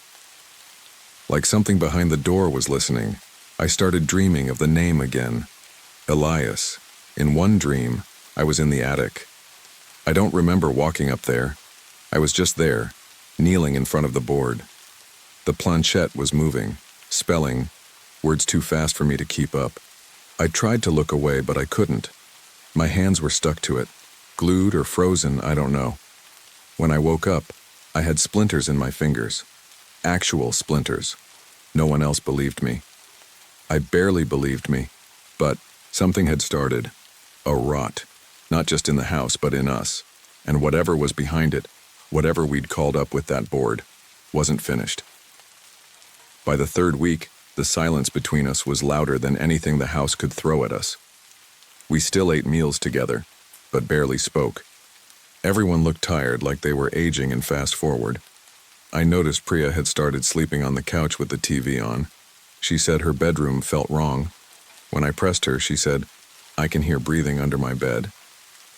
Like something behind the door was listening, I started dreaming of the name again. Elias. In one dream, I was in the attic. I don't remember walking up there. I was just there, kneeling in front of the board. The planchette was moving, spelling, words too fast for me to keep up. I tried to look away, but I couldn't. My hands were stuck to it, glued or frozen, I don't know. When I woke up, I had splinters in my fingers. Actual splinters. No one else believed me. I barely believed me, but something had started. A rot. Not just in the house, but in us. And whatever was behind it, whatever we'd called up with that board, wasn't finished. By the third week, the silence between us was louder than anything the house could throw at us. We still ate meals together, but barely spoke. Everyone looked tired, like they were aging in fast forward. I noticed Priya had started sleeping on the couch with the TV on. She said her bedroom felt wrong. When I pressed her, she said, "I can hear breathing under my bed."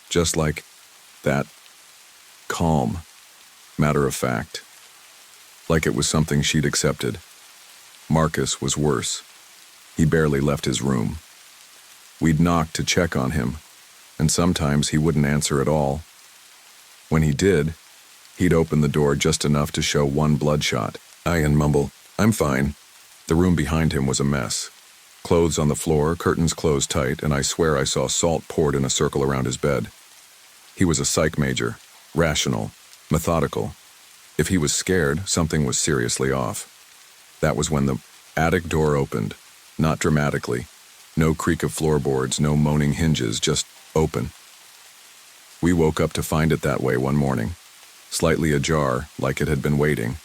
Just like that. Calm. Matter of fact. Like it was something she'd accepted. Marcus was worse. He barely left his room. We'd knock to check on him, and sometimes he wouldn't answer at all. When he did, he'd open the door just enough to show one bloodshot. And mumble, "I'm fine." The room behind him was a mess. Clothes on the floor, curtains closed tight, and I swear I saw salt poured in a circle around his bed. He was a psych major, rational, methodical. If he was scared, something was seriously off. That was when the attic door opened, not dramatically. No creak of floorboards, no moaning hinges, just open. We woke up to find it that way one morning, slightly ajar, like it had been waiting.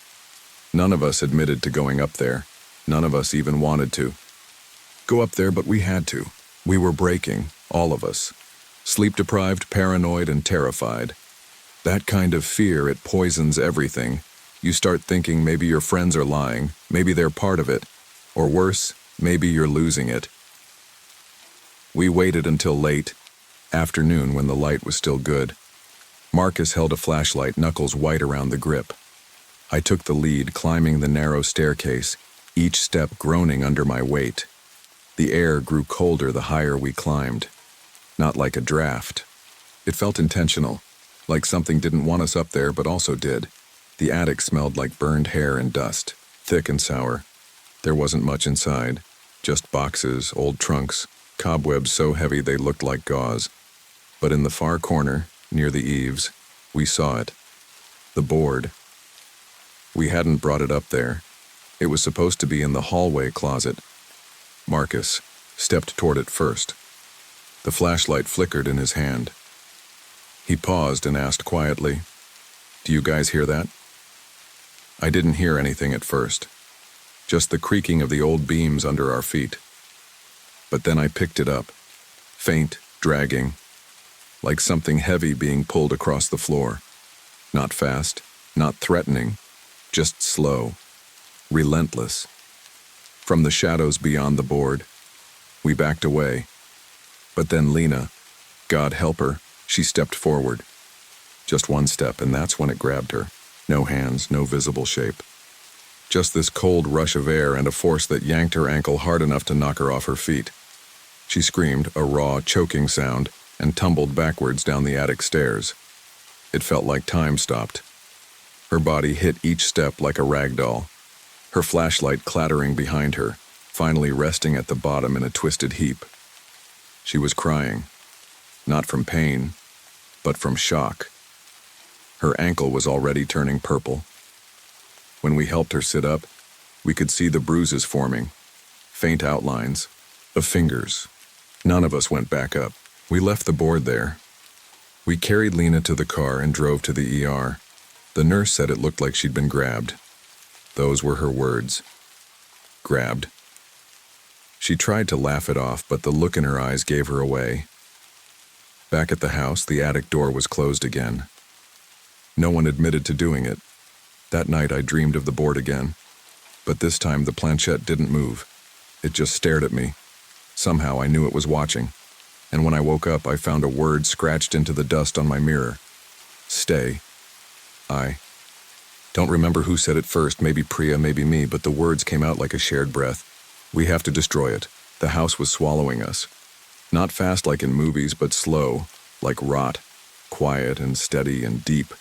None of us admitted to going up there. None of us even wanted to. Go up there, but we had to. We were breaking, all of us. Sleep-deprived, paranoid, and terrified. That kind of fear, it poisons everything. You start thinking maybe your friends are lying, maybe they're part of it, or worse, maybe you're losing it. We waited until late, afternoon when the light was still good. Marcus held a flashlight, knuckles white around the grip. I took the lead, climbing the narrow staircase, each step groaning under my weight. The air grew colder the higher we climbed. Not like a draft. It felt intentional, like something didn't want us up there but also did. The attic smelled like burned hair and dust, thick and sour. There wasn't much inside, just boxes, old trunks, cobwebs so heavy they looked like gauze. But in the far corner, near the eaves, we saw it. The board. We hadn't brought it up there. It was supposed to be in the hallway closet. Marcus stepped toward it first. The flashlight flickered in his hand. He paused and asked quietly, "Do you guys hear that?" I didn't hear anything at first, just the creaking of the old beams under our feet. But then I picked it up, faint, dragging, like something heavy being pulled across the floor. Not fast, not threatening, just slow, relentless. From the shadows beyond the board, we backed away. But then Lena, God help her, she stepped forward. Just one step, and that's when it grabbed her. No hands, no visible shape. Just this cold rush of air and a force that yanked her ankle hard enough to knock her off her feet. She screamed, a raw, choking sound, and tumbled backwards down the attic stairs. It felt like time stopped. Her body hit each step like a rag doll, her flashlight clattering behind her, finally resting at the bottom in a twisted heap. She was crying, not from pain, but from shock. Her ankle was already turning purple. When we helped her sit up, we could see the bruises forming, faint outlines of fingers. None of us went back up. We left the board there. We carried Lena to the car and drove to the ER. The nurse said it looked like she'd been grabbed. Those were her words. Grabbed. She tried to laugh it off, but the look in her eyes gave her away. Back at the house, the attic door was closed again. No one admitted to doing it. That night I dreamed of the board again, but this time the planchette didn't move. It just stared at me, Somehow I knew it was watching, and when I woke up, I found a word scratched into the dust on my mirror. Stay. I don't remember who said it first, maybe Priya, maybe me, but the words came out like a shared breath. We have to destroy it. The house was swallowing us. Not fast like in movies, but slow, like rot, quiet and steady and deep.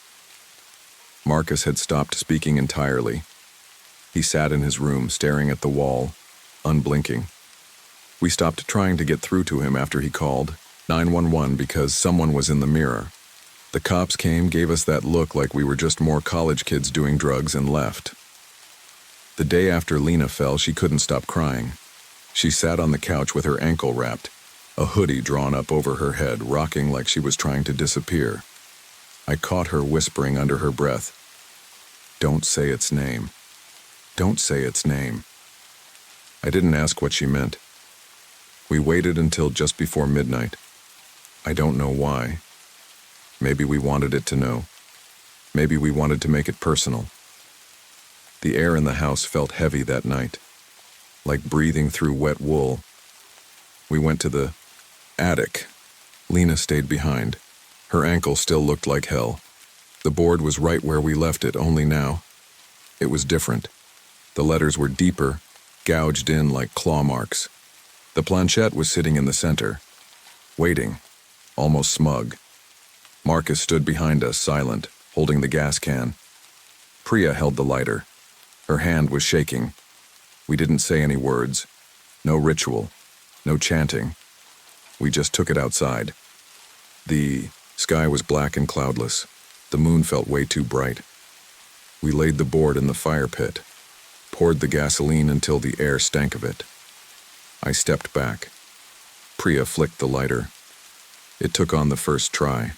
Marcus had stopped speaking entirely. He sat in his room, staring at the wall, unblinking. We stopped trying to get through to him after he called 911 because someone was in the mirror. The cops came, gave us that look like we were just more college kids doing drugs, and left. The day after Lena fell, she couldn't stop crying. She sat on the couch with her ankle wrapped, a hoodie drawn up over her head, rocking like she was trying to disappear. I caught her whispering under her breath, "Don't say its name. Don't say its name." I didn't ask what she meant. We waited until just before midnight. I don't know why. Maybe we wanted it to know. Maybe we wanted to make it personal. The air in the house felt heavy that night, like breathing through wet wool. We went to the attic. Lena stayed behind. Her ankle still looked like hell. The board was right where we left it, only now it was different. The letters were deeper, gouged in like claw marks. The planchette was sitting in the center, waiting, almost smug. Marcus stood behind us, silent, holding the gas can. Priya held the lighter. Her hand was shaking. We didn't say any words. No ritual. No chanting. We just took it outside. The sky was black and cloudless. The moon felt way too bright. We laid the board in the fire pit, poured the gasoline until the air stank of it. I stepped back. Priya flicked the lighter. It took on the first try.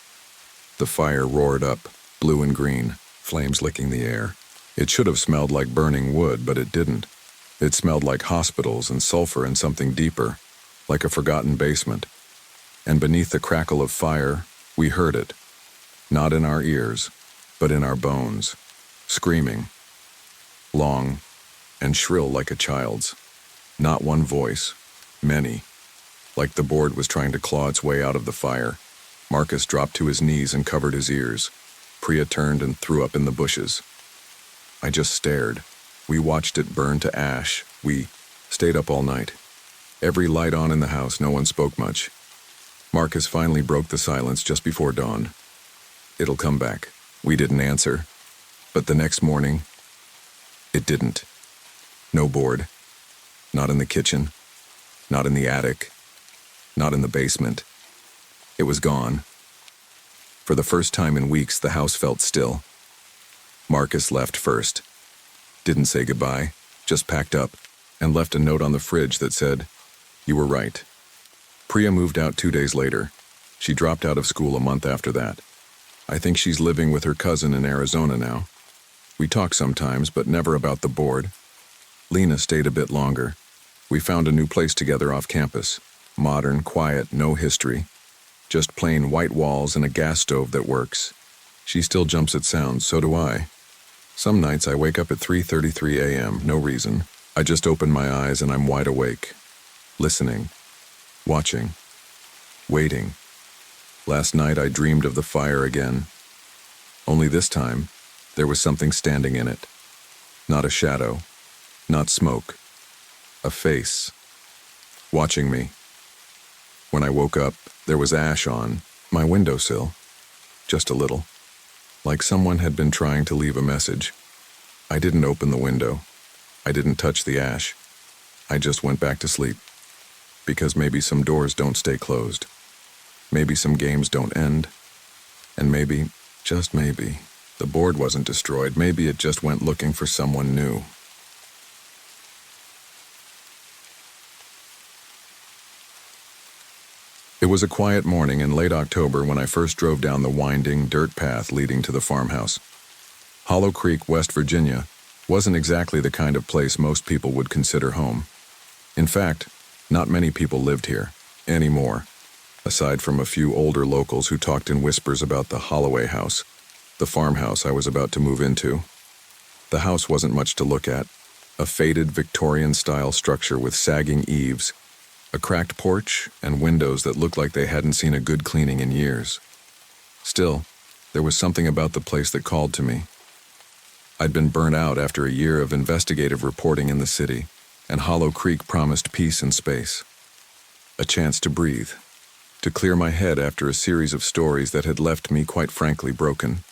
The fire roared up, blue and green, flames licking the air. It should have smelled like burning wood, but it didn't. It smelled like hospitals and sulfur and something deeper, like a forgotten basement. And beneath the crackle of fire, we heard it. Not in our ears, but in our bones. Screaming. Long and shrill like a child's. Not one voice. Many. Like the board was trying to claw its way out of the fire. Marcus dropped to his knees and covered his ears. Priya turned and threw up in the bushes. I just stared. We watched it burn to ash. We stayed up all night. Every light on in the house, no one spoke much. Marcus finally broke the silence just before dawn. "It'll come back." We didn't answer. But the next morning, it didn't. No board. Not in the kitchen. Not in the attic. Not in the basement. It was gone. For the first time in weeks, the house felt still. Marcus left first. Didn't say goodbye, just packed up, and left a note on the fridge that said, "You were right." Priya moved out 2 days later. She dropped out of school a month after that. I think she's living with her cousin in Arizona now. We talk sometimes, but never about the board. Lena stayed a bit longer. We found a new place together off campus. Modern, quiet, no history. Just plain white walls and a gas stove that works. She still jumps at sounds, so do I. Some nights I wake up at 3:33 a.m., no reason. I just open my eyes and I'm wide awake. Listening. Watching. Waiting. Last night I dreamed of the fire again. Only this time, there was something standing in it. Not a shadow. Not smoke. A face. Watching me. When I woke up, there was ash on my windowsill. Just a little. Like someone had been trying to leave a message. I didn't open the window. I didn't touch the ash. I just went back to sleep. Because maybe some doors don't stay closed. Maybe some games don't end. And maybe, just maybe, the board wasn't destroyed. Maybe it just went looking for someone new. It was a quiet morning in late October when I first drove down the winding dirt path leading to the farmhouse. Hollow Creek, West Virginia, wasn't exactly the kind of place most people would consider home. In fact, not many people lived here, anymore, aside from a few older locals who talked in whispers about the Holloway house, the farmhouse I was about to move into. The house wasn't much to look at, a faded Victorian-style structure with sagging eaves, A cracked porch and windows that looked like they hadn't seen a good cleaning in years. Still, there was something about the place that called to me. I'd been burnt out after a year of investigative reporting in the city, and Hollow Creek promised peace and space. A chance to breathe, to clear my head after a series of stories that had left me quite frankly broken.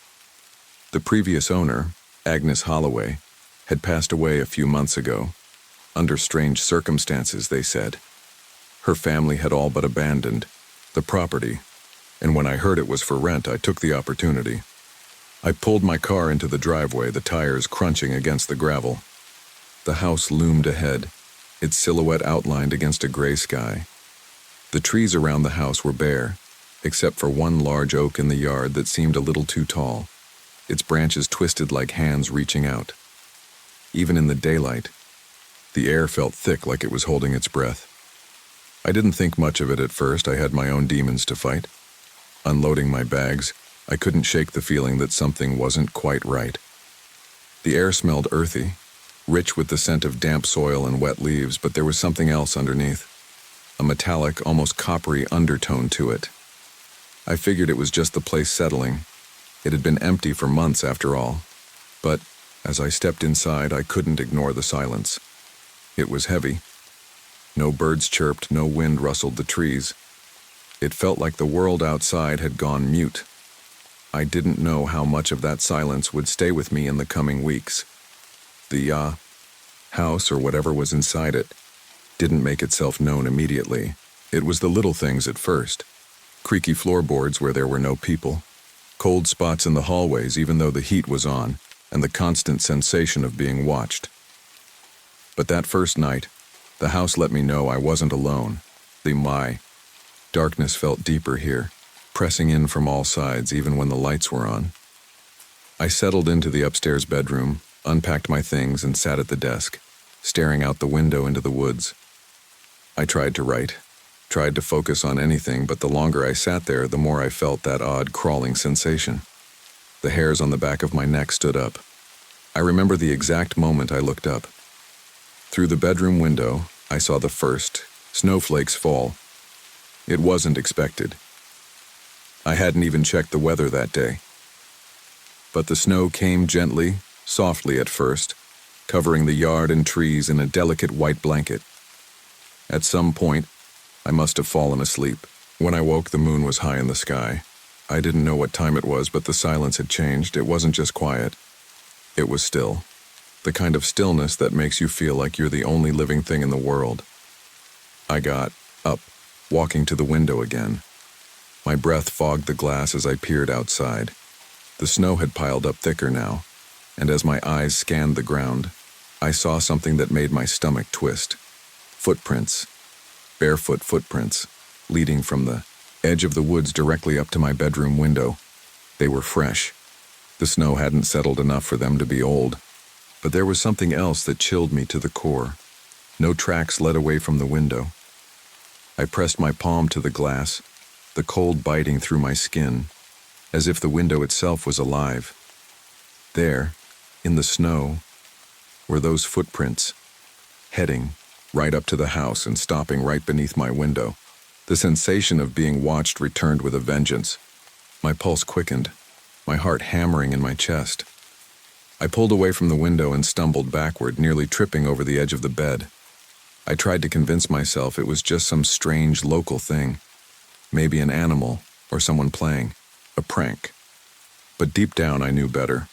The previous owner, Agnes Holloway, had passed away a few months ago, under strange circumstances, they said. Her family had all but abandoned the property, and when I heard it was for rent, I took the opportunity. I pulled my car into the driveway, the tires crunching against the gravel. The house loomed ahead, its silhouette outlined against a gray sky. The trees around the house were bare, except for one large oak in the yard that seemed a little too tall, its branches twisted like hands reaching out. Even in the daylight, the air felt thick like it was holding its breath. I didn't think much of it at first. I had my own demons to fight. Unloading my bags, I couldn't shake the feeling that something wasn't quite right. The air smelled earthy, rich with the scent of damp soil and wet leaves, but there was something else underneath, a metallic, almost coppery undertone to it. I figured it was just the place settling. It had been empty for months after all, but as I stepped inside, I couldn't ignore the silence. It was heavy. No birds chirped, no wind rustled the trees. It felt like the world outside had gone mute. I didn't know how much of that silence would stay with me in the coming weeks. The house, or whatever was inside it, didn't make itself known immediately. It was the little things at first. Creaky floorboards where there were no people, cold spots in the hallways even though the heat was on, and the constant sensation of being watched. But that first night, the house let me know I wasn't alone. Darkness felt deeper here, pressing in from all sides even when the lights were on. I settled into the upstairs bedroom, unpacked my things, and sat at the desk, staring out the window into the woods. I tried to write, tried to focus on anything, but the longer I sat there, the more I felt that odd crawling sensation. The hairs on the back of my neck stood up. I remember the exact moment I looked up. Through the bedroom window, I saw the first snowflakes fall. It wasn't expected. I hadn't even checked the weather that day. But the snow came gently, softly at first, covering the yard and trees in a delicate white blanket. At some point, I must have fallen asleep. When I woke, the moon was high in the sky. I didn't know what time it was, but the silence had changed. It wasn't just quiet. It was still. The kind of stillness that makes you feel like you're the only living thing in the world. I got up, walking to the window again. My breath fogged the glass as I peered outside. The snow had piled up thicker now, and as my eyes scanned the ground, I saw something that made my stomach twist. Footprints. Barefoot footprints, leading from the edge of the woods directly up to my bedroom window. They were fresh. The snow hadn't settled enough for them to be old. But there was something else that chilled me to the core. No tracks led away from the window. I pressed my palm to the glass, the cold biting through my skin, as if the window itself was alive. There, in the snow, were those footprints, heading right up to the house and stopping right beneath my window. The sensation of being watched returned with a vengeance. My pulse quickened, my heart hammering in my chest. I pulled away from the window and stumbled backward, nearly tripping over the edge of the bed. I tried to convince myself it was just some strange local thing, maybe an animal or someone playing, a prank. But deep down I knew better.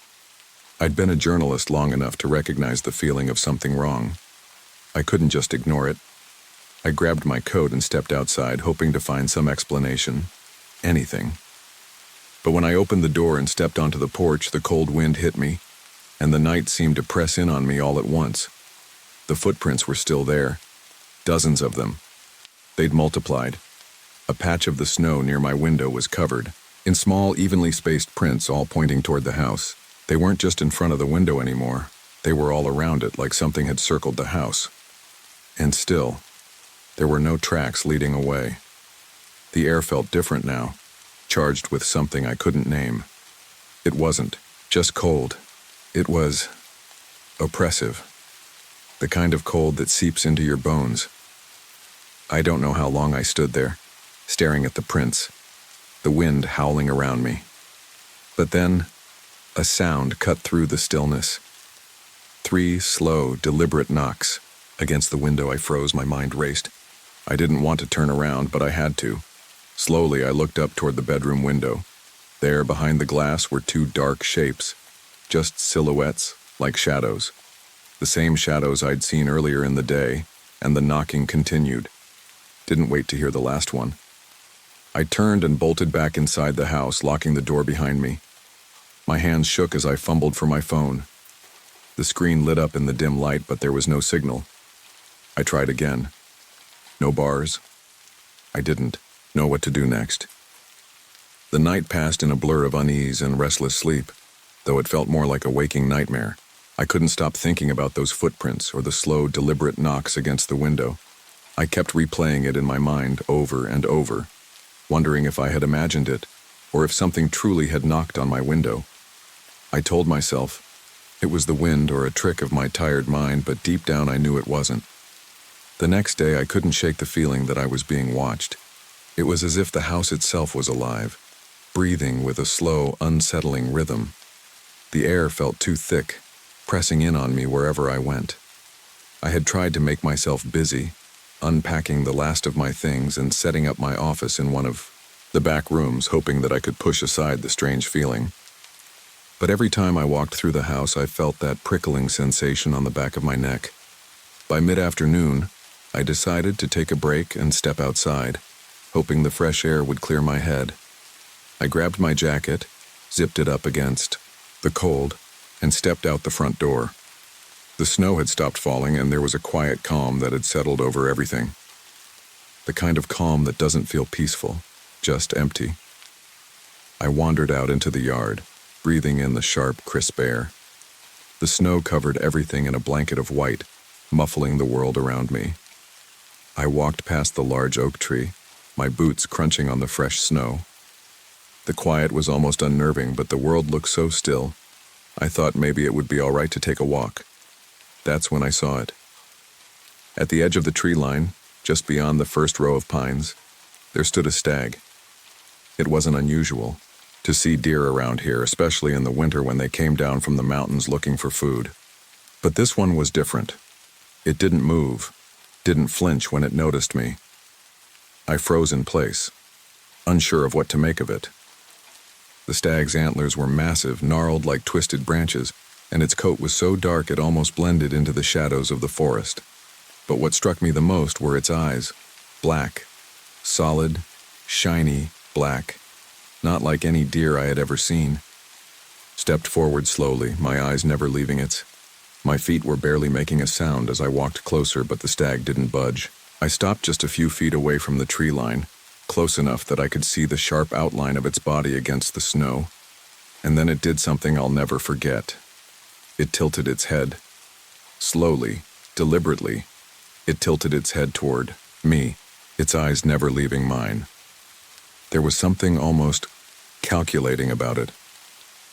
I'd been a journalist long enough to recognize the feeling of something wrong. I couldn't just ignore it. I grabbed my coat and stepped outside, hoping to find some explanation, anything. But when I opened the door and stepped onto the porch, the cold wind hit me, and the night seemed to press in on me all at once. The footprints were still there, dozens of them. They'd multiplied. A patch of the snow near my window was covered in small, evenly spaced prints, all pointing toward the house. They weren't just in front of the window anymore. They were all around it, like something had circled the house. And still, there were no tracks leading away. The air felt different now, charged with something I couldn't name. It wasn't just cold. It was oppressive. The kind of cold that seeps into your bones. I don't know how long I stood there, staring at the prints, the wind howling around me. But then, a sound cut through the stillness. 3 slow, deliberate knocks. Against the window I froze, my mind raced. I didn't want to turn around, but I had to. Slowly I looked up toward the bedroom window. There, behind the glass, were 2 dark shapes, just silhouettes, like shadows. The same shadows I'd seen earlier in the day, and the knocking continued. Didn't wait to hear the last one. I turned and bolted back inside the house, locking the door behind me. My hands shook as I fumbled for my phone. The screen lit up in the dim light, but there was no signal. I tried again. No bars. I didn't know what to do next. The night passed in a blur of unease and restless sleep, though it felt more like a waking nightmare. I couldn't stop thinking about those footprints or the slow, deliberate knocks against the window. I kept replaying it in my mind over and over, wondering if I had imagined it, or if something truly had knocked on my window. I told myself it was the wind or a trick of my tired mind, but deep down I knew it wasn't. The next day I couldn't shake the feeling that I was being watched. It was as if the house itself was alive, breathing with a slow, unsettling rhythm. The air felt too thick, pressing in on me wherever I went. I had tried to make myself busy, unpacking the last of my things and setting up my office in one of the back rooms, hoping that I could push aside the strange feeling. But every time I walked through the house, I felt that prickling sensation on the back of my neck. By mid-afternoon, I decided to take a break and step outside, hoping the fresh air would clear my head. I grabbed my jacket, zipped it up against the cold, and stepped out the front door. The snow had stopped falling, and there was a quiet calm that had settled over everything. The kind of calm that doesn't feel peaceful, just empty. I wandered out into the yard, breathing in the sharp, crisp air. The snow covered everything in a blanket of white, muffling the world around me. I walked past the large oak tree, my boots crunching on the fresh snow. The quiet was almost unnerving, but the world looked so still. I thought maybe it would be all right to take a walk. That's when I saw it. At the edge of the tree line, just beyond the first row of pines, there stood a stag. It wasn't unusual to see deer around here, especially in the winter when they came down from the mountains looking for food. But this one was different. It didn't move, didn't flinch when it noticed me. I froze in place, unsure of what to make of it. The stag's antlers were massive, gnarled like twisted branches, and its coat was so dark it almost blended into the shadows of the forest. But what struck me the most were its eyes, black, solid, shiny, black, not like any deer I had ever seen. Stepped forward slowly, my eyes never leaving its. My feet were barely making a sound as I walked closer, but the stag didn't budge. I stopped just a few feet away from the tree line, close enough that I could see the sharp outline of its body against the snow. And then it did something I'll never forget. It tilted its head. Slowly, deliberately, it tilted its head toward me, its eyes never leaving mine. There was something almost calculating about it.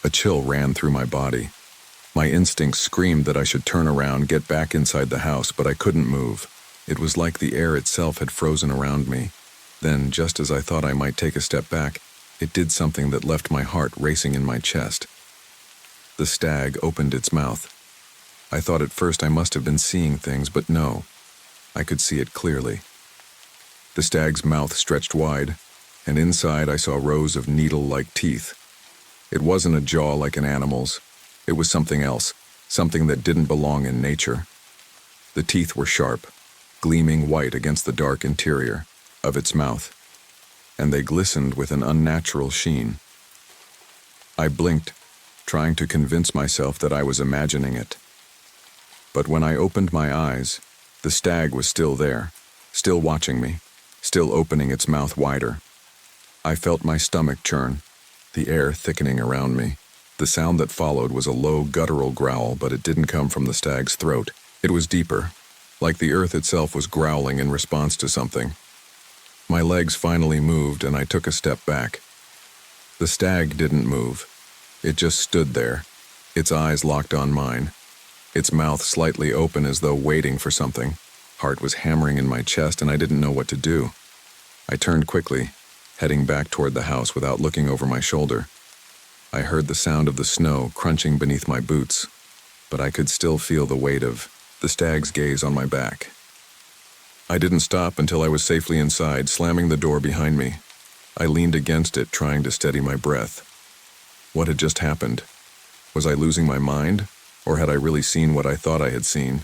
A chill ran through my body. My instincts screamed that I should turn around, get back inside the house, but I couldn't move. It was like the air itself had frozen around me. Then, just as I thought I might take a step back, it did something that left my heart racing in my chest. The stag opened its mouth. I thought at first I must have been seeing things, but no. I could see it clearly. The stag's mouth stretched wide, and inside I saw rows of needle-like teeth. It wasn't a jaw like an animal's. It was something else, something that didn't belong in nature. The teeth were sharp, gleaming white against the dark interior of its mouth, and they glistened with an unnatural sheen. I blinked, trying to convince myself that I was imagining it. But when I opened my eyes, the stag was still there, still watching me, still opening its mouth wider. I felt my stomach churn, the air thickening around me. The sound that followed was a low, guttural growl, but it didn't come from the stag's throat. It was deeper, like the earth itself was growling in response to something. My legs finally moved, and I took a step back. The stag didn't move. It just stood there, its eyes locked on mine, its mouth slightly open as though waiting for something. Heart was hammering in my chest and I didn't know what to do. I turned quickly, heading back toward the house without looking over my shoulder. I heard the sound of the snow crunching beneath my boots, but I could still feel the weight of the stag's gaze on my back. I didn't stop until I was safely inside, slamming the door behind me. I leaned against it, trying to steady my breath. What had just happened? Was I losing my mind, or had I really seen what I thought I had seen?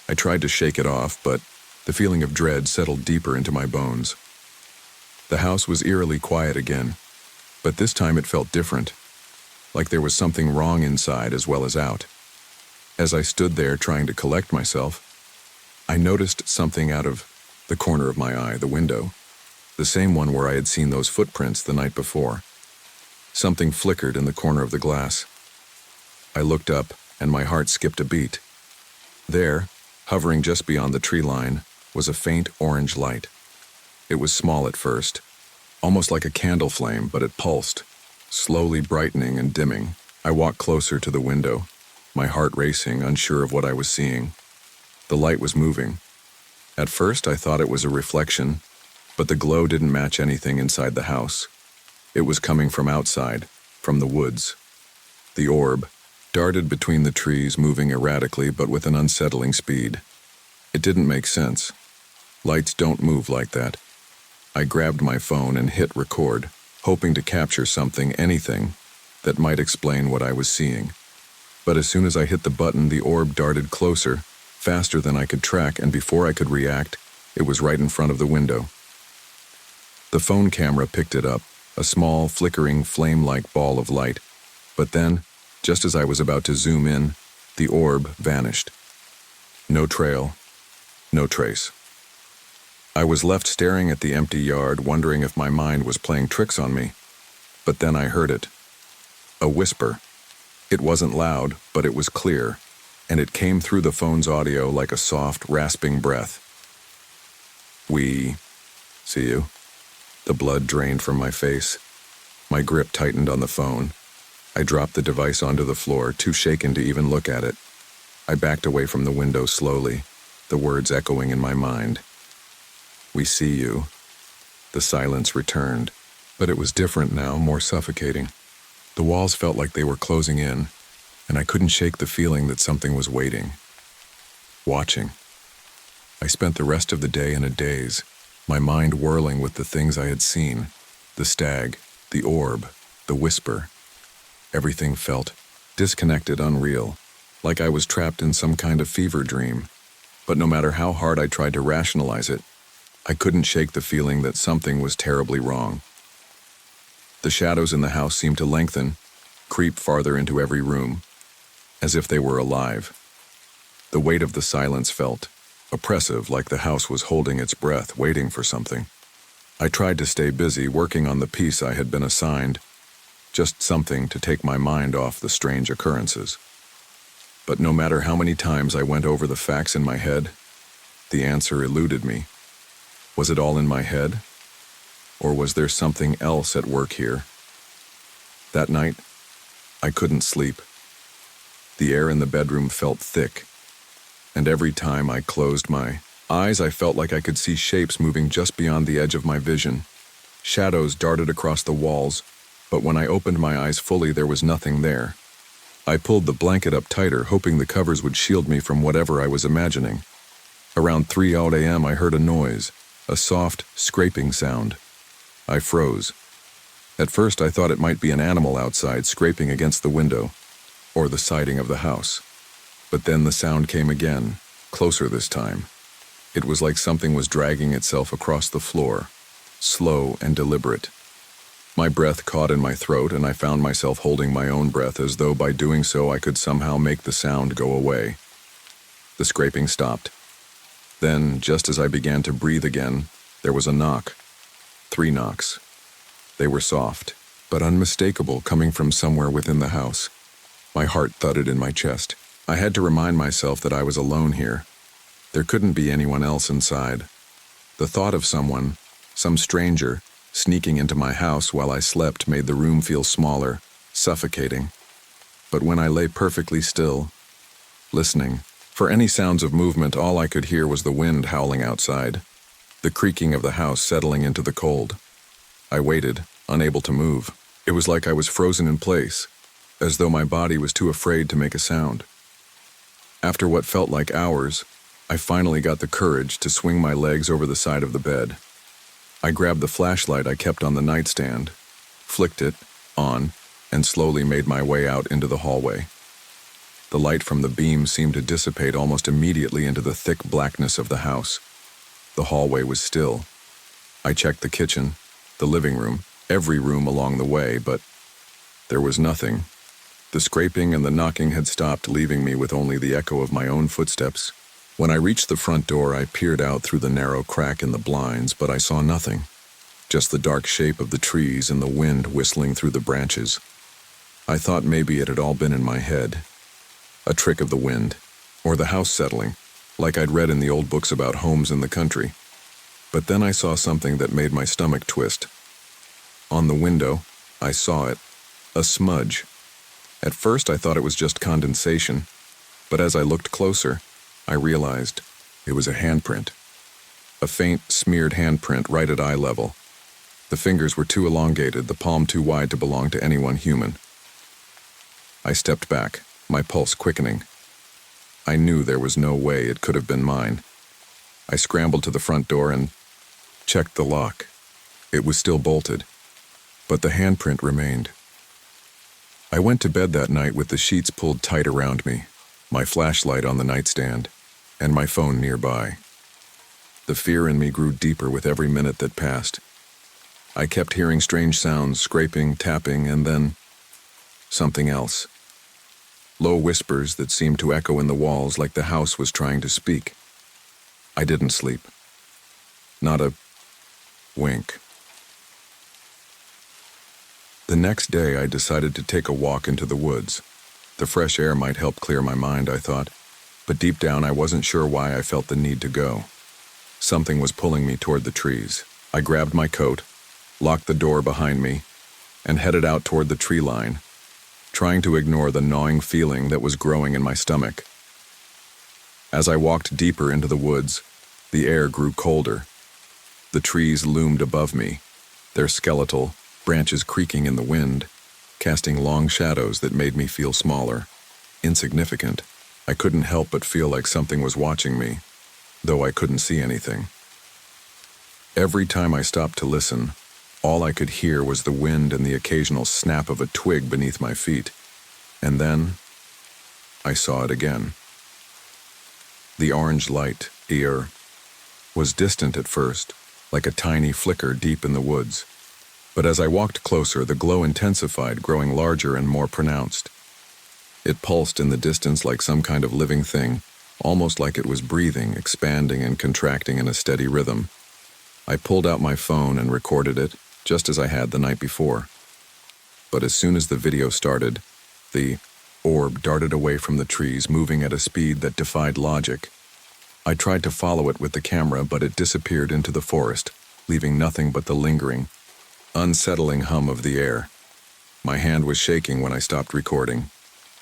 I tried to shake it off, but the feeling of dread settled deeper into my bones. The house was eerily quiet again, but this time it felt different, like there was something wrong inside as well as out. As I stood there trying to collect myself, I noticed something out of the corner of my eye, the window, the same one where I had seen those footprints the night before. Something flickered in the corner of the glass. I looked up, and my heart skipped a beat. There, hovering just beyond the tree line, was a faint orange light. It was small at first, almost like a candle flame, but it pulsed, slowly brightening and dimming. I walked closer to the window, my heart racing, unsure of what I was seeing. The light was moving. At first, I thought it was a reflection, but the glow didn't match anything inside the house. It was coming from outside, from the woods. The orb darted between the trees, moving erratically but with an unsettling speed. It didn't make sense. Lights don't move like that. I grabbed my phone and hit record, hoping to capture something, anything, that might explain what I was seeing. But as soon as I hit the button, the orb darted closer, faster than I could track, and before I could react, it was right in front of the window. The phone camera picked it up, a small, flickering, flame-like ball of light. But then, just as I was about to zoom in, the orb vanished. No trail, no trace. I was left staring at the empty yard, wondering if my mind was playing tricks on me. But then I heard it. A whisper. It wasn't loud, but it was clear, and it came through the phone's audio like a soft, rasping breath. "We see you." The blood drained from my face. My grip tightened on the phone. I dropped the device onto the floor, too shaken to even look at it. I backed away from the window slowly, the words echoing in my mind. "We see you." The silence returned, but it was different now, more suffocating. The walls felt like they were closing in, and I couldn't shake the feeling that something was waiting, watching. I spent the rest of the day in a daze, my mind whirling with the things I had seen, the stag, the orb, the whisper. Everything felt disconnected, unreal, like I was trapped in some kind of fever dream. But no matter how hard I tried to rationalize it, I couldn't shake the feeling that something was terribly wrong. The shadows in the house seemed to lengthen, creep farther into every room, as if they were alive. The weight of the silence felt oppressive, like the house was holding its breath, waiting for something. I tried to stay busy, working on the piece I had been assigned, just something to take my mind off the strange occurrences. But no matter how many times I went over the facts in my head, the answer eluded me. Was it all in my head? Or was there something else at work here? That night, I couldn't sleep. The air in the bedroom felt thick, and every time I closed my eyes, I felt like I could see shapes moving just beyond the edge of my vision. Shadows darted across the walls, but when I opened my eyes fully, there was nothing there. I pulled the blanket up tighter, hoping the covers would shield me from whatever I was imagining. Around 3 a.m., I heard a noise, a soft, scraping sound. I froze. At first, I thought it might be an animal outside scraping against the window, or the siding of the house. But then the sound came again, closer this time. It was like something was dragging itself across the floor, slow and deliberate. My breath caught in my throat, and I found myself holding my own breath as though by doing so I could somehow make the sound go away. The scraping stopped. Then, just as I began to breathe again, there was a knock. 3 knocks. They were soft, but unmistakable, coming from somewhere within the house. My heart thudded in my chest. I had to remind myself that I was alone here. There couldn't be anyone else inside. The thought of someone, some stranger, sneaking into my house while I slept made the room feel smaller, suffocating. But when I lay perfectly still, listening, For any sounds of movement, all I could hear was the wind howling outside, the creaking of the house settling into the cold. I waited, unable to move. It was like I was frozen in place, as though my body was too afraid to make a sound. After what felt like hours, I finally got the courage to swing my legs over the side of the bed. I grabbed the flashlight I kept on the nightstand, flicked it on, and slowly made my way out into the hallway. The light from the beam seemed to dissipate almost immediately into the thick blackness of the house. The hallway was still. I checked the kitchen, the living room, every room along the way, but there was nothing. The scraping and the knocking had stopped, leaving me with only the echo of my own footsteps. When I reached the front door, I peered out through the narrow crack in the blinds, but I saw nothing. Just the dark shape of the trees and the wind whistling through the branches. I thought maybe it had all been in my head. A trick of the wind, or the house settling, like I'd read in the old books about homes in the country. But then I saw something that made my stomach twist. On the window, I saw it, a smudge. At first I thought it was just condensation, but as I looked closer, I realized it was a handprint. A faint, smeared handprint right at eye level. The fingers were too elongated, the palm too wide to belong to anyone human. I stepped back, my pulse quickening. I knew there was no way it could have been mine. I scrambled to the front door and checked the lock. It was still bolted, but the handprint remained. I went to bed that night with the sheets pulled tight around me, my flashlight on the nightstand, and my phone nearby. The fear in me grew deeper with every minute that passed. I kept hearing strange sounds, scraping, tapping, and then something else. Low whispers that seemed to echo in the walls like the house was trying to speak. I didn't sleep. Not a wink. The next day, I decided to take a walk into the woods. The fresh air might help clear my mind, I thought, but deep down I wasn't sure why I felt the need to go. Something was pulling me toward the trees. I grabbed my coat, locked the door behind me, and headed out toward the tree line, trying to ignore the gnawing feeling that was growing in my stomach. As I walked deeper into the woods, the air grew colder. The trees loomed above me, their skeletal branches creaking in the wind, casting long shadows that made me feel smaller, insignificant. I couldn't help but feel like something was watching me, though I couldn't see anything. Every time I stopped to listen, all I could hear was the wind and the occasional snap of a twig beneath my feet. And then, I saw it again. The orange light, was distant at first, like a tiny flicker deep in the woods. But as I walked closer, the glow intensified, growing larger and more pronounced. It pulsed in the distance like some kind of living thing, almost like it was breathing, expanding and contracting in a steady rhythm. I pulled out my phone and recorded it, just as I had the night before. But as soon as the video started, the orb darted away from the trees, moving at a speed that defied logic. I tried to follow it with the camera, but it disappeared into the forest, leaving nothing but the lingering, unsettling hum of the air. My hand was shaking when I stopped recording,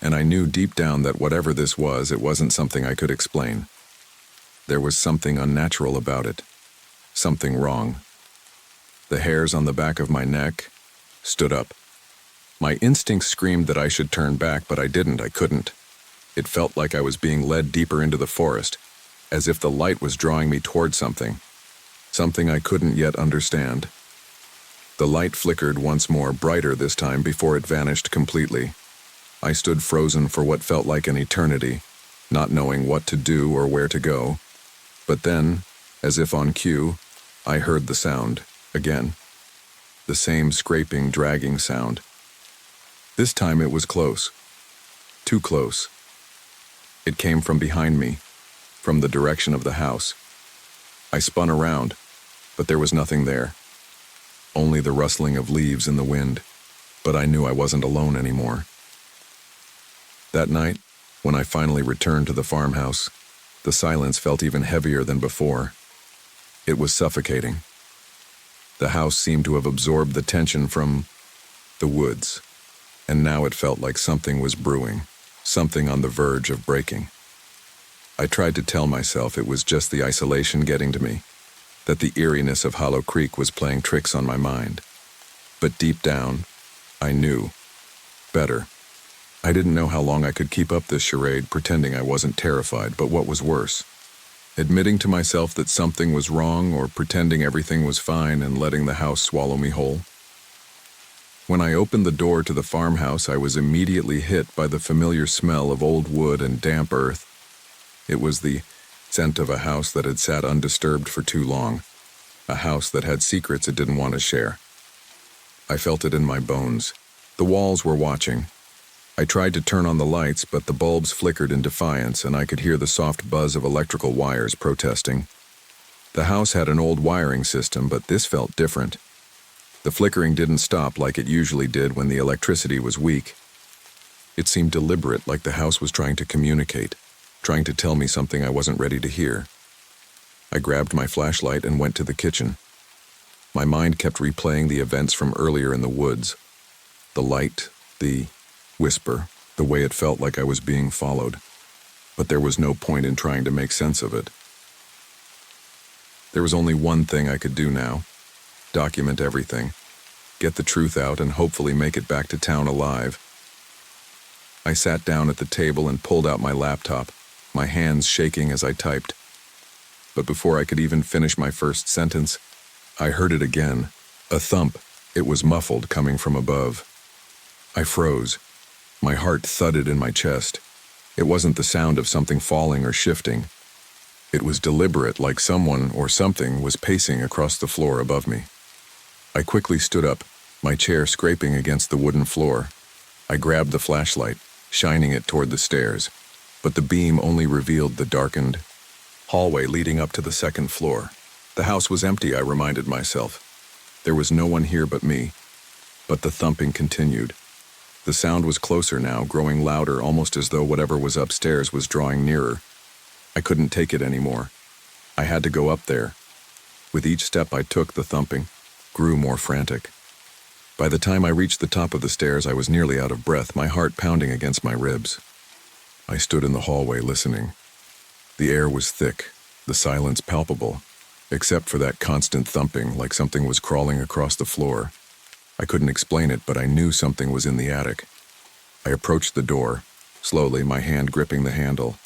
and I knew deep down that whatever this was, it wasn't something I could explain. There was something unnatural about it, something wrong. The hairs on the back of my neck stood up. My instinct screamed that I should turn back, but I didn't, I couldn't. It felt like I was being led deeper into the forest, as if the light was drawing me toward something I couldn't yet understand. The light flickered once more, brighter this time, before it vanished completely. I stood frozen for what felt like an eternity, not knowing what to do or where to go. But then, as if on cue, I heard the sound, again. The same scraping, dragging sound. This time it was close. Too close. It came from behind me, from the direction of the house. I spun around, but there was nothing there. Only the rustling of leaves in the wind, but I knew I wasn't alone anymore. That night, when I finally returned to the farmhouse, the silence felt even heavier than before. It was suffocating. The house seemed to have absorbed the tension from the woods, and now it felt like something was brewing, something on the verge of breaking. I tried to tell myself it was just the isolation getting to me, that the eeriness of Hollow Creek was playing tricks on my mind. But deep down, I knew better. I didn't know how long I could keep up this charade pretending I wasn't terrified, but what was worse? Admitting to myself that something was wrong or pretending everything was fine and letting the house swallow me whole? When I opened the door to the farmhouse, I was immediately hit by the familiar smell of old wood and damp earth. It was the scent of a house that had sat undisturbed for too long, a house that had secrets it didn't want to share. I felt it in my bones. The walls were watching. I tried to turn on the lights, but the bulbs flickered in defiance, and I could hear the soft buzz of electrical wires protesting. The house had an old wiring system, but this felt different. The flickering didn't stop like it usually did when the electricity was weak. It seemed deliberate, like the house was trying to communicate, trying to tell me something I wasn't ready to hear. I grabbed my flashlight and went to the kitchen. My mind kept replaying the events from earlier in the woods. The light, the whisper, the way it felt like I was being followed. But there was no point in trying to make sense of it. There was only one thing I could do now: document everything, get the truth out, and hopefully make it back to town alive. I sat down at the table and pulled out my laptop, my hands shaking as I typed. But before I could even finish my first sentence, I heard it again, a thump. It was muffled, coming from above. I froze. My heart thudded in my chest. It wasn't the sound of something falling or shifting. It was deliberate, like someone or something was pacing across the floor above me. I quickly stood up, my chair scraping against the wooden floor. I grabbed the flashlight, shining it toward the stairs, but the beam only revealed the darkened hallway leading up to the second floor. The house was empty, I reminded myself. There was no one here but me. But the thumping continued. The sound was closer now, growing louder, almost as though whatever was upstairs was drawing nearer. I couldn't take it anymore. I had to go up there. With each step I took, the thumping grew more frantic. By the time I reached the top of the stairs, I was nearly out of breath, my heart pounding against my ribs. I stood in the hallway listening. The air was thick, the silence palpable, except for that constant thumping, like something was crawling across the floor. I couldn't explain it, but I knew something was in the attic. I approached the door, slowly, my hand gripping the handle.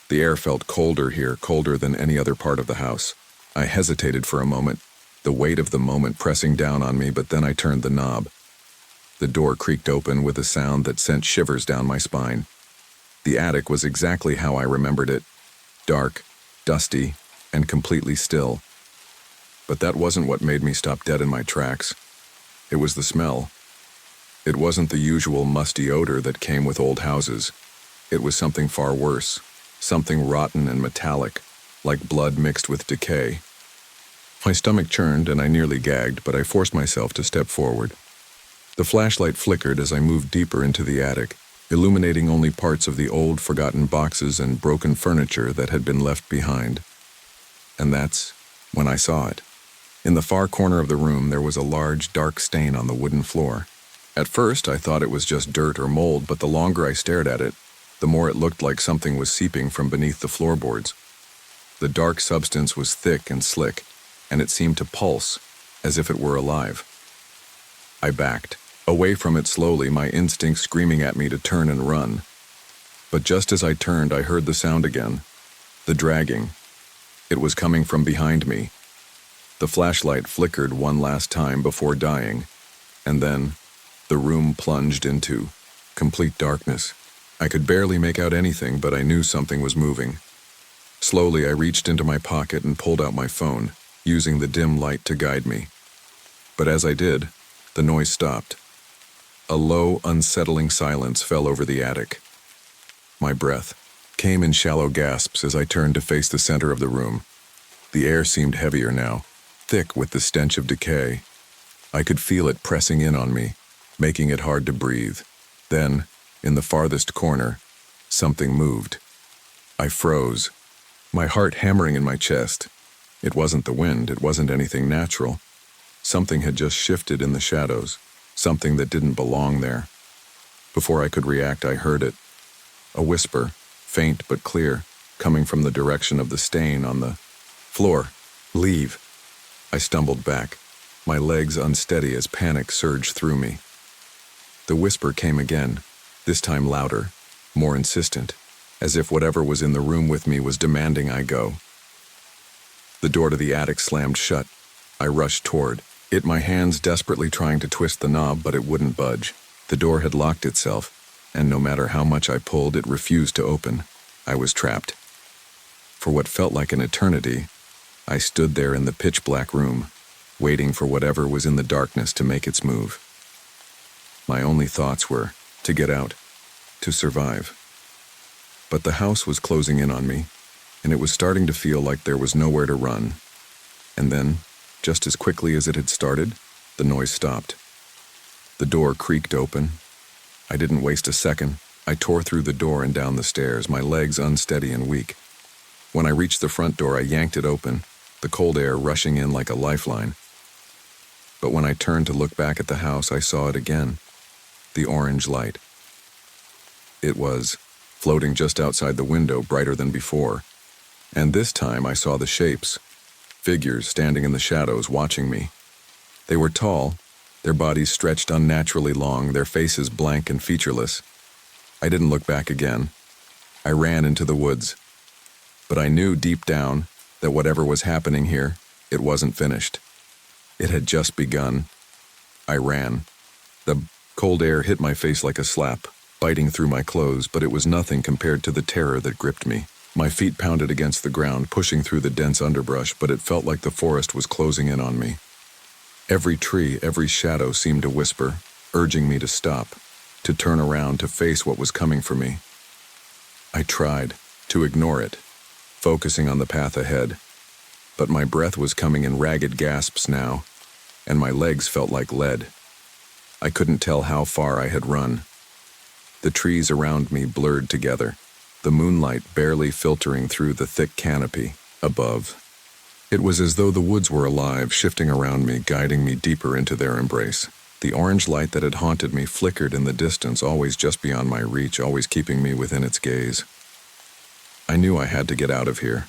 The air felt colder here, colder than any other part of the house. I hesitated for a moment, the weight of the moment pressing down on me, but then I turned the knob. The door creaked open with a sound that sent shivers down my spine. The attic was exactly how I remembered it: dark, dusty, and completely still. But that wasn't what made me stop dead in my tracks. It was the smell. It wasn't the usual musty odor that came with old houses. It was something far worse, something rotten and metallic, like blood mixed with decay. My stomach churned and I nearly gagged, but I forced myself to step forward. The flashlight flickered as I moved deeper into the attic, illuminating only parts of the old, forgotten boxes and broken furniture that had been left behind. And that's when I saw it. In the far corner of the room, there was a large, dark stain on the wooden floor. At first, I thought it was just dirt or mold, but the longer I stared at it, the more it looked like something was seeping from beneath the floorboards. The dark substance was thick and slick, and it seemed to pulse, as if it were alive. I backed, away from it slowly, my instinct screaming at me to turn and run. But just as I turned, I heard the sound again, the dragging. It was coming from behind me. The flashlight flickered one last time before dying, and then the room plunged into complete darkness. I could barely make out anything, but I knew something was moving. Slowly, I reached into my pocket and pulled out my phone, using the dim light to guide me. But as I did, the noise stopped. A low, unsettling silence fell over the attic. My breath came in shallow gasps as I turned to face the center of the room. The air seemed heavier now, thick with the stench of decay. I could feel it pressing in on me, making it hard to breathe. Then, in the farthest corner, something moved. I froze, my heart hammering in my chest. It wasn't the wind, it wasn't anything natural. Something had just shifted in the shadows, something that didn't belong there. Before I could react, I heard it. A whisper, faint but clear. coming from the direction of the stain on the floor. Leave. I stumbled back, my legs unsteady as panic surged through me. The whisper came again, this time louder, more insistent, as if whatever was in the room with me was demanding I go. The door to the attic slammed shut. I rushed toward it, my hands desperately trying to twist the knob, but it wouldn't budge. The door had locked itself, and no matter how much I pulled, it refused to open. I was trapped. For what felt like an eternity, I stood there in the pitch-black room, waiting for whatever was in the darkness to make its move. My only thoughts were to get out, to survive. But the house was closing in on me, and it was starting to feel like there was nowhere to run. And then, just as quickly as it had started, the noise stopped. The door creaked open. I didn't waste a second. I tore through the door and down the stairs, my legs unsteady and weak. When I reached the front door, I yanked it open, the cold air rushing in like a lifeline. But when I turned to look back at the house, I saw it again, the orange light. It was floating just outside the window, brighter than before. And this time I saw the shapes, figures standing in the shadows watching me. They were tall, their bodies stretched unnaturally long, their faces blank and featureless. I didn't look back again. I ran into the woods. But I knew deep down that whatever was happening here, it wasn't finished. It had just begun. I ran. The cold air hit my face like a slap, biting through my clothes, but it was nothing compared to the terror that gripped me. My feet pounded against the ground, pushing through the dense underbrush, but it felt like the forest was closing in on me. Every tree, every shadow seemed to whisper, urging me to stop, to turn around, to face what was coming for me. I tried to ignore it, focusing on the path ahead, but my breath was coming in ragged gasps now, and my legs felt like lead. I couldn't tell how far I had run. The trees around me blurred together, the moonlight barely filtering through the thick canopy above. It was as though the woods were alive, shifting around me, guiding me deeper into their embrace. The orange light that had haunted me flickered in the distance, always just beyond my reach, always keeping me within its gaze. I knew I had to get out of here.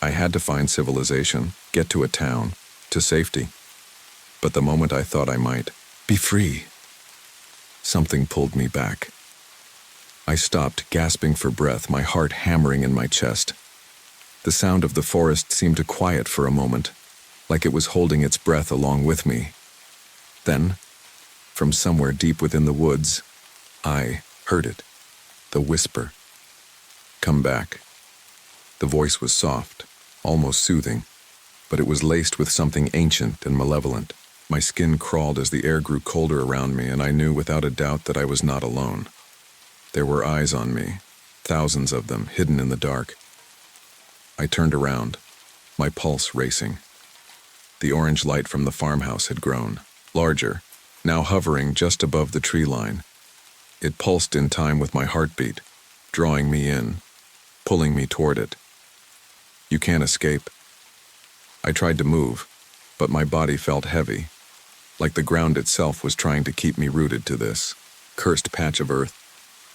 I had to find civilization, get to a town, to safety. But the moment I thought I might be free, something pulled me back. I stopped, gasping for breath, my heart hammering in my chest. The sound of the forest seemed to quiet for a moment, like it was holding its breath along with me. Then, from somewhere deep within the woods, I heard it, the whisper. Come back. The voice was soft, almost soothing, but it was laced with something ancient and malevolent. My skin crawled as the air grew colder around me, and I knew without a doubt that I was not alone. There were eyes on me, thousands of them, hidden in the dark. I turned around, my pulse racing. The orange light from the farmhouse had grown, larger, now hovering just above the tree line. It pulsed in time with my heartbeat, drawing me in, pulling me toward it. You can't escape. I tried to move, but my body felt heavy, like the ground itself was trying to keep me rooted to this cursed patch of earth.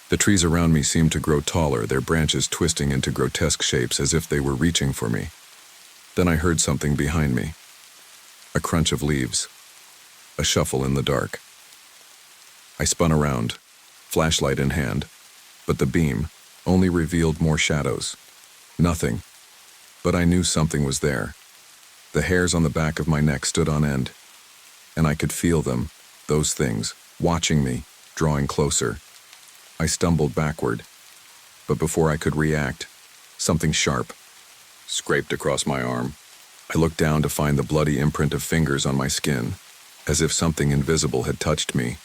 The trees around me seemed to grow taller, their branches twisting into grotesque shapes as if they were reaching for me. Then I heard something behind me. A crunch of leaves. A shuffle in the dark. I spun around, flashlight in hand, but the beam only revealed more shadows. Nothing. But I knew something was there. The hairs on the back of my neck stood on end, and I could feel them, those things, watching me, drawing closer. I stumbled backward, but before I could react, something sharp scraped across my arm. I looked down to find the bloody imprint of fingers on my skin, as if something invisible had touched me.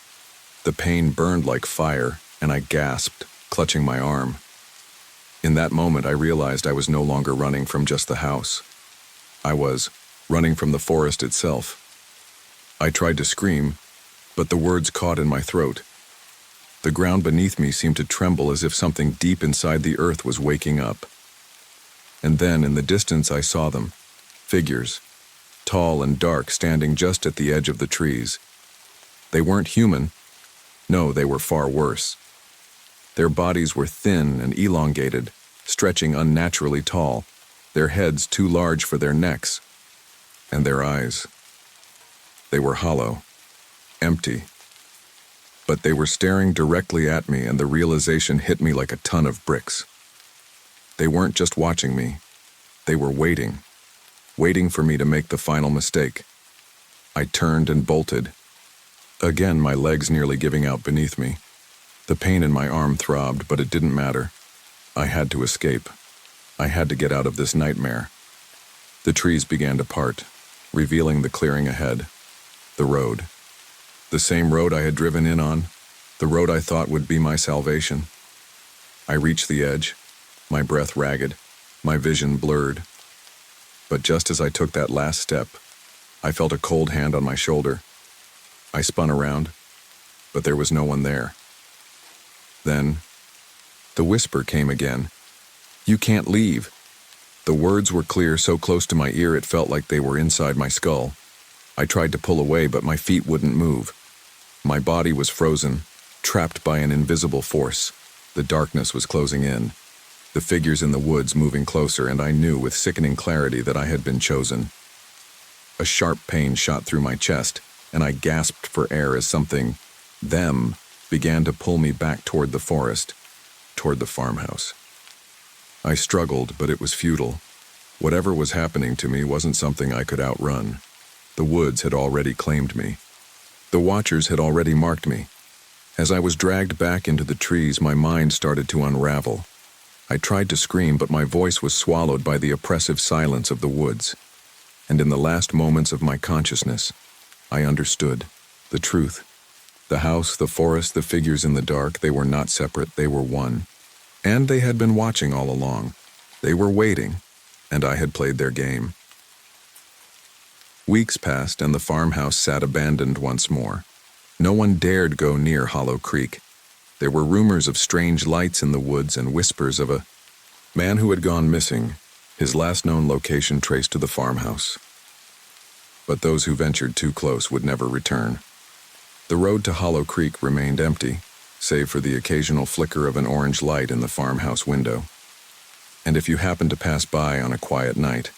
The pain burned like fire, and I gasped, clutching my arm. In that moment, I realized I was no longer running from just the house. I was running from the forest itself. I tried to scream, but the words caught in my throat. The ground beneath me seemed to tremble as if something deep inside the earth was waking up. And then, in the distance, I saw them, figures, tall and dark, standing just at the edge of the trees. They weren't human. No, they were far worse. Their bodies were thin and elongated, stretching unnaturally tall, their heads too large for their necks, and their eyes. They were hollow, empty, but they were staring directly at me, and the realization hit me like a ton of bricks. They weren't just watching me, they were waiting for me to make the final mistake. I turned and bolted, again my legs nearly giving out beneath me. The pain in my arm throbbed, but it didn't matter. I had to escape. I had to get out of this nightmare. The trees began to part, revealing the clearing ahead. The road. The same road I had driven in on, the road I thought would be my salvation. I reached the edge, my breath ragged, my vision blurred. But just as I took that last step, I felt a cold hand on my shoulder. I spun around, but there was no one there. Then, the whisper came again. "You can't leave." The words were clear, so close to my ear it felt like they were inside my skull. I tried to pull away, but my feet wouldn't move. My body was frozen, trapped by an invisible force. The darkness was closing in, the figures in the woods moving closer, and I knew with sickening clarity that I had been chosen. A sharp pain shot through my chest, and I gasped for air as them, began to pull me back toward the forest, toward the farmhouse. I struggled, but it was futile. Whatever was happening to me wasn't something I could outrun. The woods had already claimed me. The watchers had already marked me. As I was dragged back into the trees, my mind started to unravel. I tried to scream, but my voice was swallowed by the oppressive silence of the woods. And in the last moments of my consciousness, I understood the truth. The house, the forest, the figures in the dark, they were not separate, they were one. And they had been watching all along. They were waiting, and I had played their game. Weeks passed, and the farmhouse sat abandoned once more. No one dared go near Hollow Creek. There were rumors of strange lights in the woods and whispers of a man who had gone missing, his last known location traced to the farmhouse. But those who ventured too close would never return. The road to Hollow Creek remained empty, save for the occasional flicker of an orange light in the farmhouse window. And if you happened to pass by on a quiet night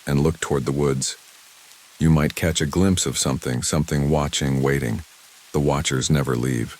and look toward the woods, you might catch a glimpse of something watching, waiting. The watchers never leave.